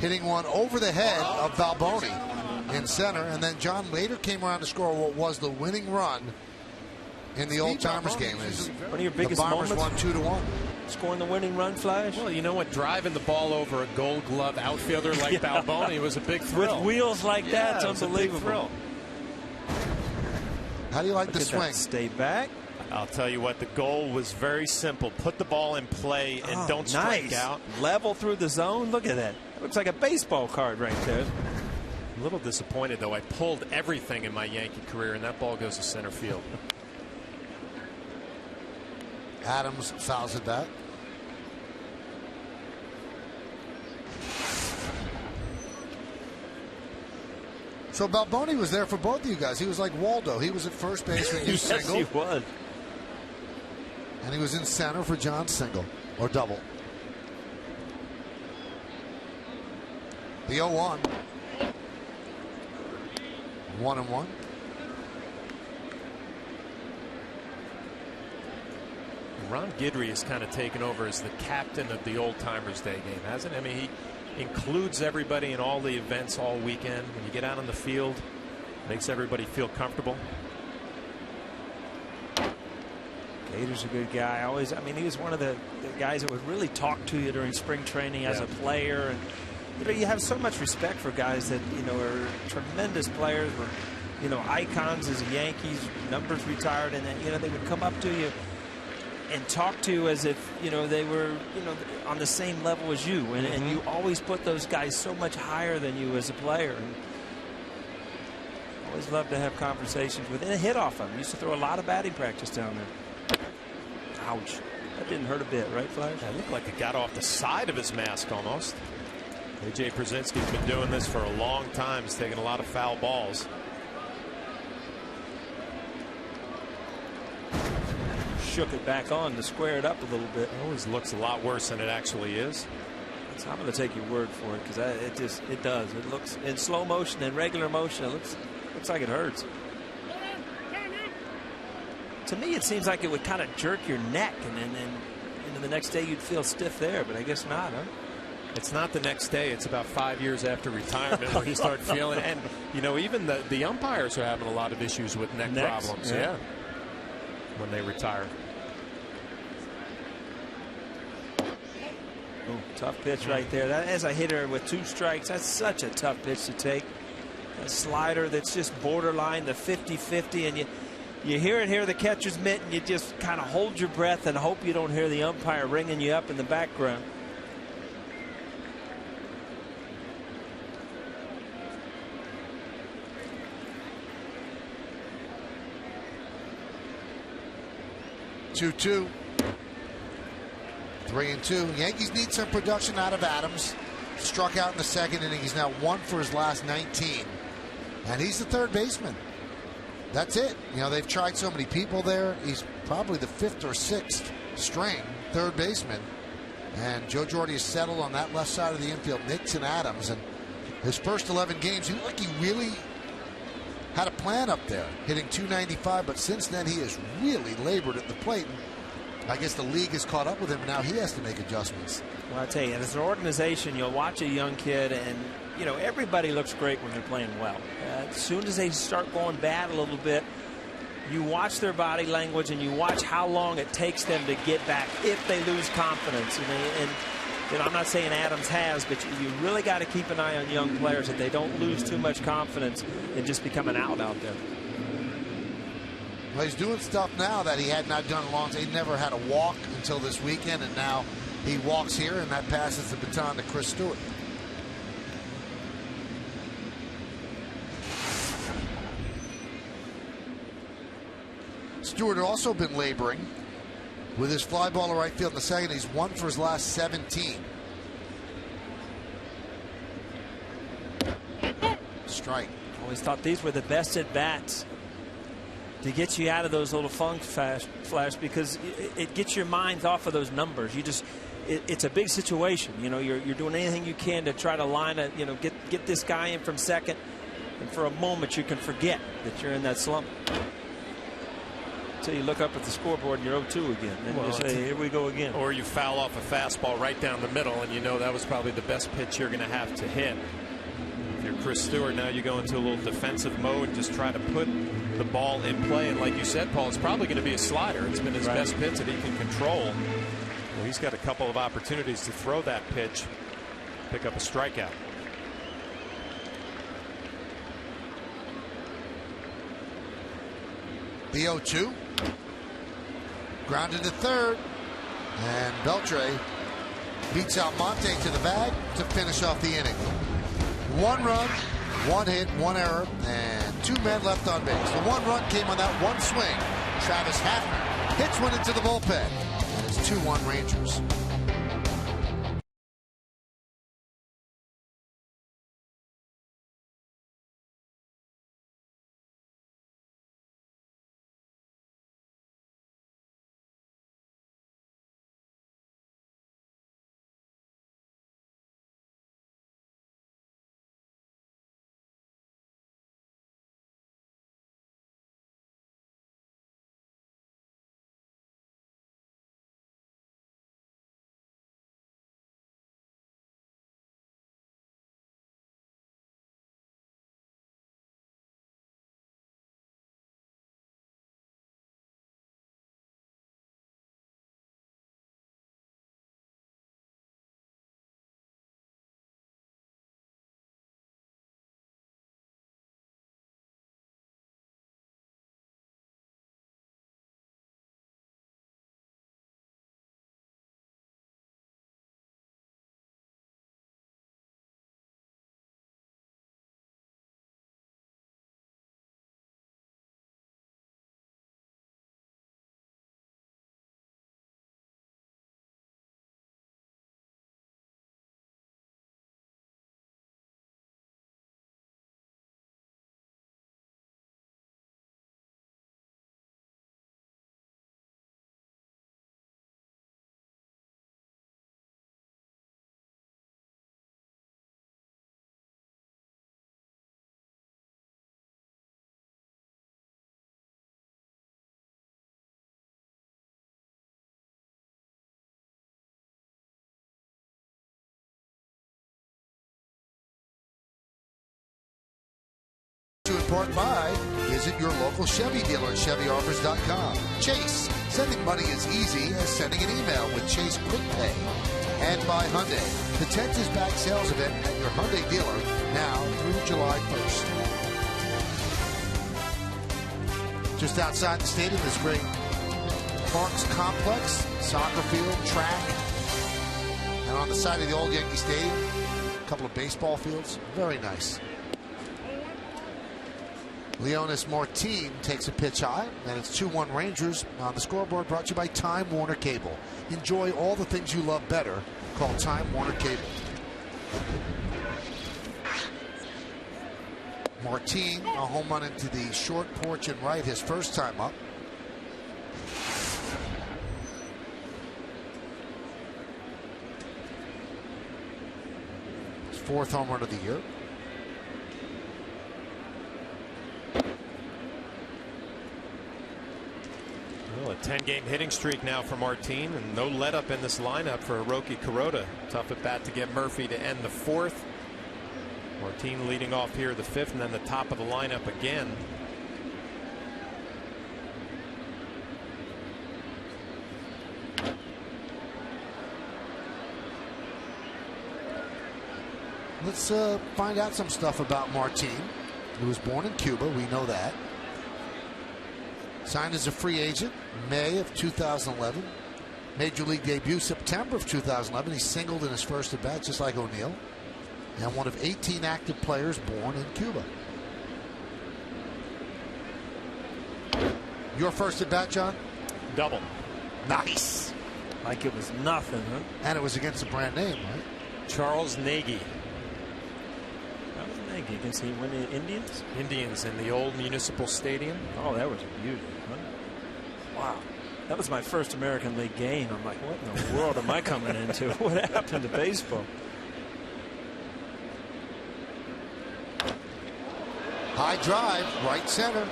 hitting one over the head of Balboni in center, and then John later came around to score what was the winning run in the Old Timers game. One of your biggest the Bombers moments? won 2-1. Scoring the winning run, Flash? Well, you know what? Driving the ball over a Gold Glove outfielder like Balboni was a big thrill. With wheels like that, it's unbelievable. Thrill. How do you like the swing? Stay back. I'll tell you what, the goal was very simple. Put the ball in play and don't strike out. Level through the zone. Look at that. It looks like a baseball card right there. A little disappointed, though. I pulled everything in my Yankee career, and that ball goes to center field. Adams fouls it back. So Balboni was there for both of you guys. He was like Waldo. He was at first base when you yes, singled. He was. And he was in center for John's single or double. The 0-1. 1-1. Ron Guidry has kind of taken over as the captain of the Old Timers Day game, hasn't he? I mean, he includes everybody in all the events all weekend. When you get out on the field, makes everybody feel comfortable. Gator's a good guy. I mean, he was one of the guys that would really talk to you during spring training as a player. And you have so much respect for guys that are tremendous players, were icons as Yankees, numbers retired, and then they would come up to you and talk to you as if they were on the same level as you, and you always put those guys so much higher than you as a player. And always loved to have conversations with, and a hit off them. Used to throw a lot of batting practice down there. Ouch. That didn't hurt a bit, right, Flash? It looked like it got off the side of his mask almost. A.J. Przinsky's been doing this for a long time. He's taking a lot of foul balls. Shook it back on to square it up a little bit. It always looks a lot worse than it actually is. So I'm going to take your word for it, because it does. It looks in slow motion and regular motion. It looks like it hurts. To me, it seems like it would kind of jerk your neck, and then the next day you'd feel stiff there, but I guess not, huh? It's not the next day. It's about 5 years after retirement where you start feeling it. And, even the umpires are having a lot of issues with neck problems. Yeah. When they retire. Ooh, tough pitch right there. That, as a hitter with 2 strikes, that's such a tough pitch to take. A slider that's just borderline the 50-50, and you hear it here, the catcher's mitt, and you just kind of hold your breath and hope you don't hear the umpire ringing you up in the background. Two-two. 3-2. Yankees need some production out of Adams. Struck out in the second inning. He's now 1 for his last 19. And he's the third baseman. That's it. They've tried so many people there. He's probably the 5th or 6th string third baseman. And Joe Girardi has settled on that left side of the infield, Nix and Adams. And his first 11 games, he looked like he really had a plan up there, hitting .295. But since then, he has really labored at the plate. And I guess the league has caught up with him. Now he has to make adjustments. Well, I tell you, as an organization, you'll watch a young kid, and everybody looks great when they're playing well. As soon as they start going bad a little bit, you watch their body language and you watch how long it takes them to get back if they lose confidence. And I'm not saying Adams has, but you really got to keep an eye on young players that they don't lose too much confidence and just become an out there. Well, he's doing stuff now that he had not done in a long time. He never had a walk until this weekend, and now he walks here, and that passes the baton to Chris Stewart. Stewart had also been laboring with his fly ball to right field in the second. He's 1 for his last 17. Strike. Always thought these were the best at bats to get you out of those little funk flash, because it gets your mind off of those numbers. It's a big situation. You're doing anything you can to try to line it. Get this guy in from second, and for a moment you can forget that you're in that slump. until you look up at the scoreboard and you're 0-2 again. And you say, here we go again. Or you foul off a fastball right down the middle, and you know that was probably the best pitch you're going to have to hit. If you're Chris Stewart, now you go into a little defensive mode, just try to put the ball in play. And like you said, Paul, it's probably going to be a slider. It's been his best pitch that he can control. Well, he's got a couple of opportunities to throw that pitch, pick up a strikeout. The 0-2. Grounded to third. And Beltre beats Almonte to the bag to finish off the inning. 1 run, 1 hit, 1 error, and 2 men left on base. The 1 run came on that 1 swing. Travis Hafner hits one into the bullpen. And it's 2-1 Rangers. Brought by, visit your local Chevy dealer at ChevyOffers.com. Chase, sending money is easy as sending an email with Chase Quick Pay. And by Hyundai, the 10th is back sales event at your Hyundai dealer now through July 1st. Just outside the stadium, this great Parks complex, soccer field, track, and on the side of the old Yankee Stadium, a couple of baseball fields. Very nice. Leonis Martin takes a pitch high, and it's 2-1 Rangers. On the scoreboard, brought to you by Time Warner Cable. Enjoy all the things you love better. Call Time Warner Cable. Martin, a home run into the short porch and right, his first time up. His 4th home run of the year. Well, a 10-game hitting streak now for Martin, and no let-up in this lineup for Hiroki Kuroda. Tough at bat to get Murphy to end the 4th. Martin leading off here the 5th, and then the top of the lineup again. Let's find out some stuff about Martin. He was born in Cuba, we know that. Signed as a free agent May of 2011. Major league debut September of 2011. He singled in his first at bat, just like O'Neill. And one of 18 active players born in Cuba. Your first at bat, John? Double. Nice. Like it was nothing, huh? And it was against a brand name, right? Charles Nagy. That was Nagy against the Indians? Indians in the old Municipal Stadium. Oh, that was a beauty. Huh? Wow. That was my first American League game. I'm like, what in the world am I coming into? What happened to baseball? High drive, right center.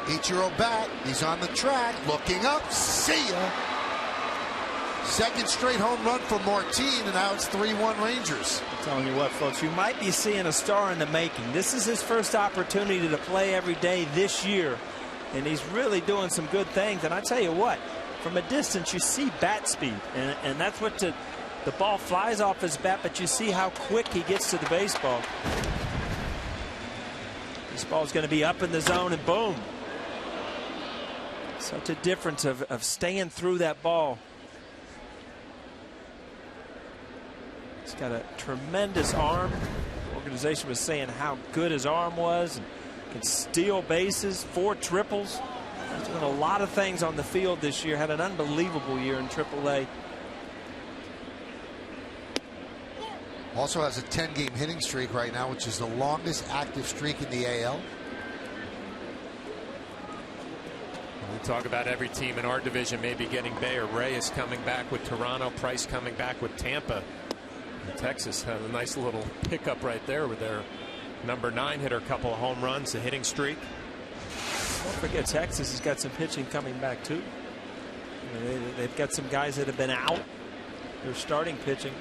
Ichiro bat. He's on the track, looking up. See ya. Second straight home run for Martin, and now it's 3-1 Rangers. I'm telling you what, folks, you might be seeing a star in the making. This is his first opportunity to play every day this year, and he's really doing some good things. And I tell you what, from a distance, you see bat speed, and that's what the ball flies off his bat, but you see how quick he gets to the baseball. This ball's going to be up in the zone, and boom. Such a difference of staying through that ball. He's got a tremendous arm. The organization was saying how good his arm was, and can steal bases, 4 triples. He's doing a lot of things on the field this year. Had an unbelievable year in AAA. Also has a 10-game hitting streak right now, which is the longest active streak in the AL. We talk about every team in our division maybe getting Bayer. Reyes coming back with Toronto, Price coming back with Tampa. And Texas had a nice little pickup right there with their number 9 hitter, a couple of home runs, a hitting streak. Don't forget, Texas has got some pitching coming back too. They've got some guys that have been out. They're starting pitching.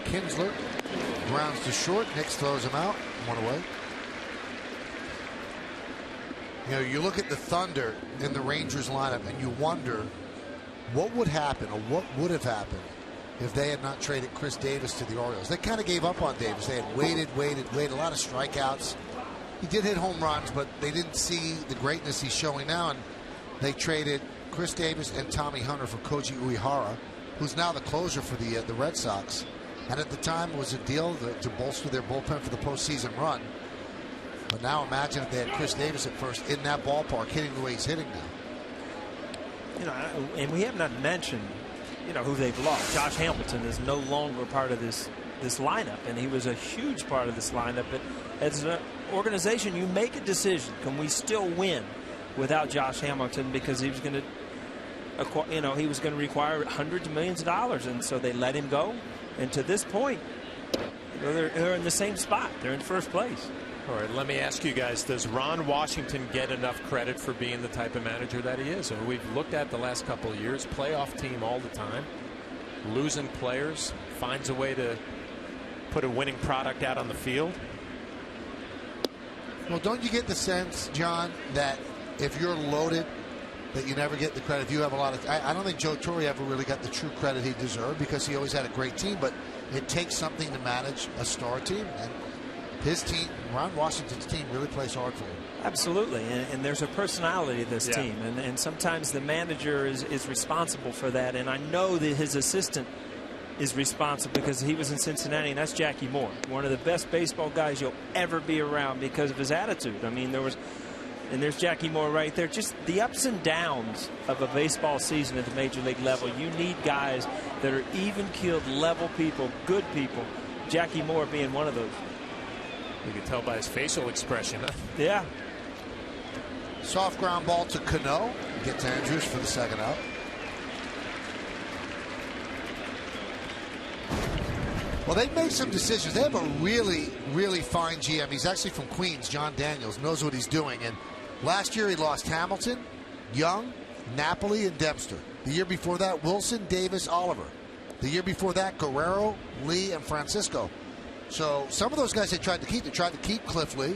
Kinsler grounds to short. Nix throws him out. 1 away. You know, you look at the Thunder in the Rangers lineup and you wonder what would happen, or what would have happened if they had not traded Chris Davis to the Orioles. They kind of gave up on Davis. They had waited, a lot of strikeouts. He did hit home runs, but they didn't see the greatness he's showing now, and they traded Chris Davis and Tommy Hunter for Koji Uehara, who's now the closer for the Red Sox. And at the time, it was a deal to bolster their bullpen for the postseason run. But now imagine if they had Chris Davis at first in that ballpark, hitting the way he's hitting now. You know, and we have not mentioned, you know, who they've lost. Josh Hamilton is no longer part of this lineup, and he was a huge part of this lineup. But as an organization, you make a decision: can we still win without Josh Hamilton? Because he was going to, you know, he was going to require hundreds of millions of dollars, and so they let him go. And to this point, you know, they're in the same spot. They're in first place. All right, let me ask you guys, does Ron Washington get enough credit for being the type of manager that he is? And we've looked at the last couple of years, playoff team all the time, losing players, finds a way to put a winning product out on the field. Well, don't you get the sense, John, that if you're loaded, that you never get the credit? If you have a lot of, I don't think Joe Torre ever really got the true credit he deserved, because he always had a great team, but it takes something to manage a star team, and his team, Ron Washington's team, really plays hard for him. Absolutely, and there's a personality to this team, and sometimes the manager is responsible for that, and I know that his assistant is responsible because he was in Cincinnati, and that's Jackie Moore, one of the best baseball guys you'll ever be around because of his attitude. I mean, there's Jackie Moore right there. Just the ups and downs of a baseball season at the major league level. You need guys that are even-keeled, level people, good people. Jackie Moore being one of those. You can tell by his facial expression. Huh? Yeah. Soft ground ball to Cano. Gets Andrews for the second out. Well, they've made some decisions. They have a really, really fine GM. He's actually from Queens, John Daniels, knows what he's doing. And last year he lost Hamilton, Young, Napoli, and Dempster. The year before that, Wilson, Davis, Oliver. The year before that, Guerrero, Lee, and Francisco. So some of those guys they tried to keep. They tried to keep Cliff Lee,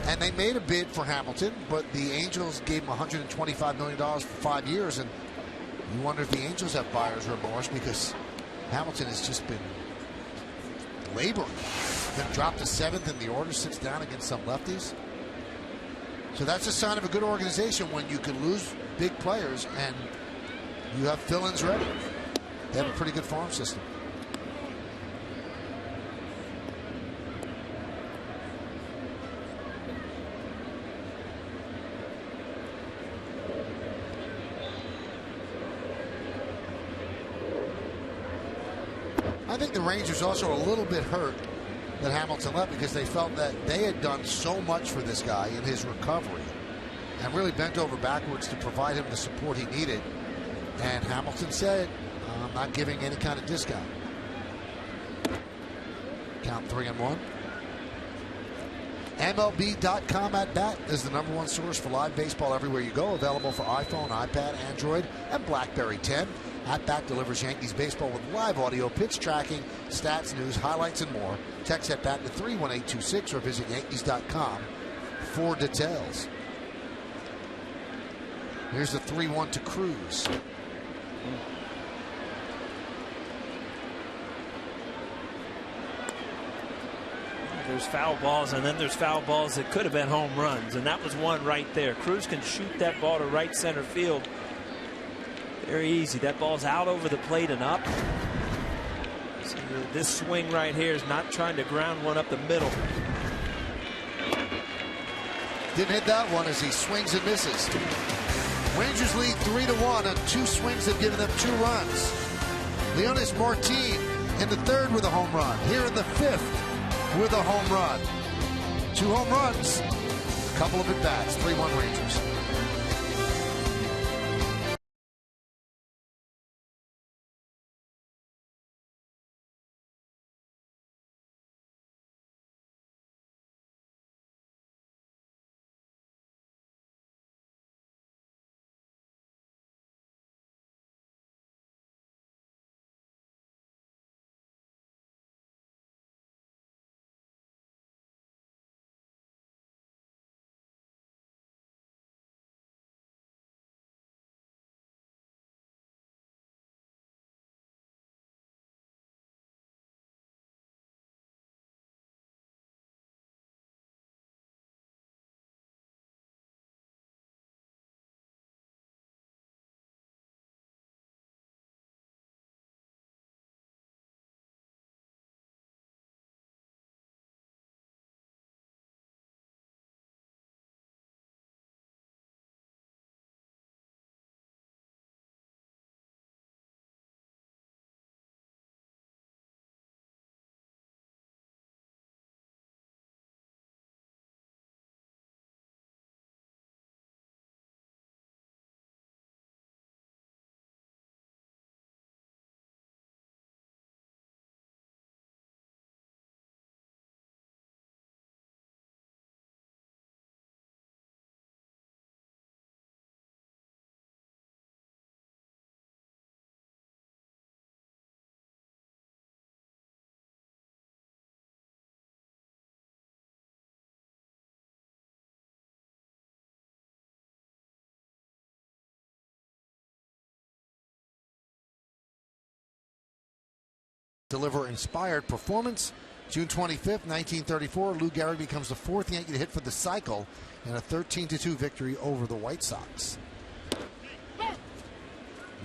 and they made a bid for Hamilton, but the Angels gave him $125 million for 5 years, and you wonder if the Angels have buyer's remorse, because Hamilton has just been laboring. Then dropped to 7th in the order, sits down against some lefties. So that's a sign of a good organization when you can lose big players and you have fill-ins ready. They have a pretty good farm system. I think the Rangers also are a little bit hurt that Hamilton left, because they felt that they had done so much for this guy in his recovery and really bent over backwards to provide him the support he needed. And Hamilton said, I'm not giving any kind of discount. Count 3-1. MLB.com at bat is the #1 source for live baseball everywhere you go. Available for iPhone, iPad, Android, and BlackBerry 10. At Bat delivers Yankees baseball with live audio, pitch tracking, stats, news, highlights, and more. Text at Bat to 31826 or visit Yankees.com for details. Here's the 3-1 to Cruz. There's foul balls, and then there's foul balls that could have been home runs, and that was one right there. Cruz can shoot that ball to right center field very easy. That ball's out over the plate and up. So this swing right here is not trying to ground one up the middle. Didn't hit that one as he swings and misses. Rangers lead 3-1 on 2 swings have given them 2 runs. Leonis Martin in the 3rd with a home run. Here in the 5th with a home run. 2 home runs, a couple of at-bats. 3-1 Rangers. Deliver inspired performance. June 25th, 1934, Lou Gehrig becomes the 4th Yankee to hit for the cycle in a 13-2 victory over the White Sox.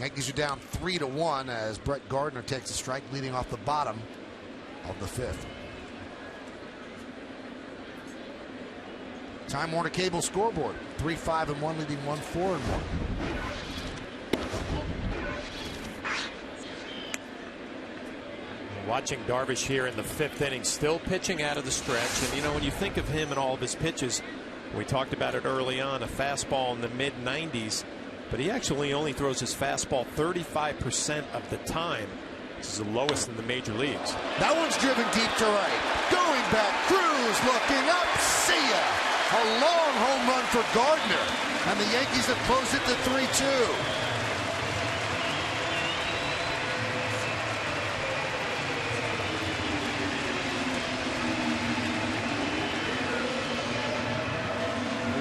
Yankees are down 3-1 as Brett Gardner takes a strike, leading off the bottom of the 5th. Time Warner Cable scoreboard: 3-5-1, leading 1-4-1. Watching Darvish here in the 5th inning, still pitching out of the stretch. And, you know, when you think of him and all of his pitches, we talked about it early on, a fastball in the mid-90s. But he actually only throws his fastball 35% of the time. This is the lowest in the major leagues. That one's driven deep to right. Going back, Cruz looking up. See ya. A long home run for Gardner. And the Yankees have closed it to 3-2.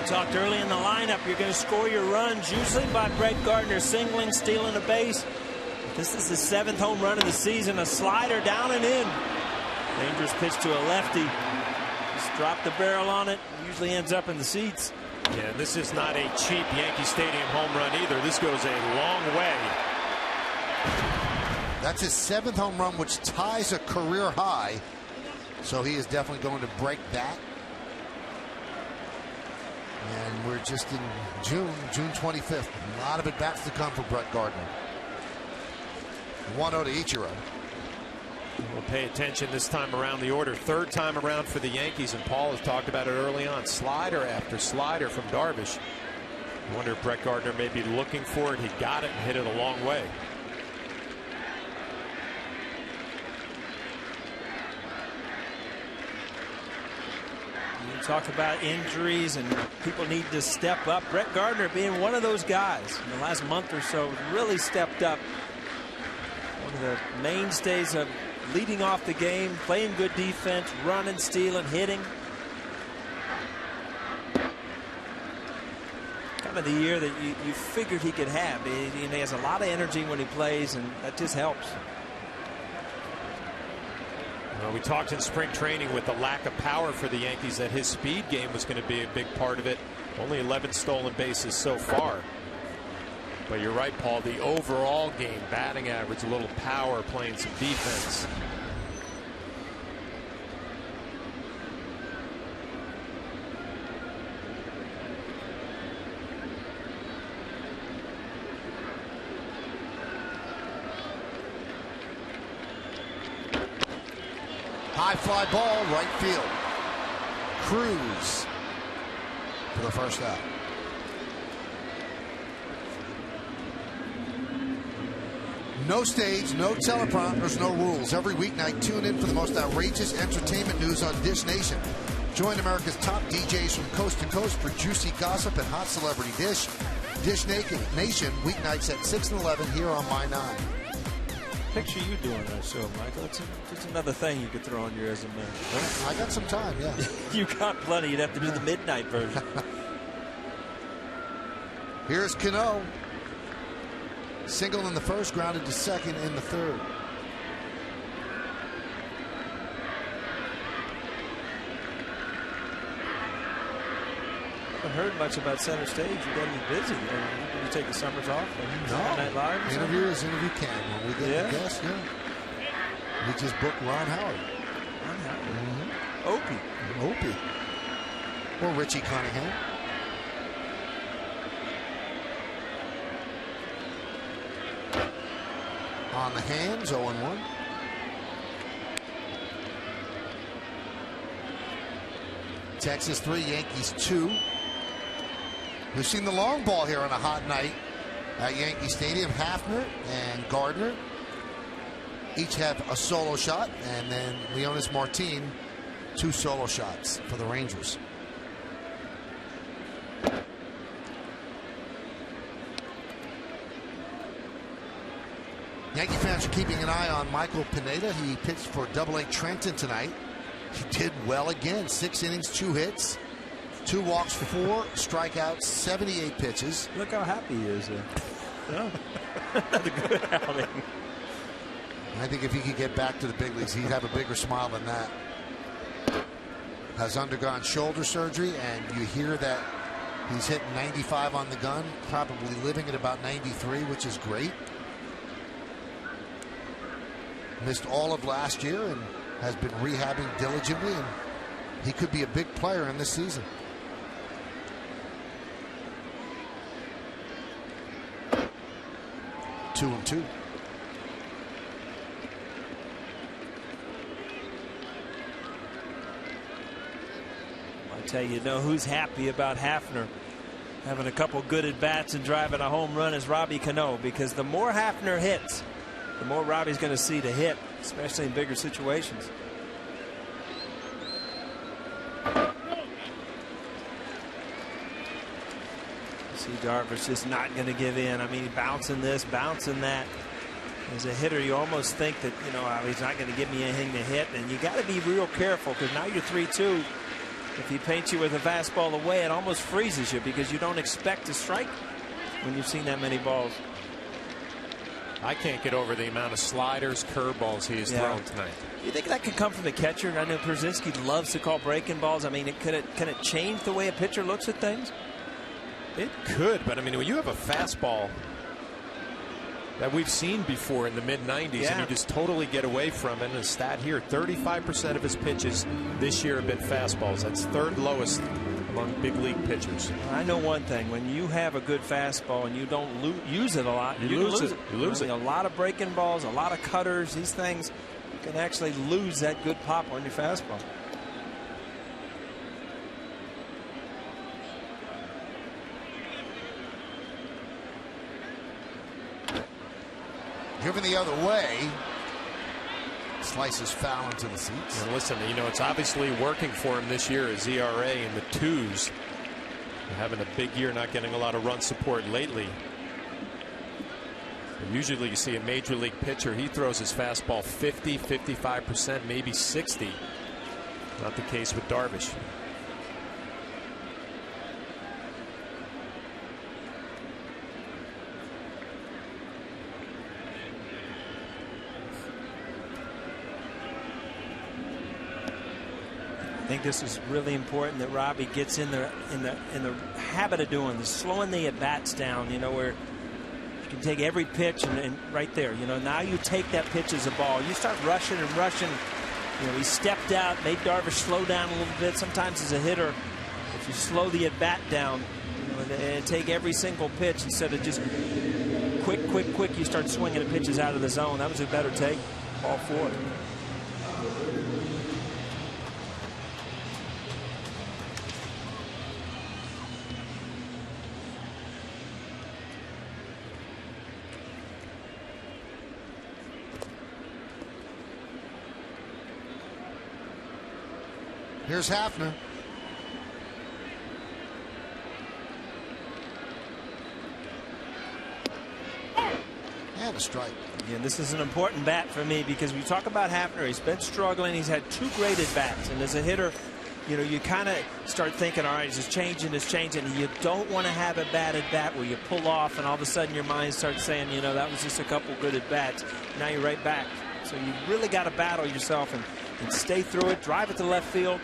Talked early in the lineup, you're going to score your runs usually by Brett Gardner singling, stealing a base. This is the 7th home run of the season, a slider down and in. Rangers pitch to a lefty. Just drop the barrel on it, usually ends up in the seats. Yeah, this is not a cheap Yankee Stadium home run either. This goes a long way. That's his 7th home run, which ties a career high. So he is definitely going to break that. And we're just in June 25th. A lot of at-bats to come for Brett Gardner. 1-0 to Ichiro. We'll pay attention this time around the order. 3rd time around for the Yankees, and Paul has talked about it early on. Slider after slider from Darvish. I wonder if Brett Gardner may be looking for it. He got it and hit it a long way. talk about injuries and people need to step up. Brett Gardner being one of those guys in the last month or so, really stepped up. One of the mainstays of leading off the game, playing good defense, running, stealing, hitting. Kind of the year that you figured he could have. He has a lot of energy when he plays, and that just helps. We talked in spring training with the lack of power for the Yankees that his speed game was going to be a big part of it. Only 11 stolen bases so far. But you're right, Paul, the overall game, batting average, a little power, playing some defense. High fly ball, right field. Cruz for the first out. No stage, no teleprompters, no rules. Every weeknight, tune in for the most outrageous entertainment news on Dish Nation. Join America's top DJs from coast to coast for juicy gossip and hot celebrity dish. Dish Nation, weeknights at 6 and 11 here on My 9. Picture you doing that show, Michael. It's just another thing you could throw on your resume. I got some time, yeah. You got plenty. You'd have to do the midnight version. Here's Cano. Single in the first, grounded to second in the third. I haven't heard much about center stage. You got to be busy. You take the summers off? Night Live? Interview is interview can. When we get the guest, we just booked Ron Howard. Ron Howard. Opie. Or Richie Cunningham. On the hands, 0-1. Texas 3, Yankees 2. We've seen the long ball here on a hot night at Yankee Stadium. Hafner and Gardner each have a solo shot, and then Leonis Martin 2 solo shots for the Rangers. Yankee fans are keeping an eye on Michael Pineda. He pitched for AA Trenton tonight. He did well again. 6 innings, 2 hits, 2 walks, 4 strikeouts, 78 pitches. Look how happy he is there. That's a good outing. I think if he could get back to the big leagues, he'd have a bigger smile than that. Has undergone shoulder surgery, and you hear that he's hitting 95 on the gun, probably living at about 93, which is great. Missed all of last year and has been rehabbing diligently, and he could be a big player in this season. Two and two. I tell you, who's happy about Hafner having a couple good at bats and driving a home run is Robbie Cano, because the more Hafner hits, the more Robbie's going to see to hit, especially in bigger situations. See Darvish just not going to give in. I mean, bouncing this, bouncing that. As a hitter, you almost think that, he's not going to give me anything to hit. And you got to be real careful, because now you're 3-2. If he paints you with a fastball away, it almost freezes you, because you don't expect to strike when you've seen that many balls. I can't get over the amount of sliders, curveballs he has thrown tonight. You think that could come from the catcher? I know Pierzynski loves to call breaking balls. I mean, can it change the way a pitcher looks at things? It could, but I mean, when you have a fastball that we've seen before in the mid-90s, and you just totally get away from it. And a stat here, 35% of his pitches this year have been fastballs. That's 3rd lowest among big league pitchers. I know one thing: when you have a good fastball and you don't use it a lot, you lose it. You lose it. A lot of breaking balls, a lot of cutters. These things can actually lose that good pop on your fastball. Given the other way, slices foul into the seats. And listen, you know, it's obviously working for him this year. His ERA in the 2s. Having a big year, not getting a lot of run support lately. Usually you see a major league pitcher, he throws his fastball 50, 55%, maybe 60. Not the case with Darvish. I think this is really important that Robbie gets in the habit of doing this, slowing the at bats down. You know, where you can take every pitch and right there. You know, now you take that pitch as a ball. You start rushing and rushing. You know, he stepped out, made Darvish slow down a little bit. Sometimes as a hitter, if you slow the at bat down, you know, and take every single pitch instead of just quick, you start swinging the pitches out of the zone. That was a better take. Ball 4. Here's Hafner. And a strike. Again, this is an important bat for me because we talk about Hafner. He's been struggling. He's had 2 great at bats, and as a hitter, you know, you kind of start thinking, all right, it's changing. You don't want to have a bad at bat where you pull off, and all of a sudden your mind starts saying, you know, that was just a couple good at bats. Now you're right back. So you really got to battle yourself and stay through it. Drive it to left field,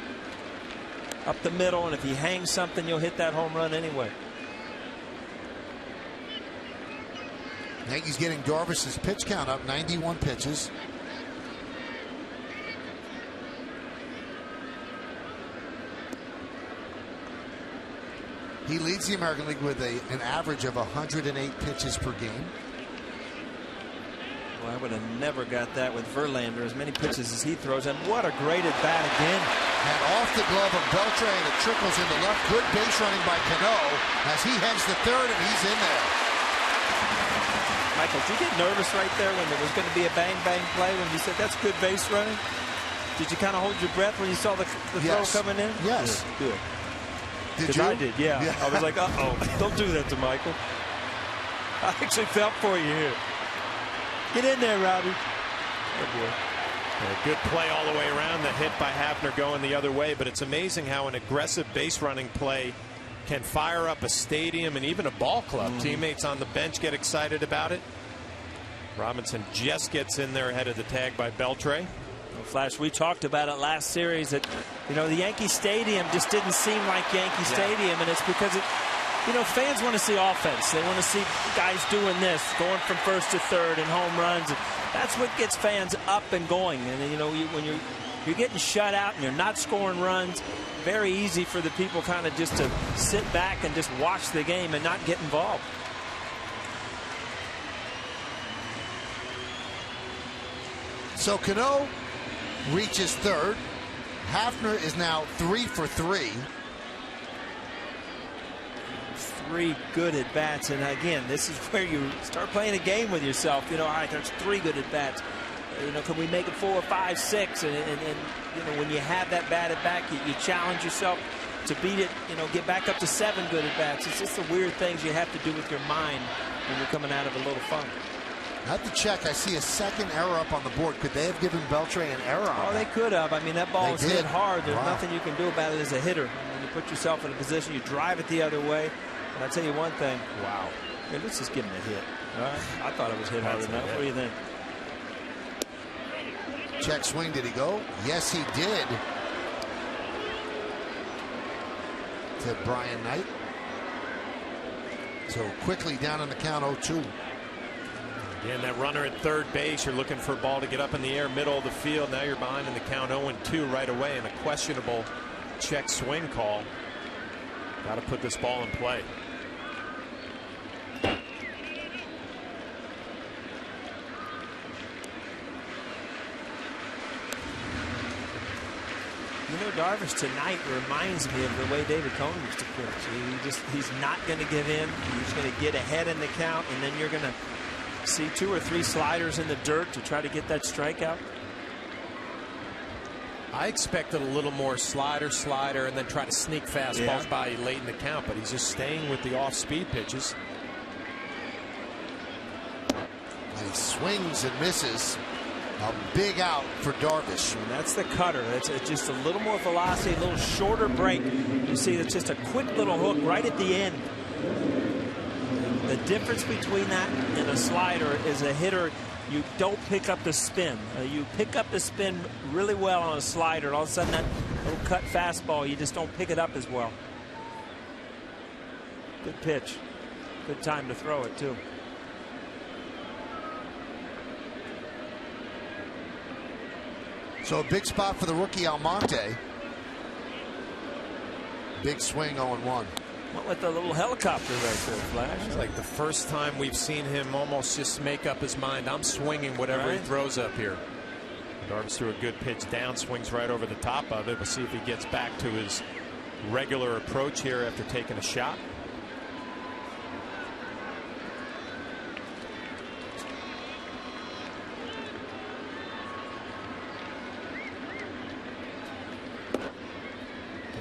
up the middle, and if he hangs something, you'll hit that home run anyway. Yankees getting Darvish's pitch count up, 91 pitches. He leads the American League with an average of 108 pitches per game. Well, I would have never got that with Verlander, as many pitches as he throws. And what a great at bat again. And off the glove of Beltre, and it trickles into left. Good base running by Cano as he heads to third, and he's in there. Michael, did you get nervous right there when there was going to be a bang-bang play when you said that's good base running? Did you kind of hold your breath when you saw the throw coming in? Yes. Good. Did you? I did, yeah. I was like, uh-oh, don't do that to Michael. I actually felt for you here. Get in there, Robbie. Oh, boy. A good play all the way around. The hit by Hafner going the other way, but it's amazing how an aggressive base running play can fire up a stadium and even a ball club. Teammates on the bench get excited about it. Robinson just gets in there ahead of the tag by Beltre. Well, Flash, we talked about it last series that, you know, the Yankee Stadium just didn't seem like Yankee Stadium, and it's because it, you know, fans want to see offense. They want to see guys doing this, going from first to third and home runs. And that's what gets fans up and going. And, you know, when you're getting shut out and you're not scoring runs, very easy for the people kind of just to sit back and just watch the game and not get involved. So Cano reaches third. Hafner is now 3 for 3. 3 good at bats, and again, this is where you start playing a game with yourself. You know, all right, there's 3 good at bats. You know, can we make it 4, 5, 6? And you know, when you have that bad at bat, you challenge yourself to beat it. You know, get back up to 7 good at bats. It's just the weird things you have to do with your mind when you're coming out of a little funk. I have to check. I see a second error up on the board. Could they have given Beltre an error? Oh, they could have. I mean, that ball was hit hard. There's nothing you can do about it as a hitter. When you put yourself in a position, you drive it the other way. And I'll tell you one thing. Wow. Hey, let's just give him a hit. All right? I thought it was hit hard enough. What do you think? Check swing. Did he go? Yes, he did. To Brian Knight. So quickly down on the count, 0-2. Again, that runner at third base, you're looking for a ball to get up in the air, middle of the field. Now you're behind in the count 0-2 right away, and a questionable check swing call. Got to put this ball in play. You know, Darvish tonight reminds me of the way David Cone used to pitch. He's not going to give in. He's going to get ahead in the count, and then you're going to see 2 or 3 sliders in the dirt to try to get that strikeout. I expected a little more slider, and then try to sneak fastballs by late in the count, but he's just staying with the off-speed pitches. And he swings and misses. A big out for Darvish. And that's the cutter. That's just a little more velocity, a little shorter break. You see, it's just a quick little hook right at the end. The difference between that and a slider is a hitter, you don't pick up the spin. You pick up the spin really well on a slider, and all of a sudden that little cut fastball, you just don't pick it up as well. Good pitch. Good time to throw it, too. So a big spot for the rookie Almonte. Big swing 0-1. What with the little helicopter right there, Flash? It's like the first time we've seen him almost just make up his mind. I'm swinging whatever he throws up here. Darvish threw a good pitch down, swings right over the top of it. We'll see if he gets back to his regular approach here after taking a shot.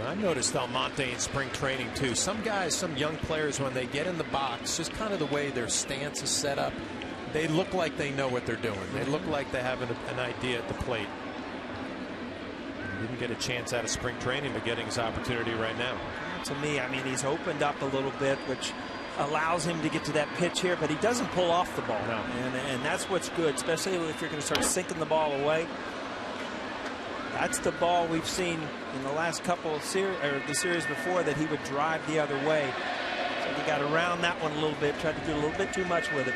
I noticed Almonte in spring training too. Some guys, some young players, when they get in the box, just kind of the way their stance is set up, they look like they know what they're doing. They look like they have an idea at the plate. He didn't get a chance out of spring training, but getting his opportunity right now. To me, I mean, he's opened up a little bit, which allows him to get to that pitch here, but he doesn't pull off the ball. No. And that's what's good, especially if you're going to start sinking the ball away. That's the ball we've seen in the last couple of the series before, that he would drive the other way. So he got around that one a little bit, tried to do a little bit too much with it.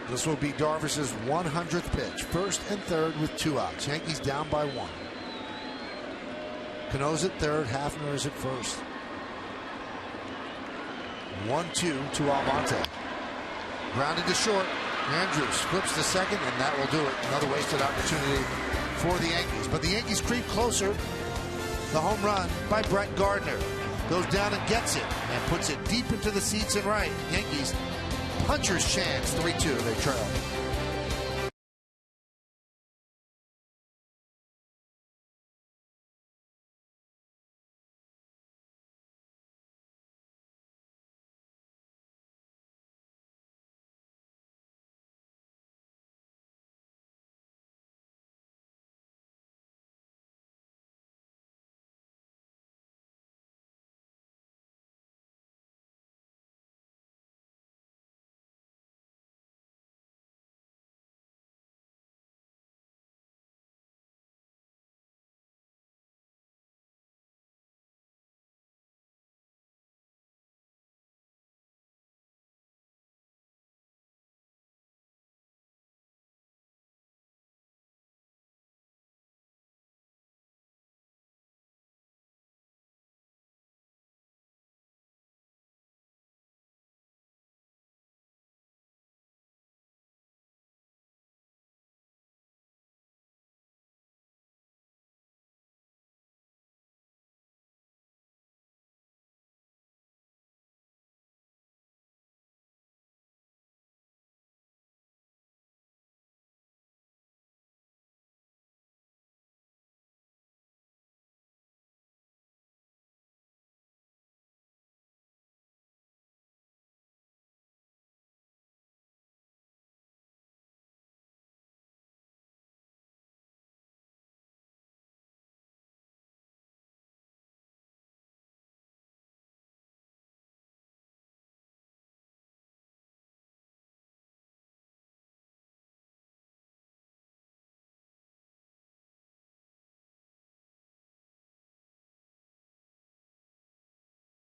This will be Darvish's 100th pitch. First and third with 2 outs. Yankees down by 1. Cano's at third, Hafner is at first. 1-2 to Almonte. Grounded to short. Andrews flips to second, and that will do it. Another wasted opportunity for the Yankees. But the Yankees creep closer. The home run by Brett Gardner. Goes down and gets it, and puts it deep into the seats and right. Yankees puncher's chance, 3-2. They trail.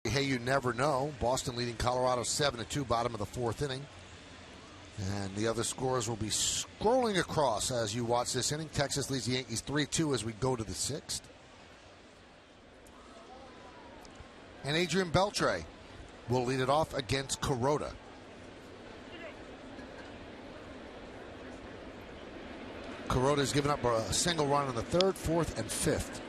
Hey, you never know. Boston leading Colorado 7-2, bottom of the 4th inning. And the other scores will be scrolling across as you watch this inning. Texas leads the Yankees 3-2 as we go to the 6th. And Adrian Beltre will lead it off against Kuroda. Kuroda has given up a single run in the 3rd, 4th, and 5th.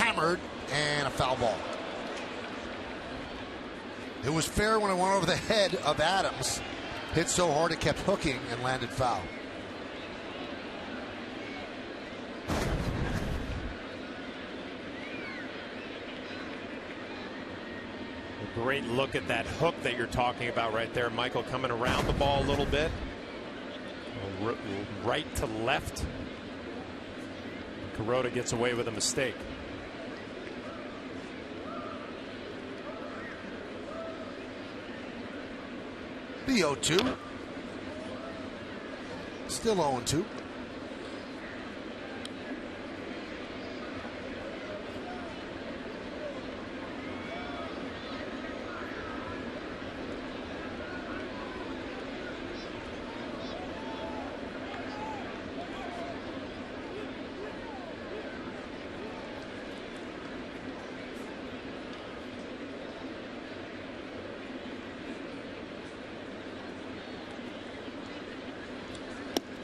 hammered, and a foul ball. It was fair when it went over the head of Adams. Hit so hard it kept hooking and landed foul. A great look at that hook that you're talking about right there, Michael, coming around the ball a little bit. Right to left. Kuroda gets away with a mistake. The 0-2. Still 0-2.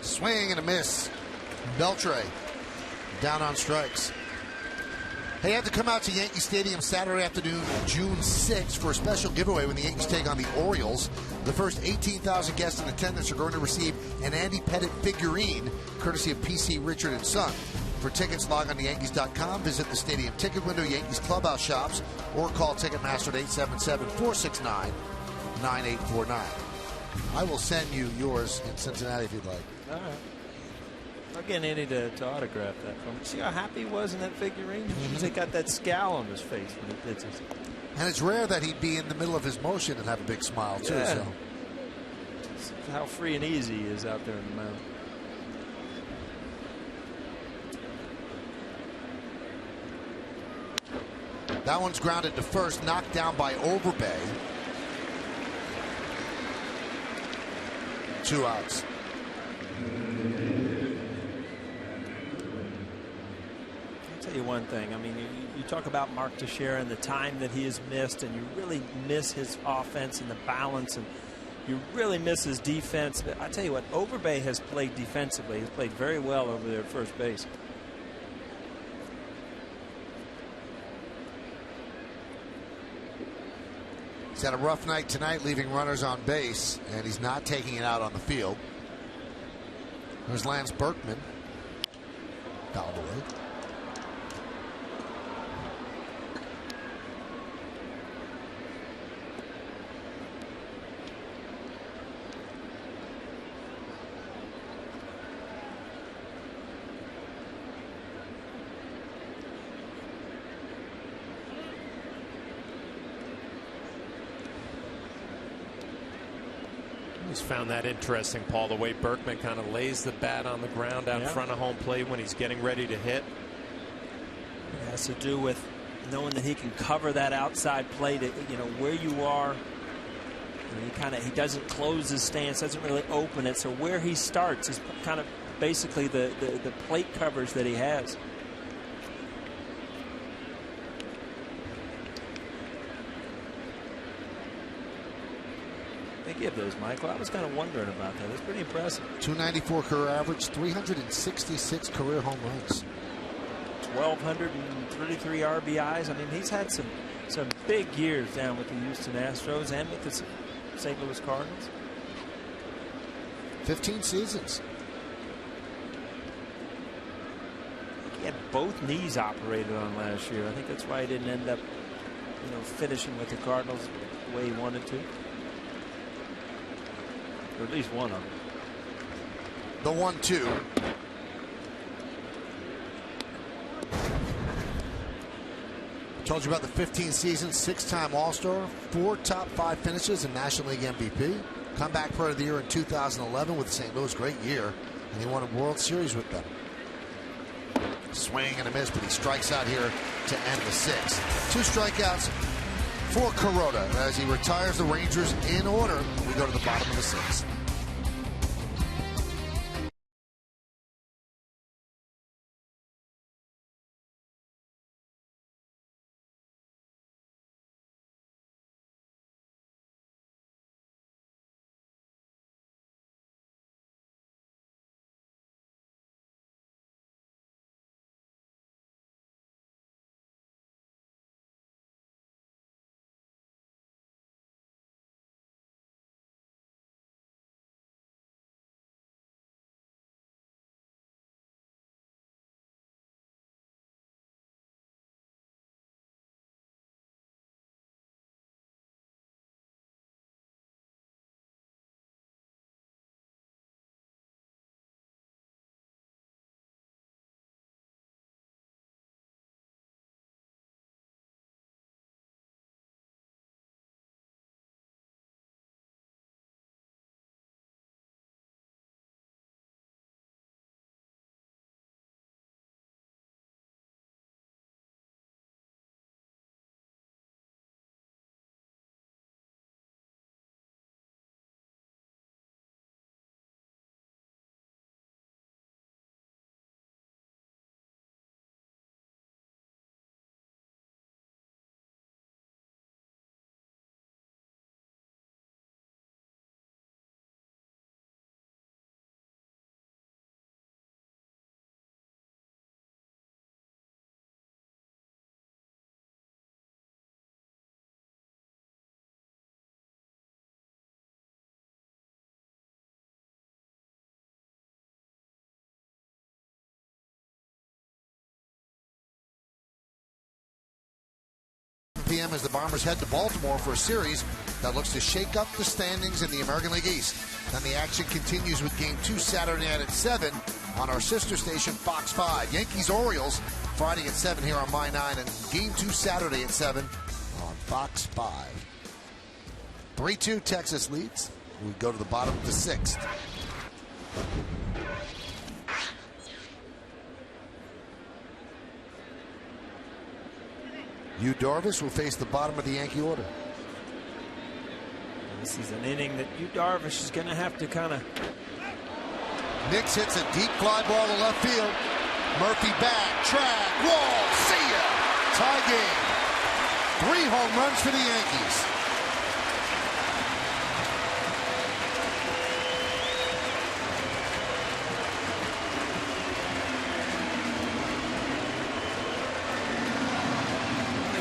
Swing and a miss. Beltre down on strikes. Hey, you have to come out to Yankee Stadium Saturday afternoon, June 6th, for a special giveaway when the Yankees take on the Orioles. The first 18,000 guests in attendance are going to receive an Andy Pettitte figurine, courtesy of PC Richard and Son. For tickets, log on to Yankees.com, visit the stadium ticket window, Yankees clubhouse shops, or call Ticketmaster at 877-469-9849. I will send you yours in Cincinnati if you'd like. All right. I'll get Andy to autograph that for me. See how happy he was in that figurine? He's got that scowl on his face when he pitches. And it's rare that he'd be in the middle of his motion and have a big smile, too. Yeah. So. Just how free and easy he is out there in the mound. That one's grounded to first, knocked down by Overbay. 2 outs. I'll tell you one thing. I mean, you talk about Mark Teixeira and the time that he has missed, and you really miss his offense and the balance, and you really miss his defense. But I tell you what, Overbay has played defensively. He's played very well over there at first base. He's had a rough night tonight, leaving runners on base, and he's not taking it out on the field. There's Lance Berkman. Fouled away. Found that interesting, Paul, the way Berkman kind of lays the bat on the ground out in front of home plate when he's getting ready to hit. It has to do with knowing that he can cover that outside plate, you know, where you are. And he doesn't close his stance, doesn't really open it. So where he starts is kind of basically the plate coverage that he has. Give those, Michael. I was kind of wondering about that. It's pretty impressive. 294 career average, 366 career home runs. 1,233 RBIs. I mean, he's had some big years down with the Houston Astros and with the St. Louis Cardinals. 15 seasons. He had both knees operated on last year. I think that's why he didn't end up, you know, finishing with the Cardinals the way he wanted to. Or at least one of them. The 1-2. Told you about the 15 seasons, 6-time All-Star, 4 top 5 finishes and National League MVP. Comeback Player of the Year in 2011 with St. Louis, great year, and he won a World Series with them. Swing and a miss, but he strikes out here to end the 6th. 2 strikeouts for Kuroda as he retires the Rangers in order. We go to the bottom of the 6th. p.m. as the Bombers head to Baltimore for a series that looks to shake up the standings in the American League East. Then the action continues with Game 2 Saturday night at 7 on our sister station, Fox 5. Yankees-Orioles Friday at 7 here on My 9, and Game 2 Saturday at 7 on Fox 5. 3-2 Texas leads. We go to the bottom of the 6th. Yu Darvish will face the bottom of the Yankee order. This is an inning that Yu Darvish is going to have to kind of. Nix hits a deep fly ball to left field. Murphy back, track, wall, see ya! Tie game. 3 home runs for the Yankees.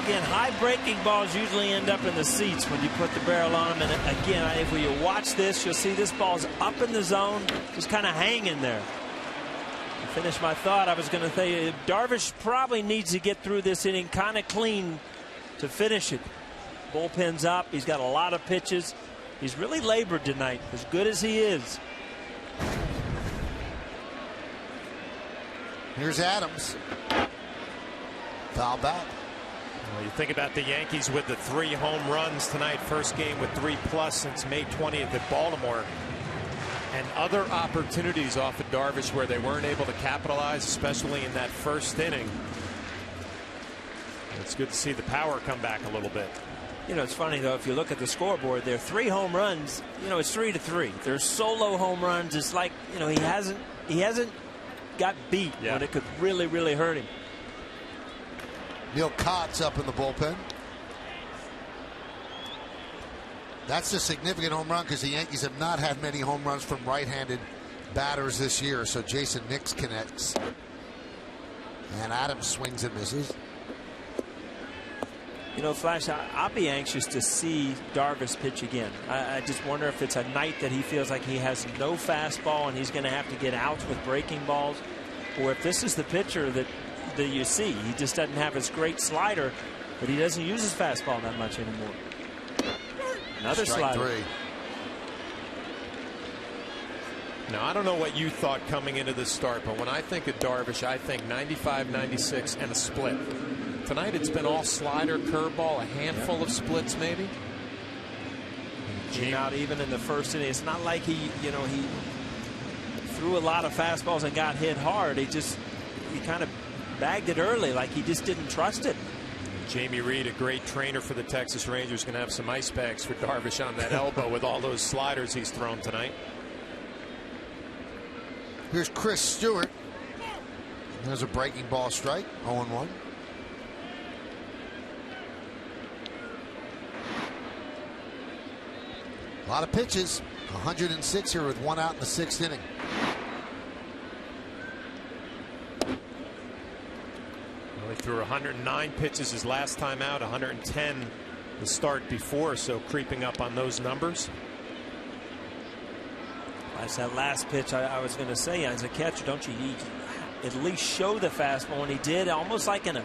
Again, high breaking balls usually end up in the seats when you put the barrel on them. And again, if you watch this, you'll see this ball's up in the zone, just kind of hanging there. To finish my thought, I was going to say Darvish probably needs to get through this inning kind of clean to finish it. Bullpen's up. He's got a lot of pitches. He's really labored tonight, as good as he is. Here's Adams. Foul back. Well, you think about the Yankees with the 3 home runs tonight, first game with 3+ since May 20th at Baltimore, and other opportunities off of Darvish where they weren't able to capitalize, especially in that first inning. It's good to see the power come back a little bit. You know, it's funny though, if you look at the scoreboard, there are 3 home runs. You know, it's 3-3. There's solo home runs. It's like, you know, he hasn't got beat when it could really, really hurt him. Neil Cott's up in the bullpen. That's a significant home run because the Yankees have not had many home runs from right-handed batters this year. So Jason Nix connects. And Adams swings and misses. You know, Flash, I'll be anxious to see Darvish pitch again. I just wonder if it's a night that he feels like he has no fastball and he's going to have to get outs with breaking balls, or if this is the pitcher that you see. He just doesn't have his great slider, but he doesn't use his fastball that much anymore. Another slider. 3. Now, I don't know what you thought coming into this start, but when I think of Darvish, I think 95, 96, and a split. Tonight it's been all slider, curveball, a handful of splits maybe. Came out even in the first inning. It's not like he threw a lot of fastballs and got hit hard. He kind of bagged it early, like he just didn't trust it. Jamie Reed, a great trainer for the Texas Rangers, going to have some ice bags for Darvish on that elbow with all those sliders he's thrown tonight. Here's Chris Stewart. There's a breaking ball strike. 0-1. A lot of pitches. 106 here with 1 out in the 6th inning. He threw 109 pitches his last time out, 110 the start before, so creeping up on those numbers. That's that last pitch I was going to say. As a catcher, don't you need to at least show the fastball? And he did, almost like in a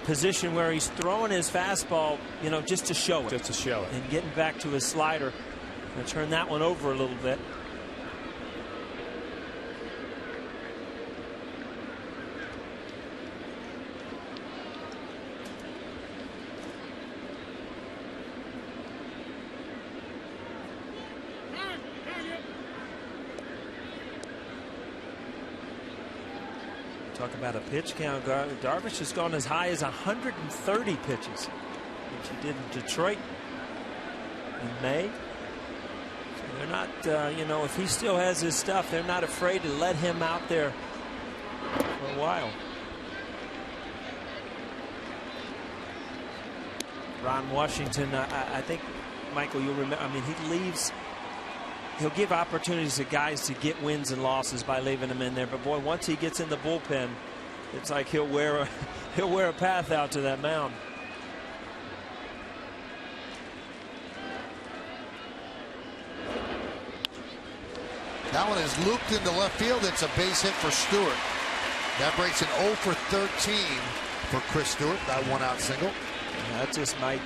position where he's throwing his fastball, you know, just to show it. Just to show it. And getting back to his slider. And turn that one over a little bit. Talk about a pitch count. Darvish has gone as high as 130 pitches, which he did in Detroit in May. So they're not, you know, if he still has his stuff, they're not afraid to let him out there for a while. Ron Washington, I think, Michael, you'll remember, I mean, he leaves. He'll give opportunities to guys to get wins and losses by leaving them in there. But boy, once he gets in the bullpen, it's like he'll wear a path out to that mound. That one is looped into left field. It's a base hit for Stewart. That breaks an 0 for 13 for Chris Stewart. That 1 out single. That just might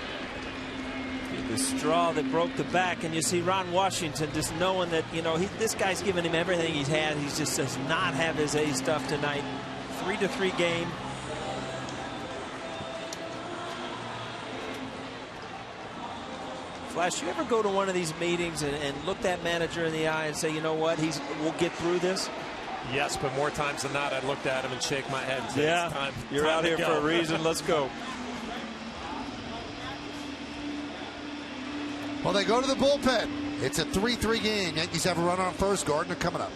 be the straw that broke the back. And you see Ron Washington just knowing that, you know, this guy's giving him everything he's had. He just does not have his A stuff tonight. 3-3 game. Flash, you ever go to one of these meetings and look that manager in the eye and say, you know what, we'll get through this? Yes, but more times than not, I looked at him and shake my head and say, yeah, it's time, you're time out here go. for a reason. Let's go. Well, they go to the bullpen. It's a 3-3 game. Yankees have a runner on first. Gardner coming up.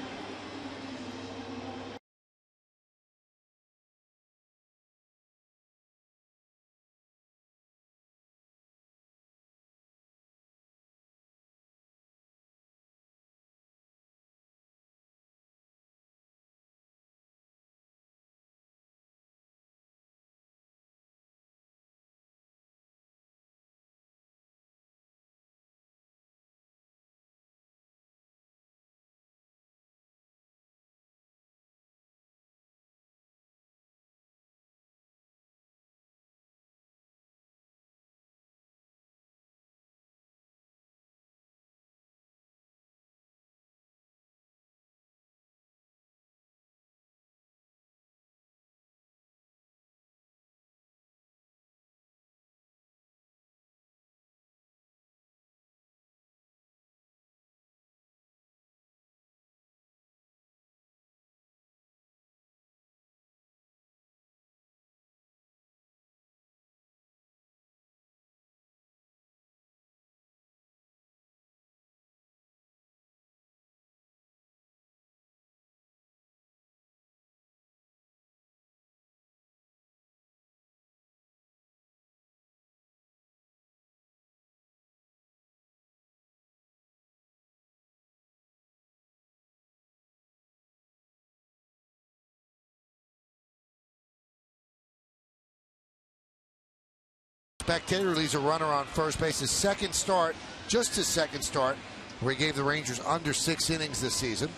Spectator leaves a runner on first base. His second start, just his second start, where he gave the Rangers under 6 innings this season.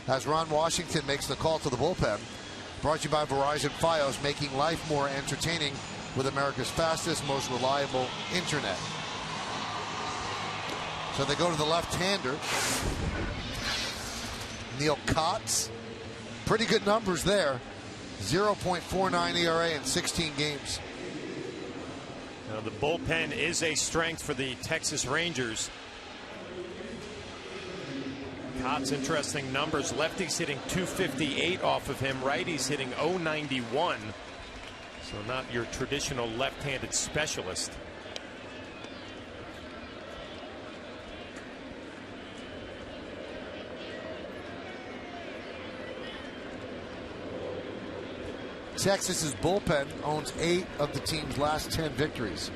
As Ron Washington makes the call to the bullpen. Brought to you by Verizon Fios, making life more entertaining with America's fastest, most reliable internet. So they go to the left-hander, Neil Kotz. Pretty good numbers there. 0.49 ERA in 16 games. Now, the bullpen is a strength for the Texas Rangers. Cobb's interesting numbers. Lefty's hitting .258 off of him. Righty's hitting .091. So not your traditional left-handed specialist. Texas's bullpen owns 8 of the team's last 10 victories.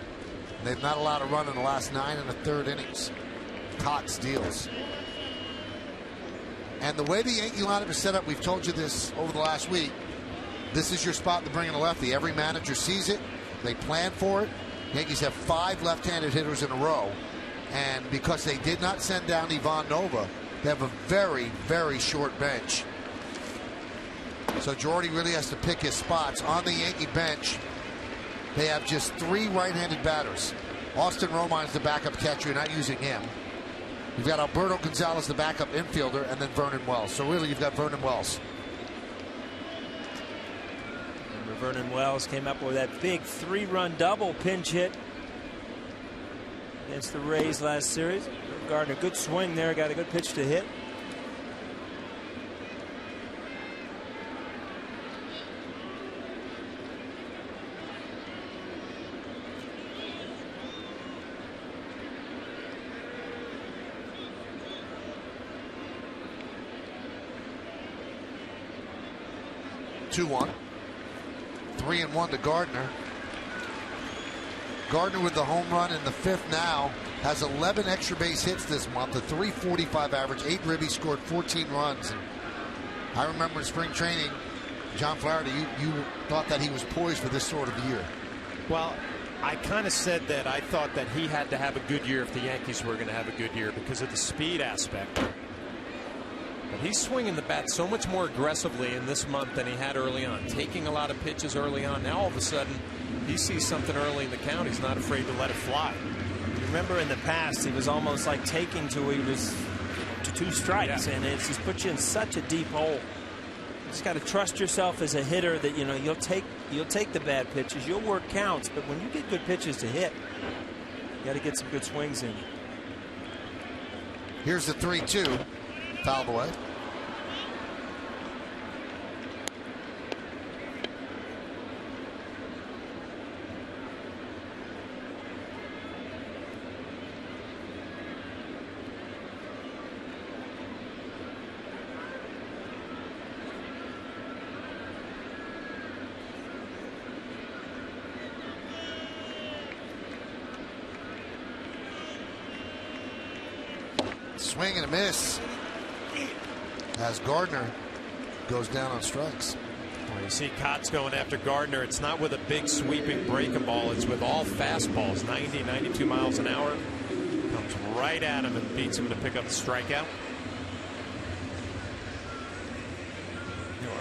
They've not allowed a run in the last 9 1/3 innings. Cox deals. And the way the Yankee lineup is set up, we've told you this over the last week, this is your spot to bring in a lefty. Every manager sees it. They plan for it. Yankees have 5 left-handed hitters in a row. And because they did not send down Ivan Nova, they have a very, very short bench. So Jordy really has to pick his spots. On the Yankee bench, they have just 3 right-handed batters. Austin Romine's the backup catcher. You're not using him. You've got Alberto Gonzalez, the backup infielder, and then Vernon Wells. So really, you've got Vernon Wells. Remember, Vernon Wells came up with that big 3-run double pinch hit against the Rays last series. Gardner, good swing there. Got a good pitch to hit. (2-1). 3-1 to Gardner. Gardner with the home run in the 5th now. Has 11 extra base hits this month. A .345 average. 8 ribbies, scored 14 runs. And I remember in spring training, John Flaherty, you thought that he was poised for this sort of year. Well, I kind of said that I thought that he had to have a good year if the Yankees were going to have a good year because of the speed aspect. But he's swinging the bat so much more aggressively in this month than he had early on, taking a lot of pitches early on. Now all of a sudden he sees something early in the count, he's not afraid to let it fly. Remember in the past, he was almost like taking to 2 strikes, and it's just put you in such a deep hole. You just got to trust yourself as a hitter that you'll take the bad pitches, you'll work counts, but when you get good pitches to hit, you got to get some good swings in. Here's the 3-2, fouled away. Swing and a miss as Gardner goes down on strikes. Well, you see Cots going after Gardner. It's not with a big sweeping breaking ball. It's with all fastballs, 90, 92 miles an hour. Comes right at him and beats him to pick up the strikeout.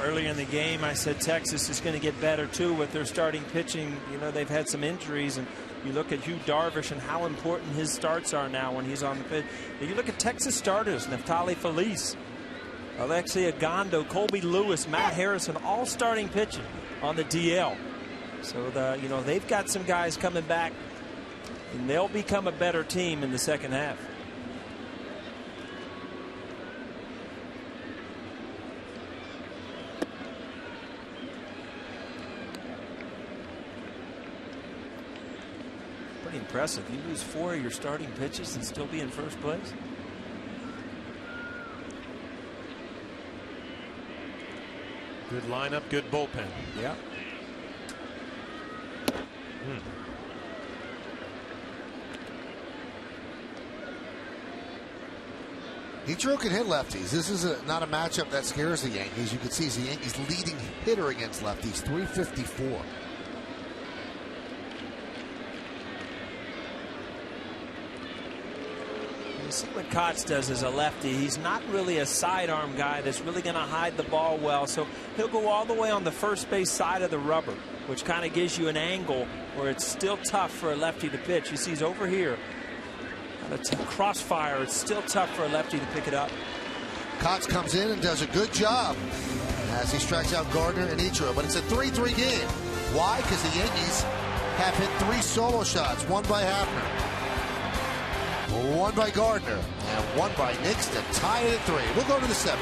Earlier in the game, I said Texas is going to get better too with their starting pitching. They've had some injuries, and you look at Hugh Darvish and how important his starts are now when he's on the pitch. You look at Texas starters: Neftali Feliz, Alexei Agondo, Colby Lewis, Matt Harrison, all starting pitching on the DL. So they've got some guys coming back, and they'll become a better team in the second half. Impressive. You lose 4 of your starting pitches and still be in first place. Good lineup, good bullpen. Yeah. Ichiro can hit lefties. This is not a matchup that scares the Yankees. You can see he's the Yankees' leading hitter against lefties, 354. See what Cots does as a lefty. He's not really a sidearm guy that's really going to hide the ball well, so he'll go all the way on the first base side of the rubber, which kind of gives you an angle where it's still tough for a lefty to pitch. You see he's over here. It's a crossfire. It's still tough for a lefty to pick it up. Cots comes in and does a good job as he strikes out Gardner and Ichiro, but it's a 3-3 game. Why? Because the Yankees have hit 3 solo shots, one by Hafner, one by Gardner, and one by Nix to tie it at 3. We'll go to the 7th.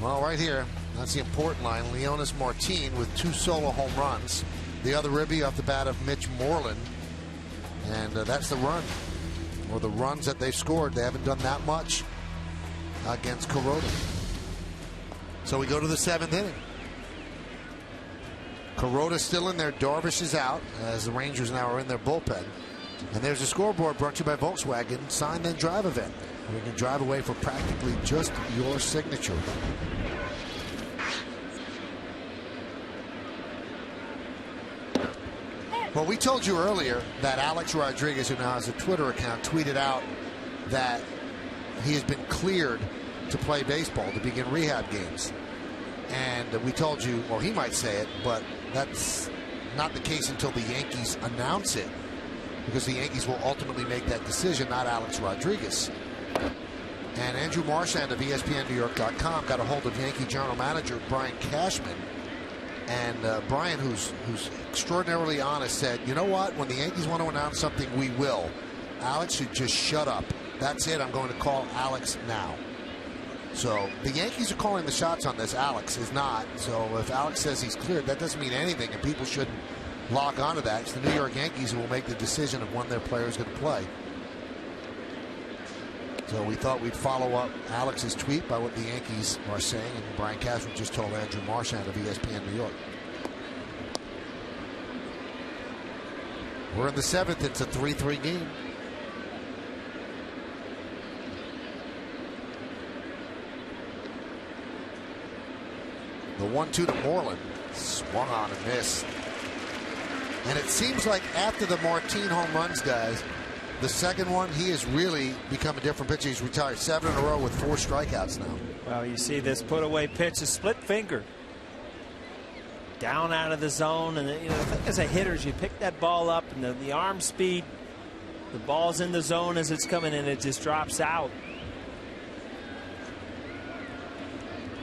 Well, right here, that's the important line. Leonis Martin with 2 solo home runs. The other ribby off the bat of Mitch Moreland. And that's the run or the runs that they've scored, they haven't done that much against Kuroda. So we go to the 7th inning. Kuroda's still in there. Darvish is out as the Rangers now are in their bullpen. And there's a scoreboard brought to you by Volkswagen. Sign then drive event. We can drive away for practically just your signature. Well, we told you earlier that Alex Rodriguez, who now has a Twitter account, tweeted out that he has been cleared to play baseball, to begin rehab games. And we told you, or he might say it, but that's not the case until the Yankees announce it, because the Yankees will ultimately make that decision, not Alex Rodriguez. And Andrew Marchand of ESPNNewYork.com got a hold of Yankee General Manager Brian Cashman. And Brian, who's extraordinarily honest, said, you know what? When the Yankees want to announce something, we will. Alex should just shut up. That's it. I'm going to call Alex now. So the Yankees are calling the shots on this. Alex is not. So if Alex says he's cleared, that doesn't mean anything, and people shouldn't lock onto that. It's the New York Yankees who will make the decision of when their player is going to play. So we thought we'd follow up Alex's tweet by what the Yankees are saying, and Brian Cashman just told Andrew Marchand of ESPN New York. We're in the 7th. It's a 3-3 game. The 1-2 to Moreland. Swung on and missed. And it seems like after the Martin home runs, guys, the second one, he has really become a different pitcher. He's retired 7 in a row with 4 strikeouts now. Well, you see this put away pitch, a split finger. Down out of the zone. And, you know, the thing as a hitter is you pick that ball up and the arm speed, the ball's in the zone as it's coming in, it just drops out.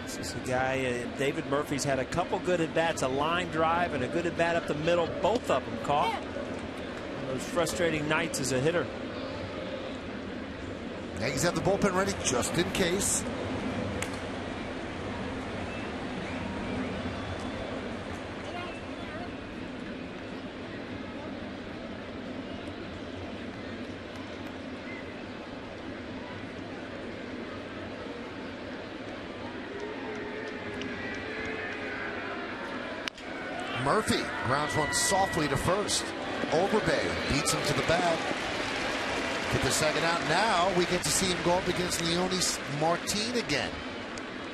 This is a guy, David Murphy's had a couple good at-bats, a line drive and a good at-bat up the middle, both of them caught. Those frustrating nights as a hitter. Yankees have the bullpen ready just in case. Murphy grounds one softly to first. Overbay beats him to the bag. Get the second out. Now we get to see him go up against Leonis Martin again.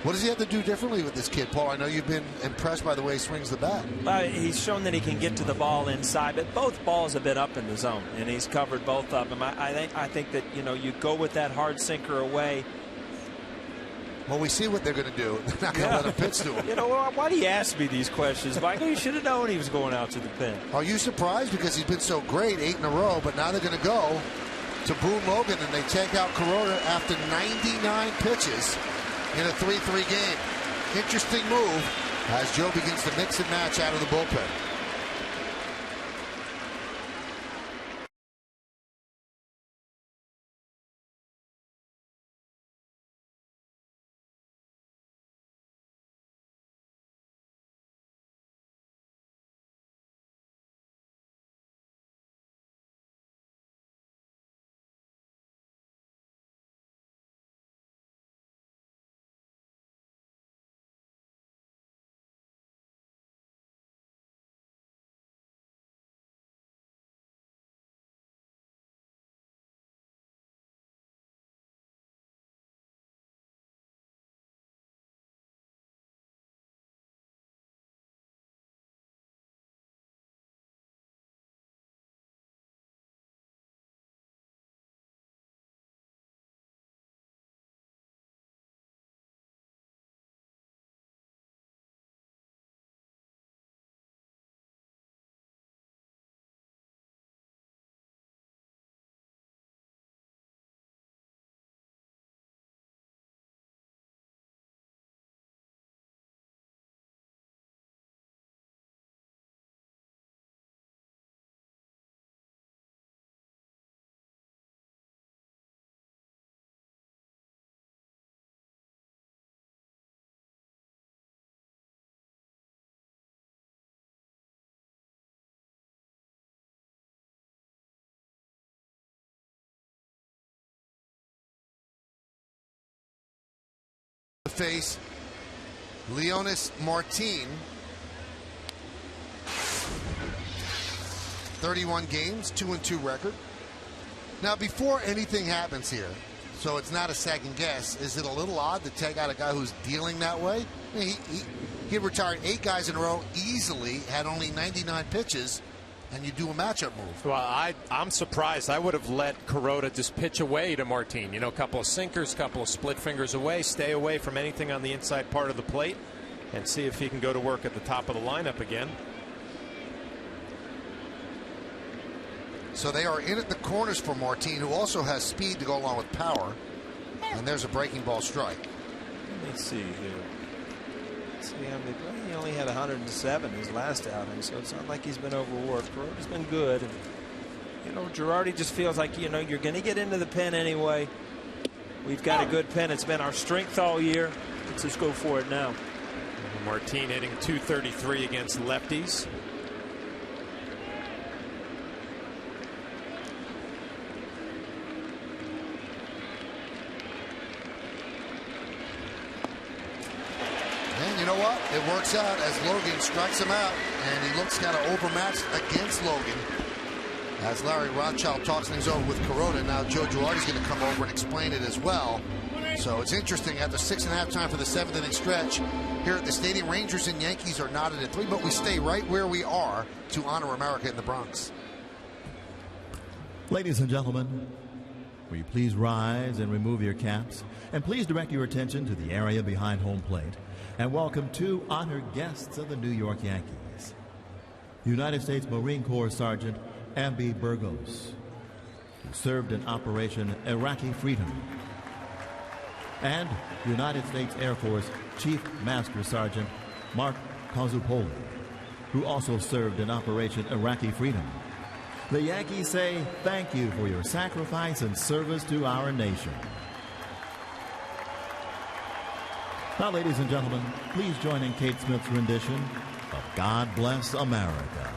What does he have to do differently with this kid, Paul? I know you've been impressed by the way he swings the bat. He's shown that he can get to the ball inside, but both balls have been up in the zone, and he's covered both of them. I think that, you know, you go with that hard sinker away. Well, we see what they're going to do. They're not going to let him pitch to him. You know, why do you ask me these questions, Michael? You should have known he was going out to the pen. Are you surprised? Because he's been so great, 8 in a row, but now they're going to go to Boone Logan, and they take out Kuroda after 99 pitches in a 3-3 game. Interesting move as Joe begins to mix and match out of the bullpen. face Leonis Martin. 31 games, 2-2 record. Now, before anything happens here, so it's not a second guess, is it a little odd to take out a guy who's dealing that way? I mean, he retired 8 guys in a row easily, had only 99 pitches, and you do a matchup move. Well, I'm surprised. I would have let Kuroda just pitch away to Martin. You know, a couple of sinkers, a couple of split fingers away, stay away from anything on the inside part of the plate, and see if he can go to work at the top of the lineup again. So they are in at the corners for Martin, who also has speed to go along with power. And there's a breaking ball strike. Let me see here. Let's see how many. He only had 107 his last outing, so it's not like he's been overworked. Kuroda's been good. And, you know, Girardi just feels like, you know, you're going to get into the pen anyway. We've got a good pen. It's been our strength all year. Let's just go for it now. Martin hitting .233 against lefties. And you know what? It works out as Logan strikes him out, and he looks kind of overmatched against Logan. As Larry Rothschild talks things over with Kuroda, now Joe Girardi's going to come over and explain it as well. So it's interesting. After 6.5 time for the 7th inning stretch here at the stadium, Rangers and Yankees are knotted at 3, but we stay right where we are to honor America in the Bronx. Ladies and gentlemen, will you please rise and remove your caps, and please direct your attention to the area behind home plate, and welcome 2 honored guests of the New York Yankees. United States Marine Corps Sergeant Amby Burgos, who served in Operation Iraqi Freedom, and United States Air Force Chief Master Sergeant Mark Kozupoli, who also served in Operation Iraqi Freedom. The Yankees say thank you for your sacrifice and service to our nation. Now, ladies and gentlemen, please join in Kate Smith's rendition of God Bless America.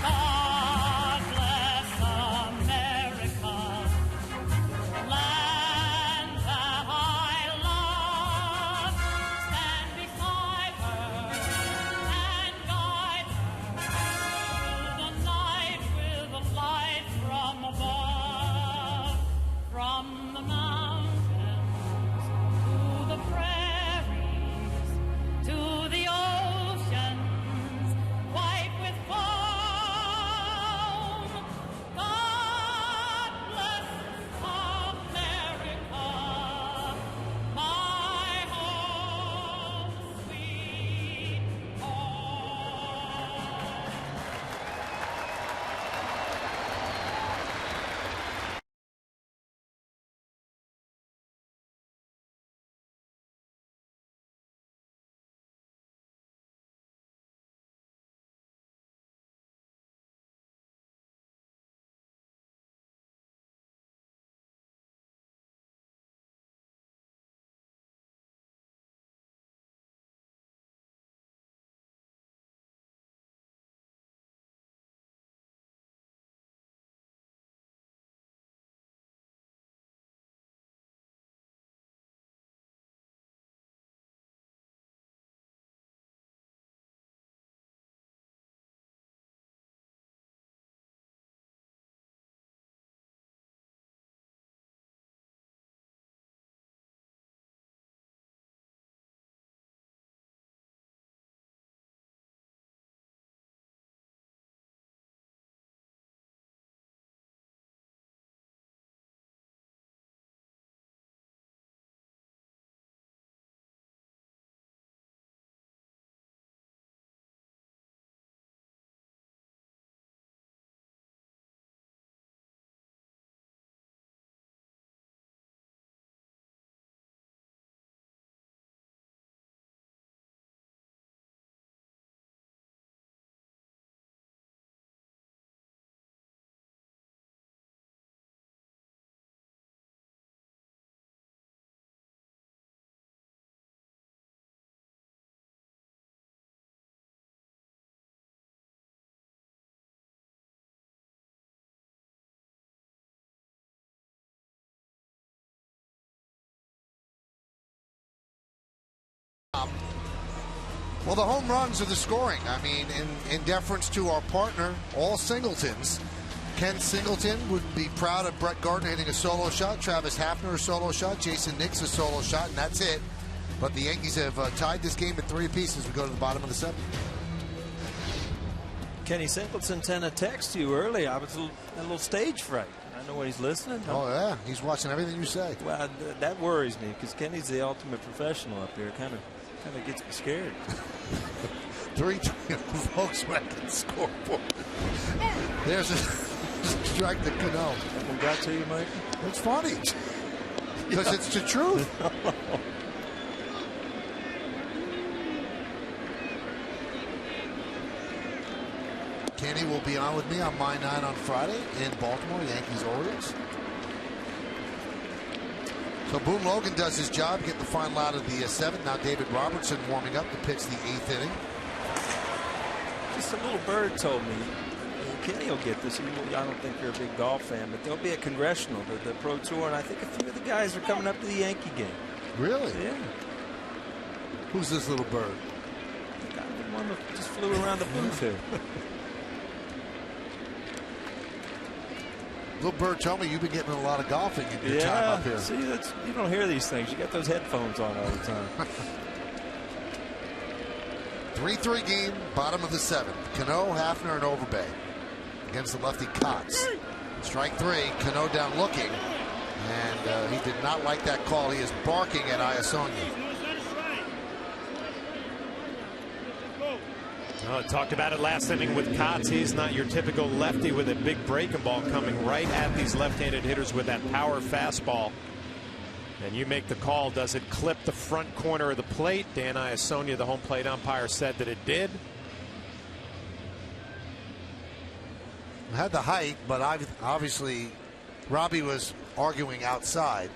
God bless America, land that I love. Stand beside her and guide her through the night with a light from above, from the mountains to the prairies, to the ocean. Well, the home runs are the scoring. I mean, in deference to our partner, all Singletons, Ken Singleton would be proud of Brett Gardner hitting a solo shot, Travis Hafner a solo shot, Jason Nix a solo shot, and that's it. But the Yankees have tied this game at 3 apiece as we go to the bottom of the 7th. Kenny Singleton sent a text to you early. I was a little stage fright. I know what he's listening. Oh, yeah. He's watching everything you say. Well, that worries me because Kenny's the ultimate professional up here. Kind of gets me scared. 3-2 Volkswagen scoreboard. There's a strike to Cano. That one got to you, Mike? It's funny because it's the truth. Kenny will be on with me on My 9 on Friday in Baltimore, Yankees-Orioles. So Boone Logan does his job, getting the final out of the 7th. Now David Robertson warming up to pitch the 8th inning. Just a little bird told me, Kenny will get this. I don't think you're a big golf fan, but there'll be a congressional, the Pro Tour, and I think a few of the guys are coming up to the Yankee game. Really? Yeah. Who's this little bird? The guy, the one that just flew around the booth here. Little bird, tell me you've been getting a lot of golfing in your time up here. See, you don't hear these things. You got those headphones on all the time. 3-3 game, bottom of the 7th. Cano, Hafner, and Overbay against the lefty Kotz. Strike 3, Cano down looking, and he did not like that call. He is barking at Iasonia. Oh, talked about it last inning with Kotz. He's not your typical lefty with a big breaking ball coming right at these left-handed hitters with that power fastball. And you make the call. Does it clip the front corner of the plate? Dan Iasonia, the home plate umpire, said that it did. It had the height, but obviously Robbie was arguing outside.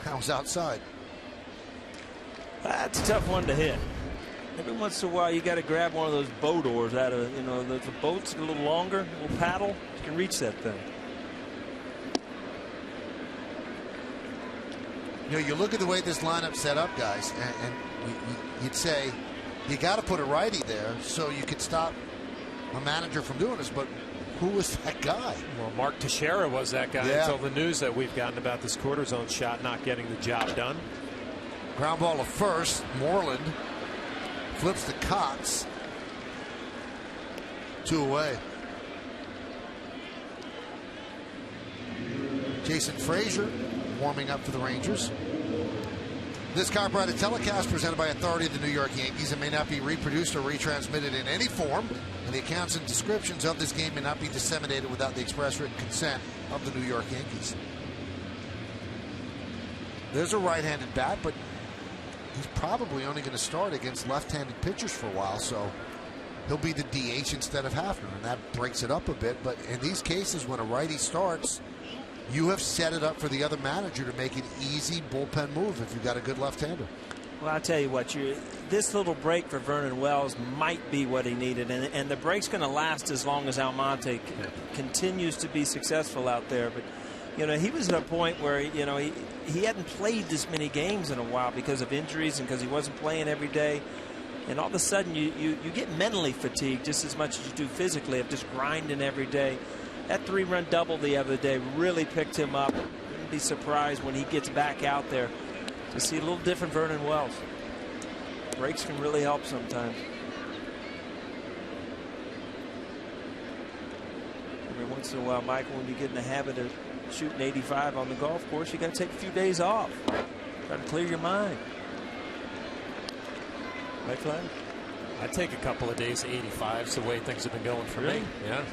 I was outside. That's a tough one to hit. Every once in a while, you got to grab one of those boat oars out of, the boats a little longer, a little paddle. You can reach that thing. You look at the way this lineup's set up, guys, and you'd say you got to put a righty there so you could stop a manager from doing this. But who was that guy? Well, Mark Teixeira was that guy until the news that we've gotten about this quarter zone shot not getting the job done. Ground ball to first. Moreland flips to Kotz. 2 away. Jason Frazier warming up for the Rangers. This copyrighted telecast presented by authority of the New York Yankees and may not be reproduced or retransmitted in any form, and the accounts and descriptions of this game may not be disseminated without the express written consent of the New York Yankees. There's a right-handed bat, but he's probably only going to start against left-handed pitchers for a while, so he'll be the DH instead of Hafner, and that breaks it up a bit. But in these cases, when a righty starts, you have set it up for the other manager to make an easy bullpen move if you've got a good left-hander. Well, I'll tell you what, this little break for Vernon Wells might be what he needed, and the break's going to last as long as Almonte continues to be successful out there. But he was at a point where he hadn't played this many games in a while because of injuries and because he wasn't playing every day. And all of a sudden you get mentally fatigued just as much as you do physically of just grinding every day. That 3-run double the other day really picked him up. Wouldn't be surprised when he gets back out there to see a little different Vernon Wells. Breaks can really help sometimes. Every once in a while, Michael, when you get in the habit of shooting 85 on the golf course, you got to take a few days off. Got to clear your mind. Right, Flag? I take a couple of days of 85s the way things have been going for me. Yeah.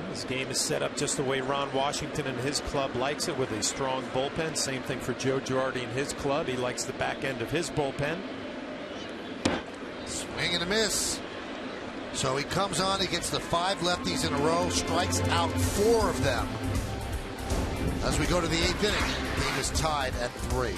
This game is set up just the way Ron Washington and his club likes it, with a strong bullpen. Same thing for Joe Girardi and his club. He likes the back end of his bullpen. Swing and a miss. So he comes on, he gets the 5 lefties in a row, strikes out 4 of them. As we go to the 8th inning, the game is tied at 3.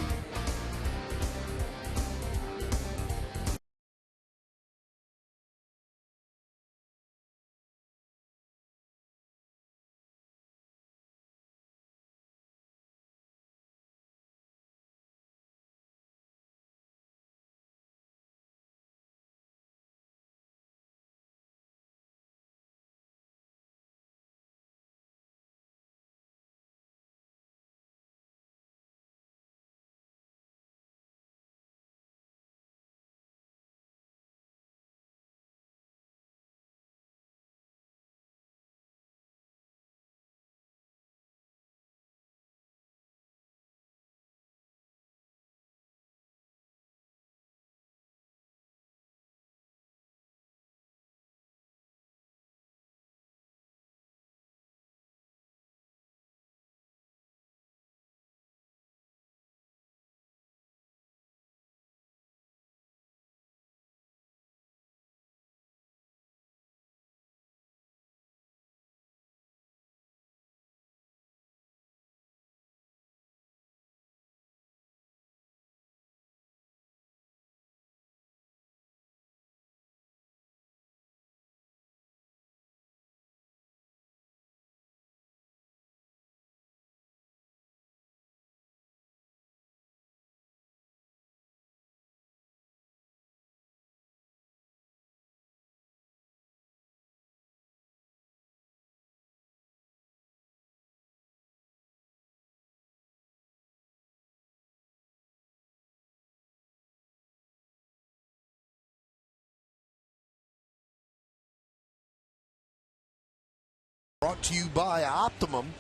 Brought to you by Optimum,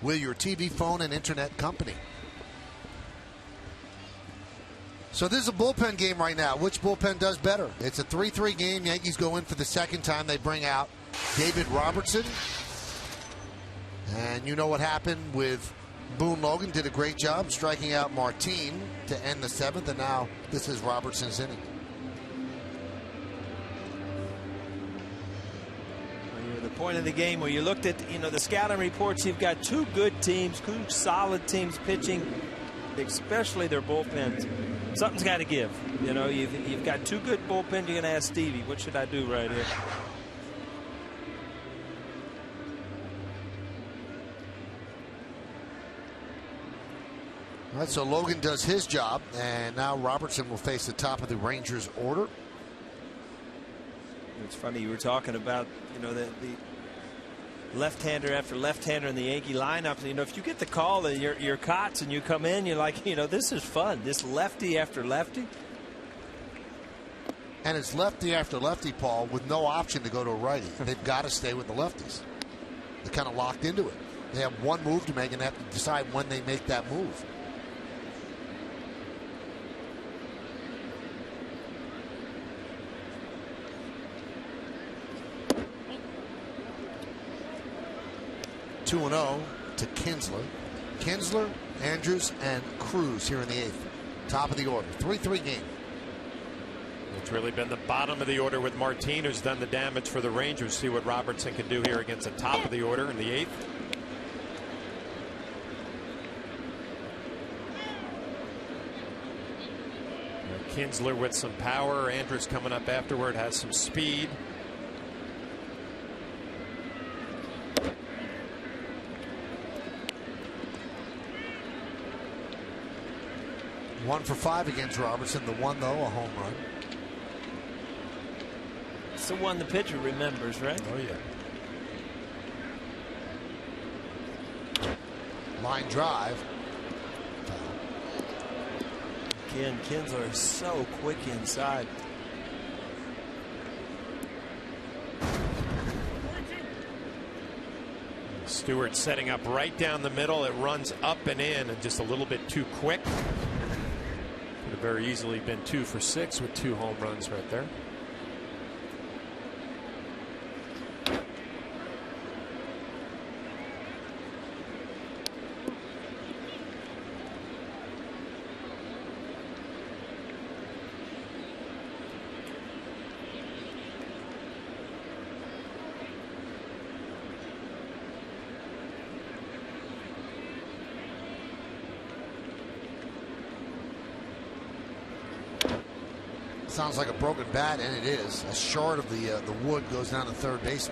with your TV, phone, and internet company. So this is a bullpen game right now. Which bullpen does better? It's a 3-3 game. Yankees go in for the second time. They bring out David Robertson. And you know what happened with Boone Logan. Did a great job striking out Martin to end the seventh. And now this is Robertson's inning. The point of the game where you looked at, the scouting reports, you've got two good teams, two solid teams pitching, especially their bullpens. Something's got to give. You've got two good bullpens. You're going to ask Stevie, what should I do right here? All right, so Logan does his job, and now Robertson will face the top of the Rangers order. It's funny, you were talking about, the left-hander after left-hander in the Yankee lineup. If you get the call that you're Cots and you come in, you're like, this is fun. This lefty after lefty. And it's lefty after lefty, Paul, with no option to go to a righty. They've got to stay with the lefties. They're kind of locked into it. They have one move to make and have to decide when they make that move. Two 2-0 to Kinsler. Kinsler, Andrews, and Cruz here in the eighth. Top of the order. 3-3 game. It's really been the bottom of the order with Martin, who's done the damage for the Rangers. See what Robertson can do here against the top of the order in the eighth. Kinsler with some power. Andrews coming up afterward has some speed. One for 5 against Robertson. The one, though, a home run. It's the one the pitcher remembers, right? Oh, yeah. Line drive. Again, Kinsler is so quick inside. Stewart setting up right down the middle. It runs up and in, and just a little bit too quick. Could have very easily been 2 for 6 with 2 home runs right there. Sounds like a broken bat, and it is. A short of the wood goes down the third baseline.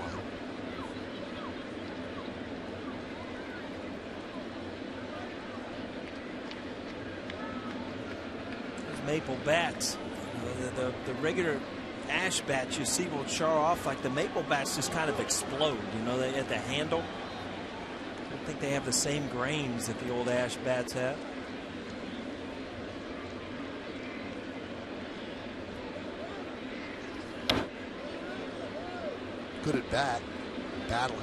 Those maple bats, the regular ash bats you see will char off. Like the maple bats just kind of explode. They at the handle. I don't think they have the same grains that the old ash bats have. Good at bat, battling.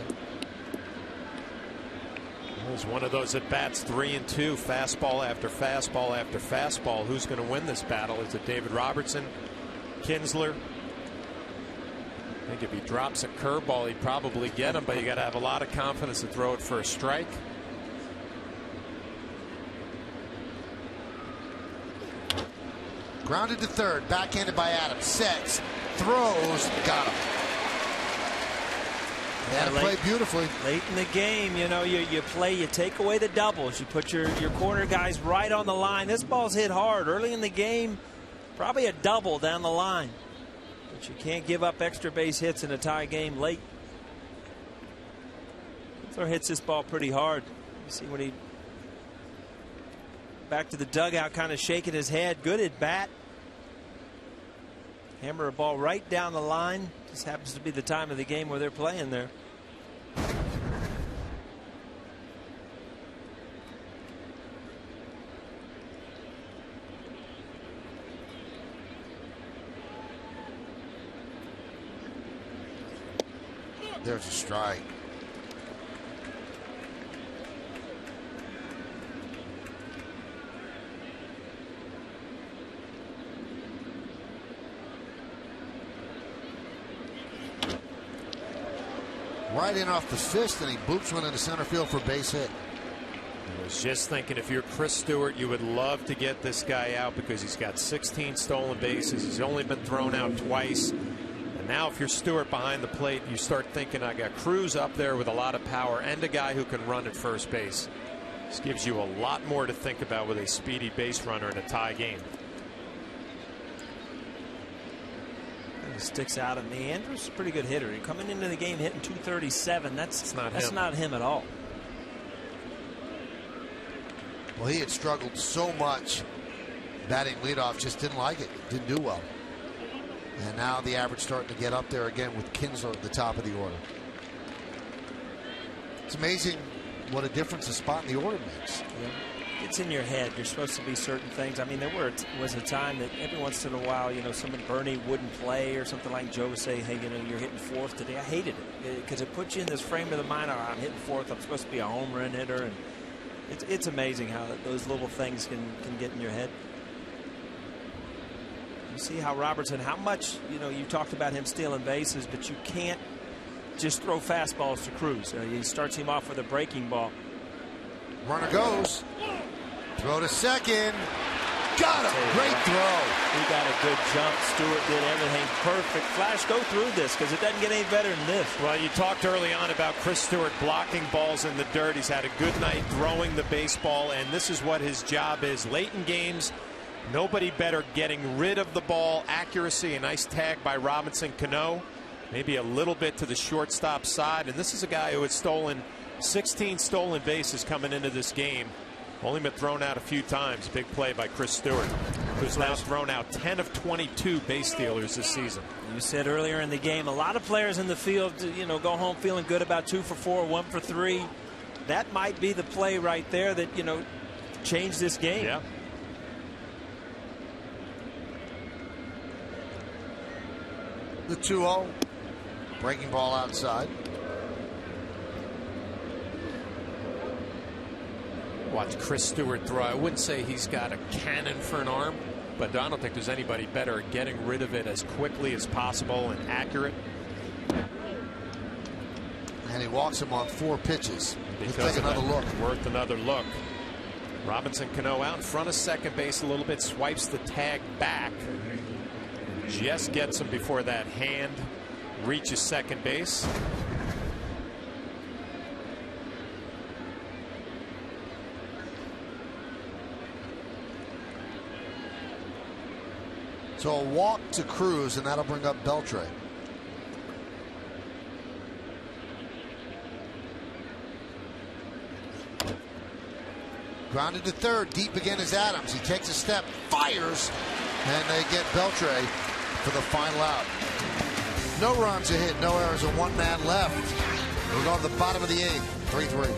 There's one of those at bats, 3-2, fastball after fastball after fastball. Who's going to win this battle? Is it David Robertson, Kinsler? I think if he drops a curveball, he'd probably get him, but you got to have a lot of confidence to throw it for a strike. Grounded to third, backhanded by Adams. Sets, throws, got him. And play beautifully. Late in the game, you take away the doubles. You put your corner guys right on the line. This ball's hit hard early in the game. Probably a double down the line. But you can't give up extra base hits in a tie game late. Kinsler hits this ball pretty hard. You see when he back to the dugout, kind of shaking his head. Good at bat. Hammer a ball right down the line. Just happens to be the time of the game where they're playing there. There's a strike. right in off the fist, and he boops one into center field for a base hit. I was just thinking, if you're Chris Stewart, you would love to get this guy out because he's got 16 stolen bases. He's only been thrown out twice. And now if you're Stewart behind the plate, you start thinking, I got Cruz up there with a lot of power and a guy who can run at first base. This gives you a lot more to think about with a speedy base runner in a tie game. It sticks out at me. Andrews is a pretty good hitter. Coming into the game hitting 237. That's not him at all. Well, he had struggled so much batting leadoff, just didn't like it, didn't do well. And now the average starting to get up there again with Kinsler at the top of the order. It's amazing what a difference a spot in the order makes. Yeah. It's in your head. You're supposed to be certain things. I mean, was a time that every once in a while, someone, Bernie, wouldn't play or something like Joe would say, hey, you're hitting fourth today. I hated it because it puts you in this frame of the mind. I'm hitting fourth. I'm supposed to be a home run hitter. And it's amazing how those little things can get in your head. You see how Robertson, how much, you talked about him stealing bases, but you can't just throw fastballs to Cruz. He starts him off with a breaking ball. Runner goes. Throw to second. Got him. Great throw. He got a good jump. Stewart did everything perfect. Flash, go through this because it doesn't get any better than this. Well, you talked early on about Chris Stewart blocking balls in the dirt. He's had a good night throwing the baseball, and this is what his job is. Late in games, nobody better getting rid of the ball. Accuracy, a nice tag by Robinson Cano. Maybe a little bit to the shortstop side. And this is a guy who had stolen 16 stolen bases coming into this game. Only been thrown out a few times. Big play by Chris Stewart, who's now thrown out 10 of 22 base stealers this season. You said earlier in the game, a lot of players in the field, go home feeling good about 2 for 4, 1 for 3. That might be the play right there that, changed this game. Yeah. The 2-0. Breaking ball outside. Watch Chris Stewart throw. I wouldn't say he's got a cannon for an arm, but I don't think there's anybody better at getting rid of it as quickly as possible and accurate. And he walks him on 4 pitches. Let's Because take another look. Worth another look. Robinson Cano out in front of second base a little bit, swipes the tag back. Just gets him before that hand reaches second base. So a walk to Cruz, and that'll bring up Beltre. Grounded to third. Deep again is Adams. He takes a step, fires, and they get Beltre for the final out. No runs a hit, no errors, and 1 man left. We're going to the bottom of the 8th, 3-3.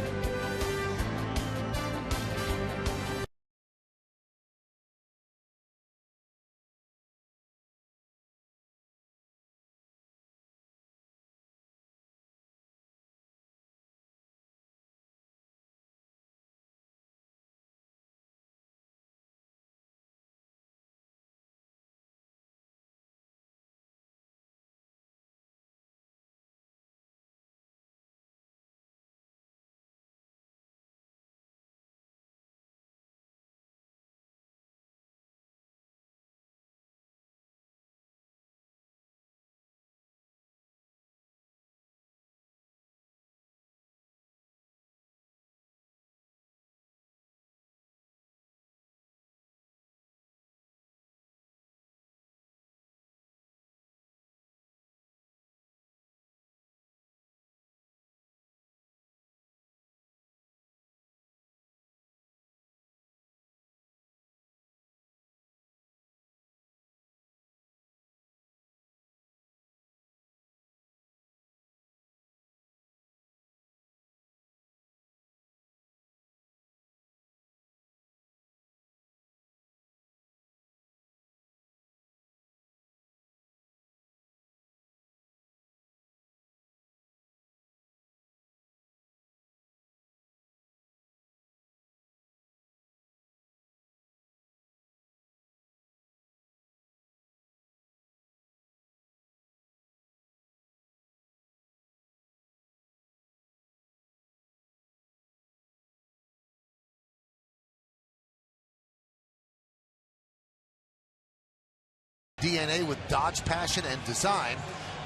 DNA with Dodge passion and design.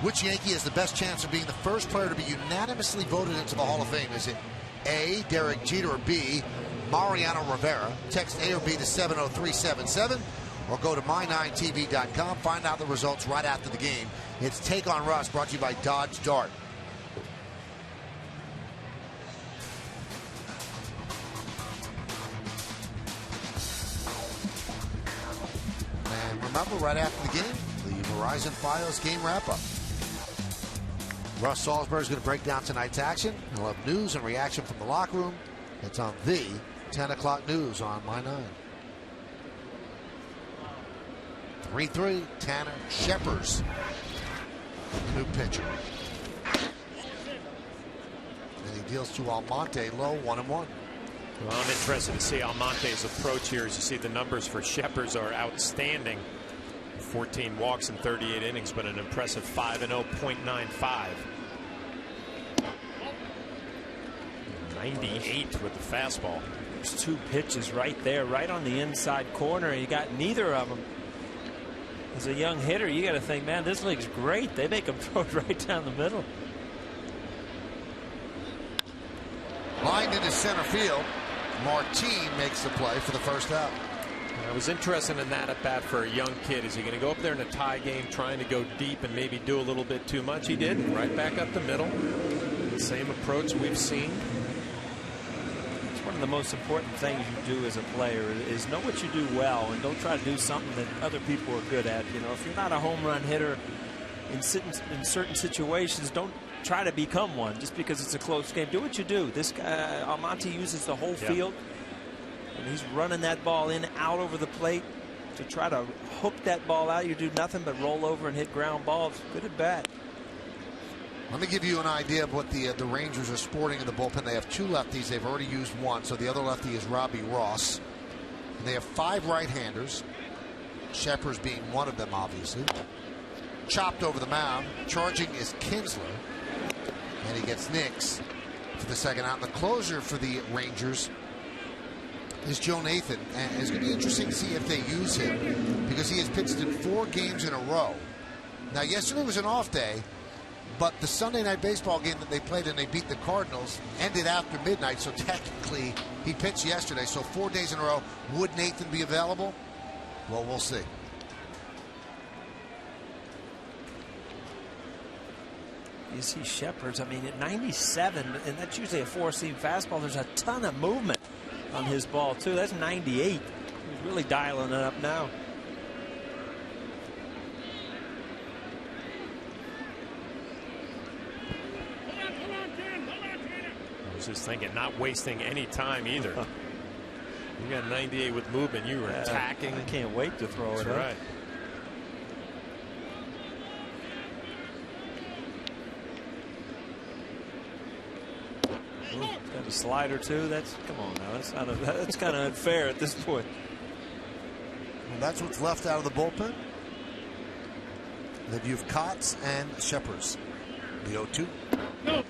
Which Yankee has the best chance of being the first player to be unanimously voted into the Hall of Fame? Is it A, Derek Jeter, or B, Mariano Rivera? Text A or B to 70377 or go to my9tv.com. Find out the results right after the game. It's Take on Russ, brought to you by Dodge Dart. And remember, right after the game, the Verizon Fios game wrap-up. Russ Salzberg is going to break down tonight's action. We'll have news and reaction from the locker room. It's on the 10 o'clock news on My 9. 3-3, Tanner Scheppers, new pitcher. And he deals to Almonte low, 1-1. Well, I'm interested to see Almonte's approach here. As you see, the numbers for Scheppers are outstanding. 14 walks in 38 innings, but an impressive 5-0.95. 98 with the fastball. There's two pitches right there, right on the inside corner. You got neither of them. As a young hitter, you got to think, man, this league's great. They make them throw it right down the middle. Lined into center field. Martin makes the play for the first out. I was interested in that at bat for a young kid. Is he going to go up there in a tie game trying to go deep and maybe do a little bit too much? He did. Right back up the middle. Same approach we've seen. It's one of the most important things you do as a player is know what you do well and don't try to do something that other people are good at. You know, if you're not a home run hitter in certain situations, don't try to become one just because it's a close game. Do what you do. This guy, Almonte, uses the whole field. And he's running that ball in out over the plate to try to hook that ball out. You do nothing but roll over and hit ground balls. Good at bat. Let me give you an idea of what the Rangers are sporting in the bullpen. They have two lefties. They've already used one, so the other lefty is Robbie Ross. And they have 5 right-handers, Scheppers being one of them, obviously. Chopped over the mound. Charging is Kinsler. And he gets Nix for the second out. And the closer for the Rangers is Joe Nathan, and it's going to be interesting to see if they use him because he has pitched in 4 games in a row. Now, yesterday was an off day, but the Sunday night baseball game that they played and they beat the Cardinals ended after midnight, so technically he pitched yesterday. So 4 days in a row. Would Nathan be available? Well, we'll see. You see Scheppers, I mean, at 97, and that's usually a 4-seam fastball, there's a ton of movement on his ball, too. That's 98. He's really dialing it up now. I was just thinking, not wasting any time either. You got 98 with movement. You were attacking. I can't wait to throw it. That's right. Got a slider too. Come on now. That's kind of unfair at this point. Well, that's what's left out of the bullpen. Then you've Kotz and Scheppers. The 0-2. No.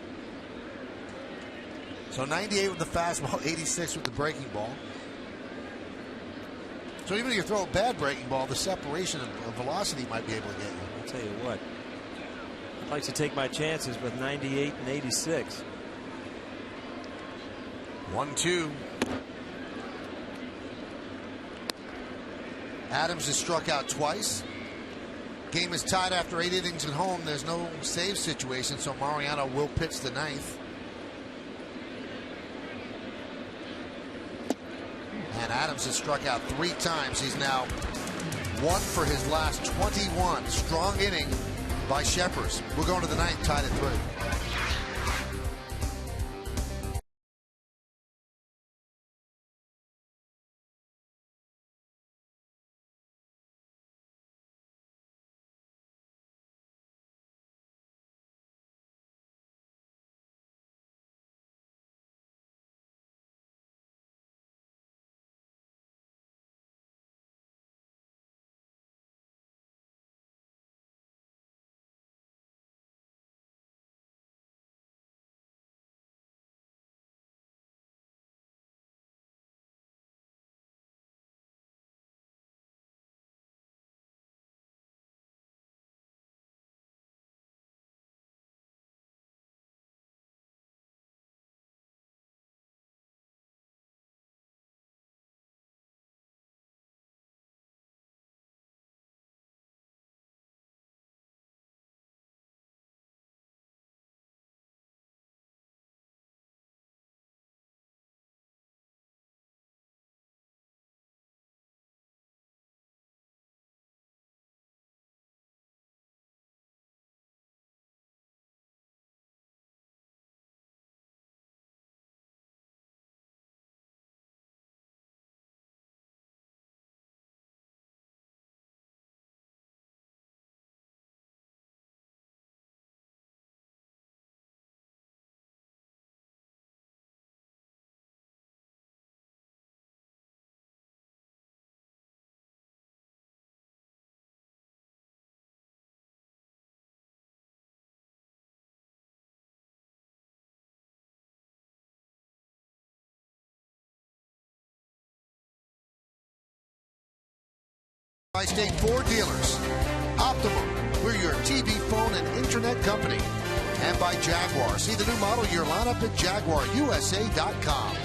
So 98 with the fastball, 86 with the breaking ball. So even if you throw a bad breaking ball, the separation of velocity might be able to get you. I'll tell you what. I'd like to take my chances with 98 and 86. 1-2. Adams has struck out twice. Game is tied after 8 innings at home. There's no save situation, so Mariano will pitch the 9th. And Adams has struck out 3 times. He's now 1 for his last 21. Strong inning by Scheppers. We're going to the 9th, tied at 3. State Ford dealers. Optimum, we're your TV, phone, and internet company. And by Jaguar. See the new model year lineup at JaguarUSA.com.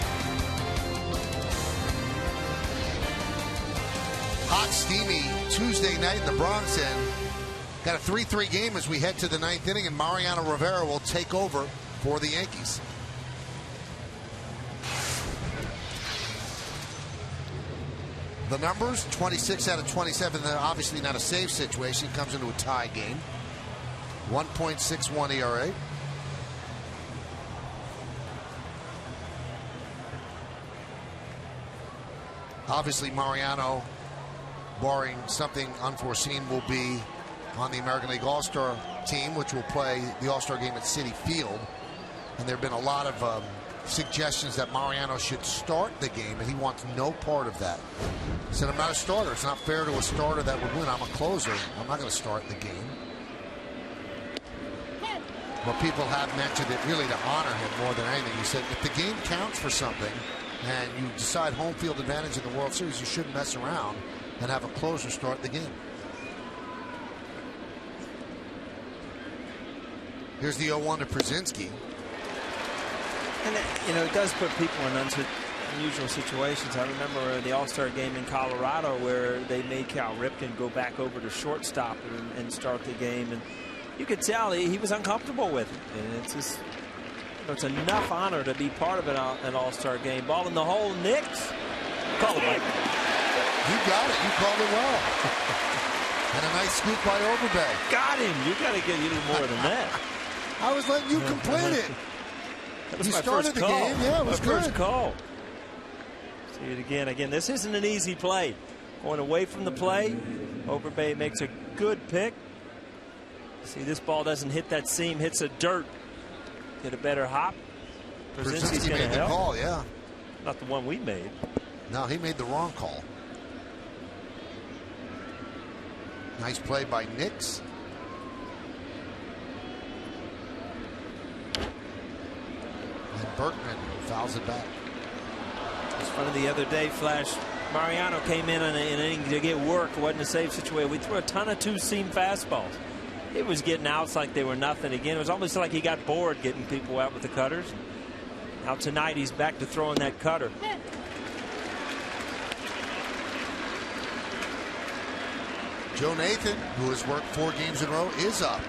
Hot, steamy Tuesday night in the Bronx, and got a 3-3 game as we head to the ninth inning, and Mariano Rivera will take over for the Yankees. The numbers, 26 out of 27. They're obviously not a save situation. Comes into a tie game. 1.61 ERA. Obviously, Mariano, barring something unforeseen, will be on the American League All-Star team, which will play the All-Star game at Citi Field. And there have been a lot of suggestions that Mariano should start the game, and he wants no part of that. He said, I'm not a starter. It's not fair to a starter that would win. I'm a closer. I'm not going to start the game. But people have mentioned it really to honor him more than anything. He said, if the game counts for something and you decide home field advantage in the World Series, you shouldn't mess around and have a closer start the game. Here's the 0-1 to Przinsky. And, you know, it does put people in unusual situations. I remember the All-Star game in Colorado where they made Cal Ripken go back over to shortstop and start the game. And you could tell he was uncomfortable with it. And it's just, you know, it's enough honor to be part of an All-Star game. Ball in the hole, Knicks. Call it, Mike. You got it. You called it well. And a nice scoop by Overbay. Got him. You got to get a little more than that. I was letting you complete it. That was you my started first the call. game. Yeah, it was my good. First call. See it again. Again, this isn't an easy play. Going away from the play. Overbay makes a good pick. See, this ball doesn't hit that seam, hits the dirt. Get a better hop. Przinsky's going to made the help. call, yeah. Not the one we made. No, he made the wrong call. Nice play by Knicks. And Berkman fouls it back. It was funny the other day, Flash. Mariano came in an inning to get work. It wasn't a safe situation. We threw a ton of two-seam fastballs. It was getting outs like they were nothing. Again, it was almost like he got bored getting people out with the cutters. Now tonight he's back to throwing that cutter. Joe Nathan, who has worked 4 games in a row, is up.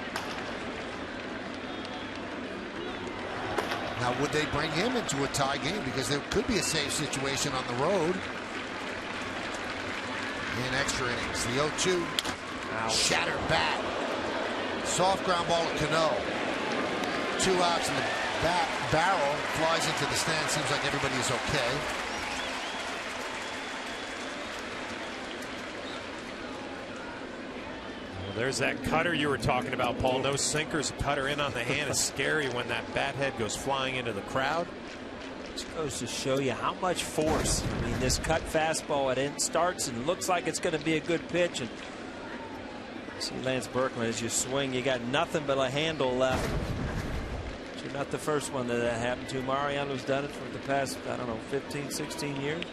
Now, would they bring him into a tie game? Because there could be a safe situation on the road in extra innings. The 0-2. Shattered bat. Soft ground ball to Cano. 2 outs, and the barrel flies into the stand. Seems like everybody is okay. Well, there's that cutter you were talking about, Paul. No sinkers. A cutter in on the hand is scary when that bat head goes flying into the crowd. It goes to show you how much force. I mean, this cut fastball, it starts and looks like it's going to be a good pitch. And see Lance Berkman, as you swing, you got nothing but a handle left. But you're not the first one that happened to. Mariano's done it for the past, I don't know, 15, 16 years.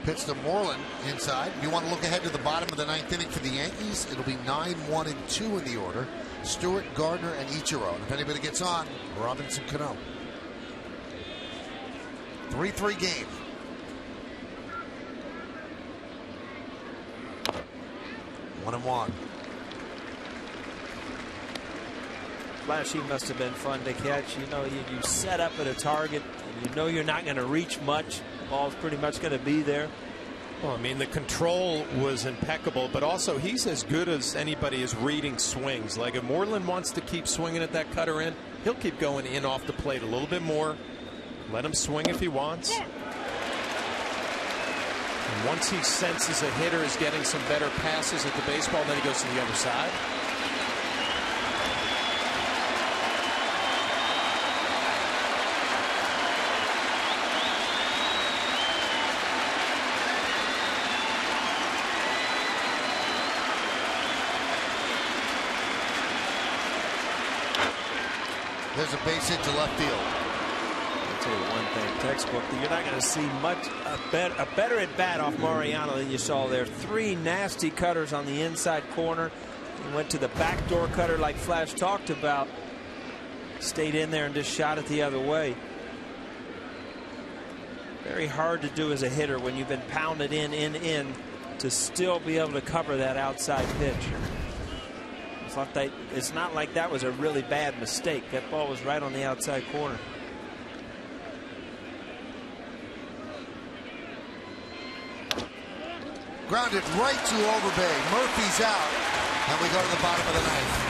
Pitch to Moreland inside. You want to look ahead to the bottom of the 9th inning for the Yankees. It'll be 9-1-2 in the order. Stewart, Gardner, and Ichiro. And if anybody gets on, Robinson Cano. 3-3 game. One and one. Flashy must have been fun to catch. You know, you set up at a target, and you know you're not going to reach much. The ball's pretty much going to be there. Well, I mean, the control was impeccable, but also he's as good as anybody is reading swings. Like if Moreland wants to keep swinging at that cutter in, he'll keep going in off the plate a little bit more. Let him swing if he wants. And once he senses a hitter is getting some better passes at the baseball, then he goes to the other side. There's a base hit to left field. tell you one thing, textbook, that you're not going to see a better at bat off Mariano than you saw there. 3 nasty cutters on the inside corner. He went to the backdoor cutter like Flash talked about. Stayed in there and just shot it the other way. Very hard to do as a hitter when you've been pounded in to still be able to cover that outside pitch. It's not like that was a really bad mistake. That ball was right on the outside corner. Grounded right to Overbay. Murphy's out, and we go to the bottom of the ninth.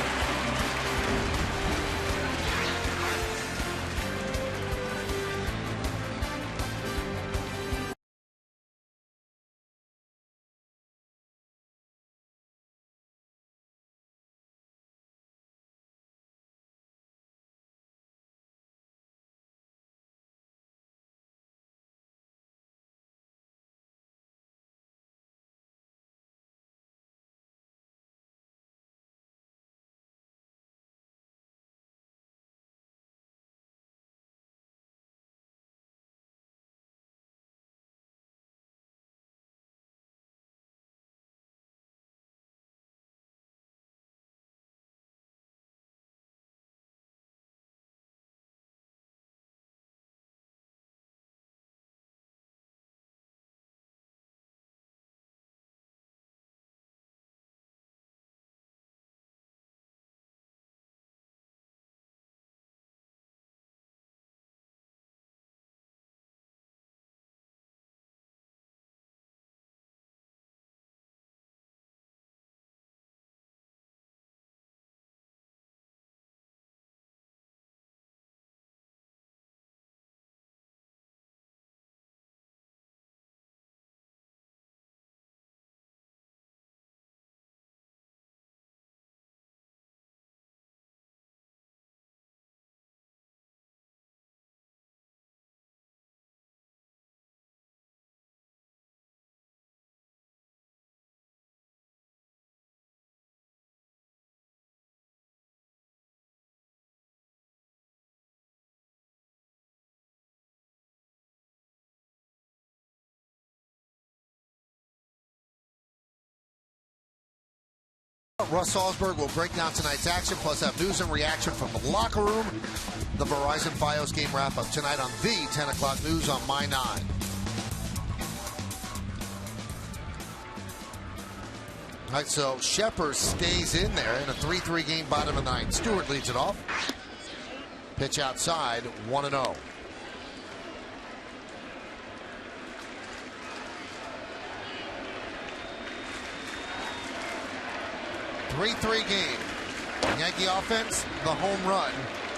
Russ Salzberg will break down tonight's action, plus have news and reaction from the locker room. The Verizon Fios game wrap-up tonight on the 10 o'clock news on My 9. All right, so Sheppers stays in there in a 3-3 game, bottom of the ninth. Stewart leads it off. Pitch outside, 1-0. Three-3 game. Yankee offense, the home run.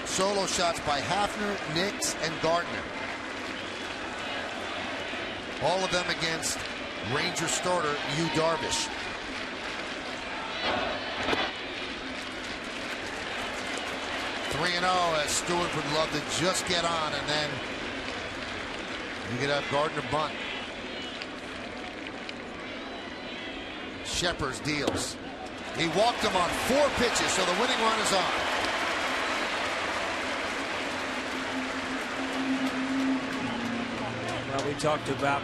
Solo shots by Hafner, Nix, and Gardner. All of them against Ranger starter Yu Darvish. Three 3-0 as Stewart would love to just get on, and then you could have Gardner bunt. Sheppers deals. He walked him on 4 pitches, so the winning run is on. Well, we talked about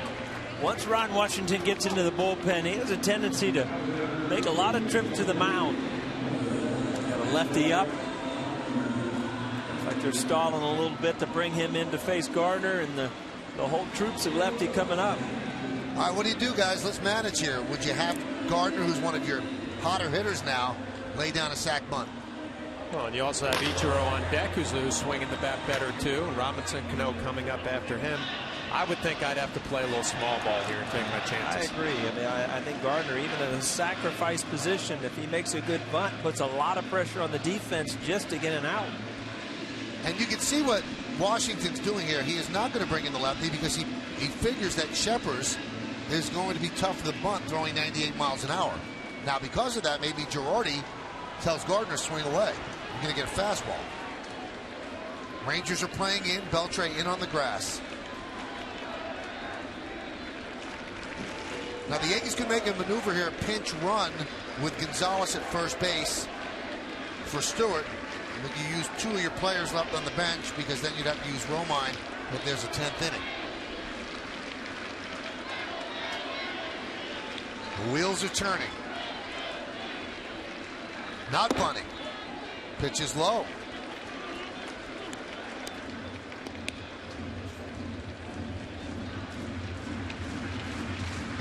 once Ron Washington gets into the bullpen, he has a tendency to make a lot of trips to the mound. Got a lefty up. Looks like they're stalling a little bit to bring him in to face Gardner, and the whole troops of lefty coming up. All right, what do you do, guys? Let's manage here. Would you have Gardner, who's one of your hotter hitters now, lay down a sac bunt? Well, and you also have Ichiro on deck, who's swinging the bat better too. Robinson Cano coming up after him. I would think I'd have to play a little small ball here and take my chances. I agree. I mean, I think Gardner, even in a sacrifice position, if he makes a good bunt, puts a lot of pressure on the defense just to get an out. And you can see what Washington's doing here. He is not going to bring in the lefty because he figures that Sheppers is going to be tough for the bunt, throwing 98 miles an hour. Now, because of that, maybe Girardi tells Gardner swing away. You're going to get a fastball. Rangers are playing in. Beltre in on the grass. Now, the Yankees could make a maneuver here, pinch run with Gonzalez at first base for Stewart. But you use 2 of your players left on the bench because then you'd have to use Romine But there's a 10th inning. The wheels are turning. Not bunting. Pitch is low.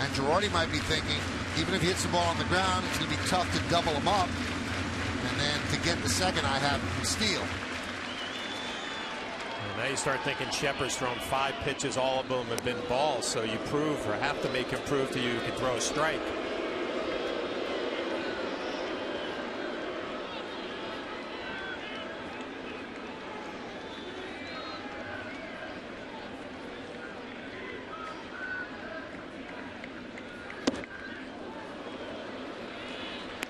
And Girardi might be thinking, even if he hits the ball on the ground, it's going to be tough to double him up. And then to get the second, I have steal. And now you start thinking Shepard's thrown 5 pitches, all of them have been balls, so you prove or have to make him prove to you can throw a strike.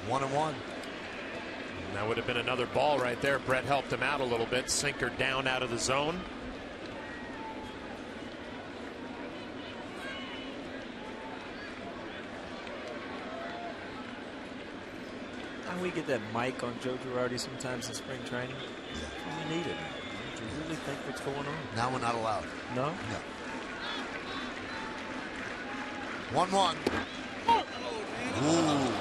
One and one. And that would have been another ball right there. Brett helped him out a little bit. Sinker down out of the zone. And we get that mic on Joe Girardi sometimes in spring training. We need it. Do you really think what's going on? Now we're not allowed. No? No. 1-1. Ooh.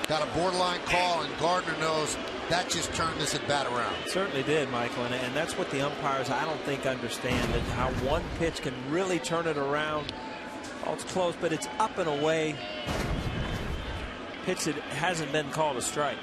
Got a borderline call, and Gardner knows that just turned this at bat around. It certainly did, Michael, and that's what the umpires, I don't think, understand, that how one pitch can really turn it around. Oh, it's close, but it's up and away. Pitch that hasn't been called a strike.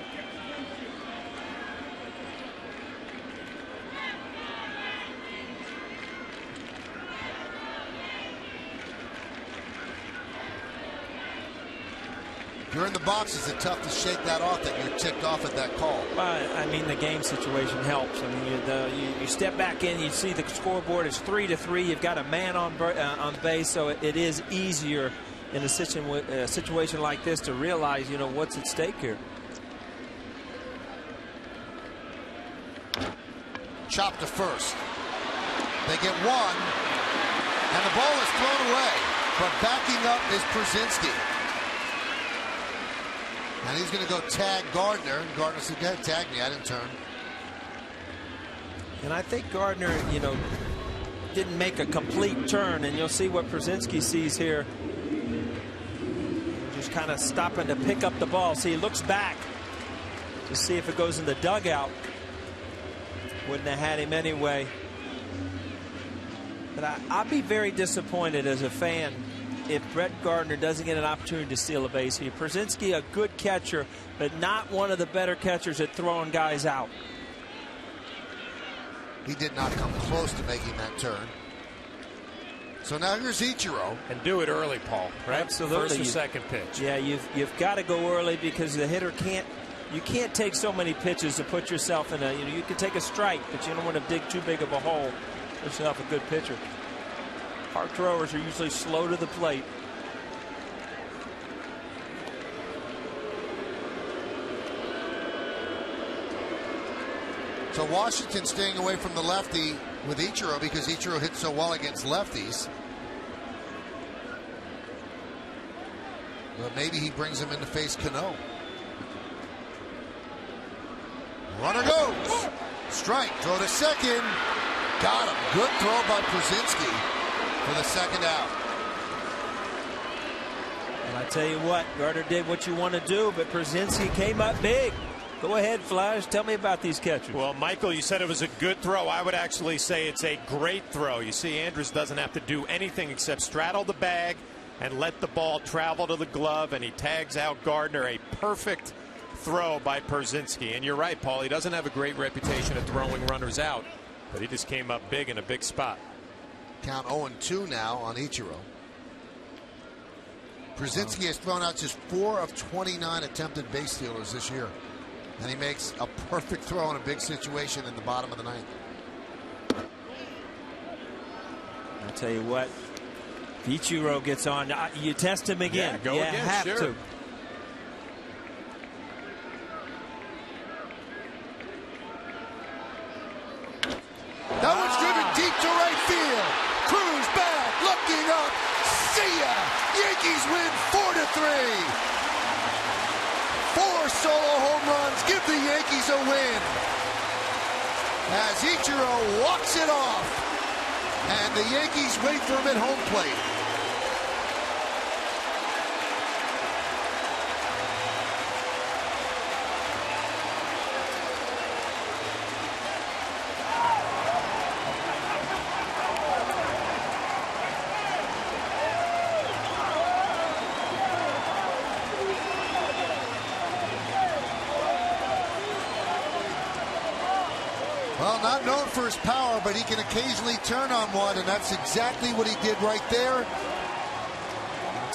You're in the box, is it tough to shake that off that you're ticked off at that call? I mean, the game situation helps. I mean, you step back in, you see the scoreboard is 3-3. You've got a man on base, so it is easier in a situation like this to realize, you know, what's at stake here. Chop to first. They get one, and the ball is thrown away. But backing up is Przinsky. And he's going to go tag Gardner. And Gardner said, go ahead, tag me. I didn't turn. And I think Gardner, you know, didn't make a complete turn. And you'll see what Przinsky sees here. Just kind of stopping to pick up the ball. See, he looks back to see if it goes in the dugout. Wouldn't have had him anyway. But I'll be very disappointed as a fan if Brett Gardner doesn't get an opportunity to steal a base here. Przinsky, a good catcher, but not one of the better catchers at throwing guys out. He did not come close to making that turn. So now here's Ichiro. And do it early, Paul, right? Absolutely. First or second pitch. Yeah, you've got to go early because the hitter you can't take so many pitches to put yourself in a, you can take a strike, but you don't want to dig too big of a hole. Put yourself a good pitcher. Hard throwers are usually slow to the plate. So Washington staying away from the lefty with Ichiro because Ichiro hits so well against lefties. But maybe he brings him in to face Cano. Runner goes. Strike. Throw to second. Got him. Good throw by Przinsky for the second out. And I tell you what, Gardner did what you want to do, but Przinsky came up big. Go ahead, Flash. Tell me about these catchers. Well, Michael, you said it was a good throw. I would actually say it's a great throw. You see, Andrus doesn't have to do anything except straddle the bag and let the ball travel to the glove, and he tags out Gardner. A perfect throw by Przinsky. And you're right, Paul. He doesn't have a great reputation of throwing runners out, but he just came up big in a big spot. Count 0-2 now on Ichiro. Przinsky has thrown out just 4 of 29 attempted base stealers this year. And he makes a perfect throw in a big situation in the bottom of the ninth. I'll tell you what, if Ichiro gets on, you test him again. Yeah, go again, have sure. to. That one's driven deep to right field. Cruz back, looking up. See ya! Yankees win 4-3. 4 solo home runs give the Yankees a win. As Ichiro walks it off. And the Yankees wait for him at home plate. Well, not known for his power, but he can occasionally turn on one, and that's exactly what he did right there.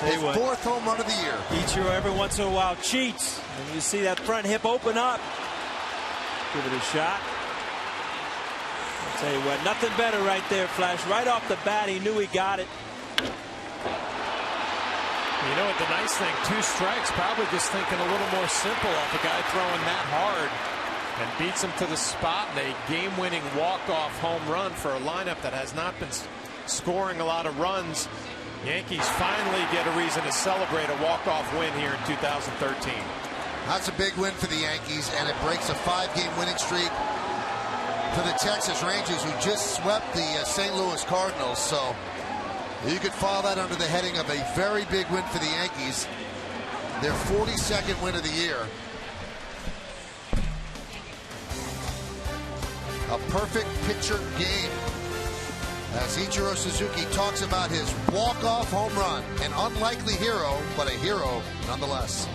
His fourth home run of the year. Ichiro every once in a while cheats, and you see that front hip open up. Give it a shot. I'll tell you what, nothing better right there, Flash. Right off the bat, he knew he got it. You know what, the nice thing, 2 strikes, probably just thinking a little more simple off a guy throwing that hard. And beats him to the spot in a game-winning walk-off home run for a lineup that has not been scoring a lot of runs. Yankees finally get a reason to celebrate a walk-off win here in 2013. That's a big win for the Yankees, and it breaks a 5-game winning streak for the Texas Rangers, who just swept the St. Louis Cardinals. So you could file that under the heading of a very big win for the Yankees. Their 42nd win of the year. A perfect picture game as Ichiro Suzuki talks about his walk-off home run. An unlikely hero, but a hero nonetheless.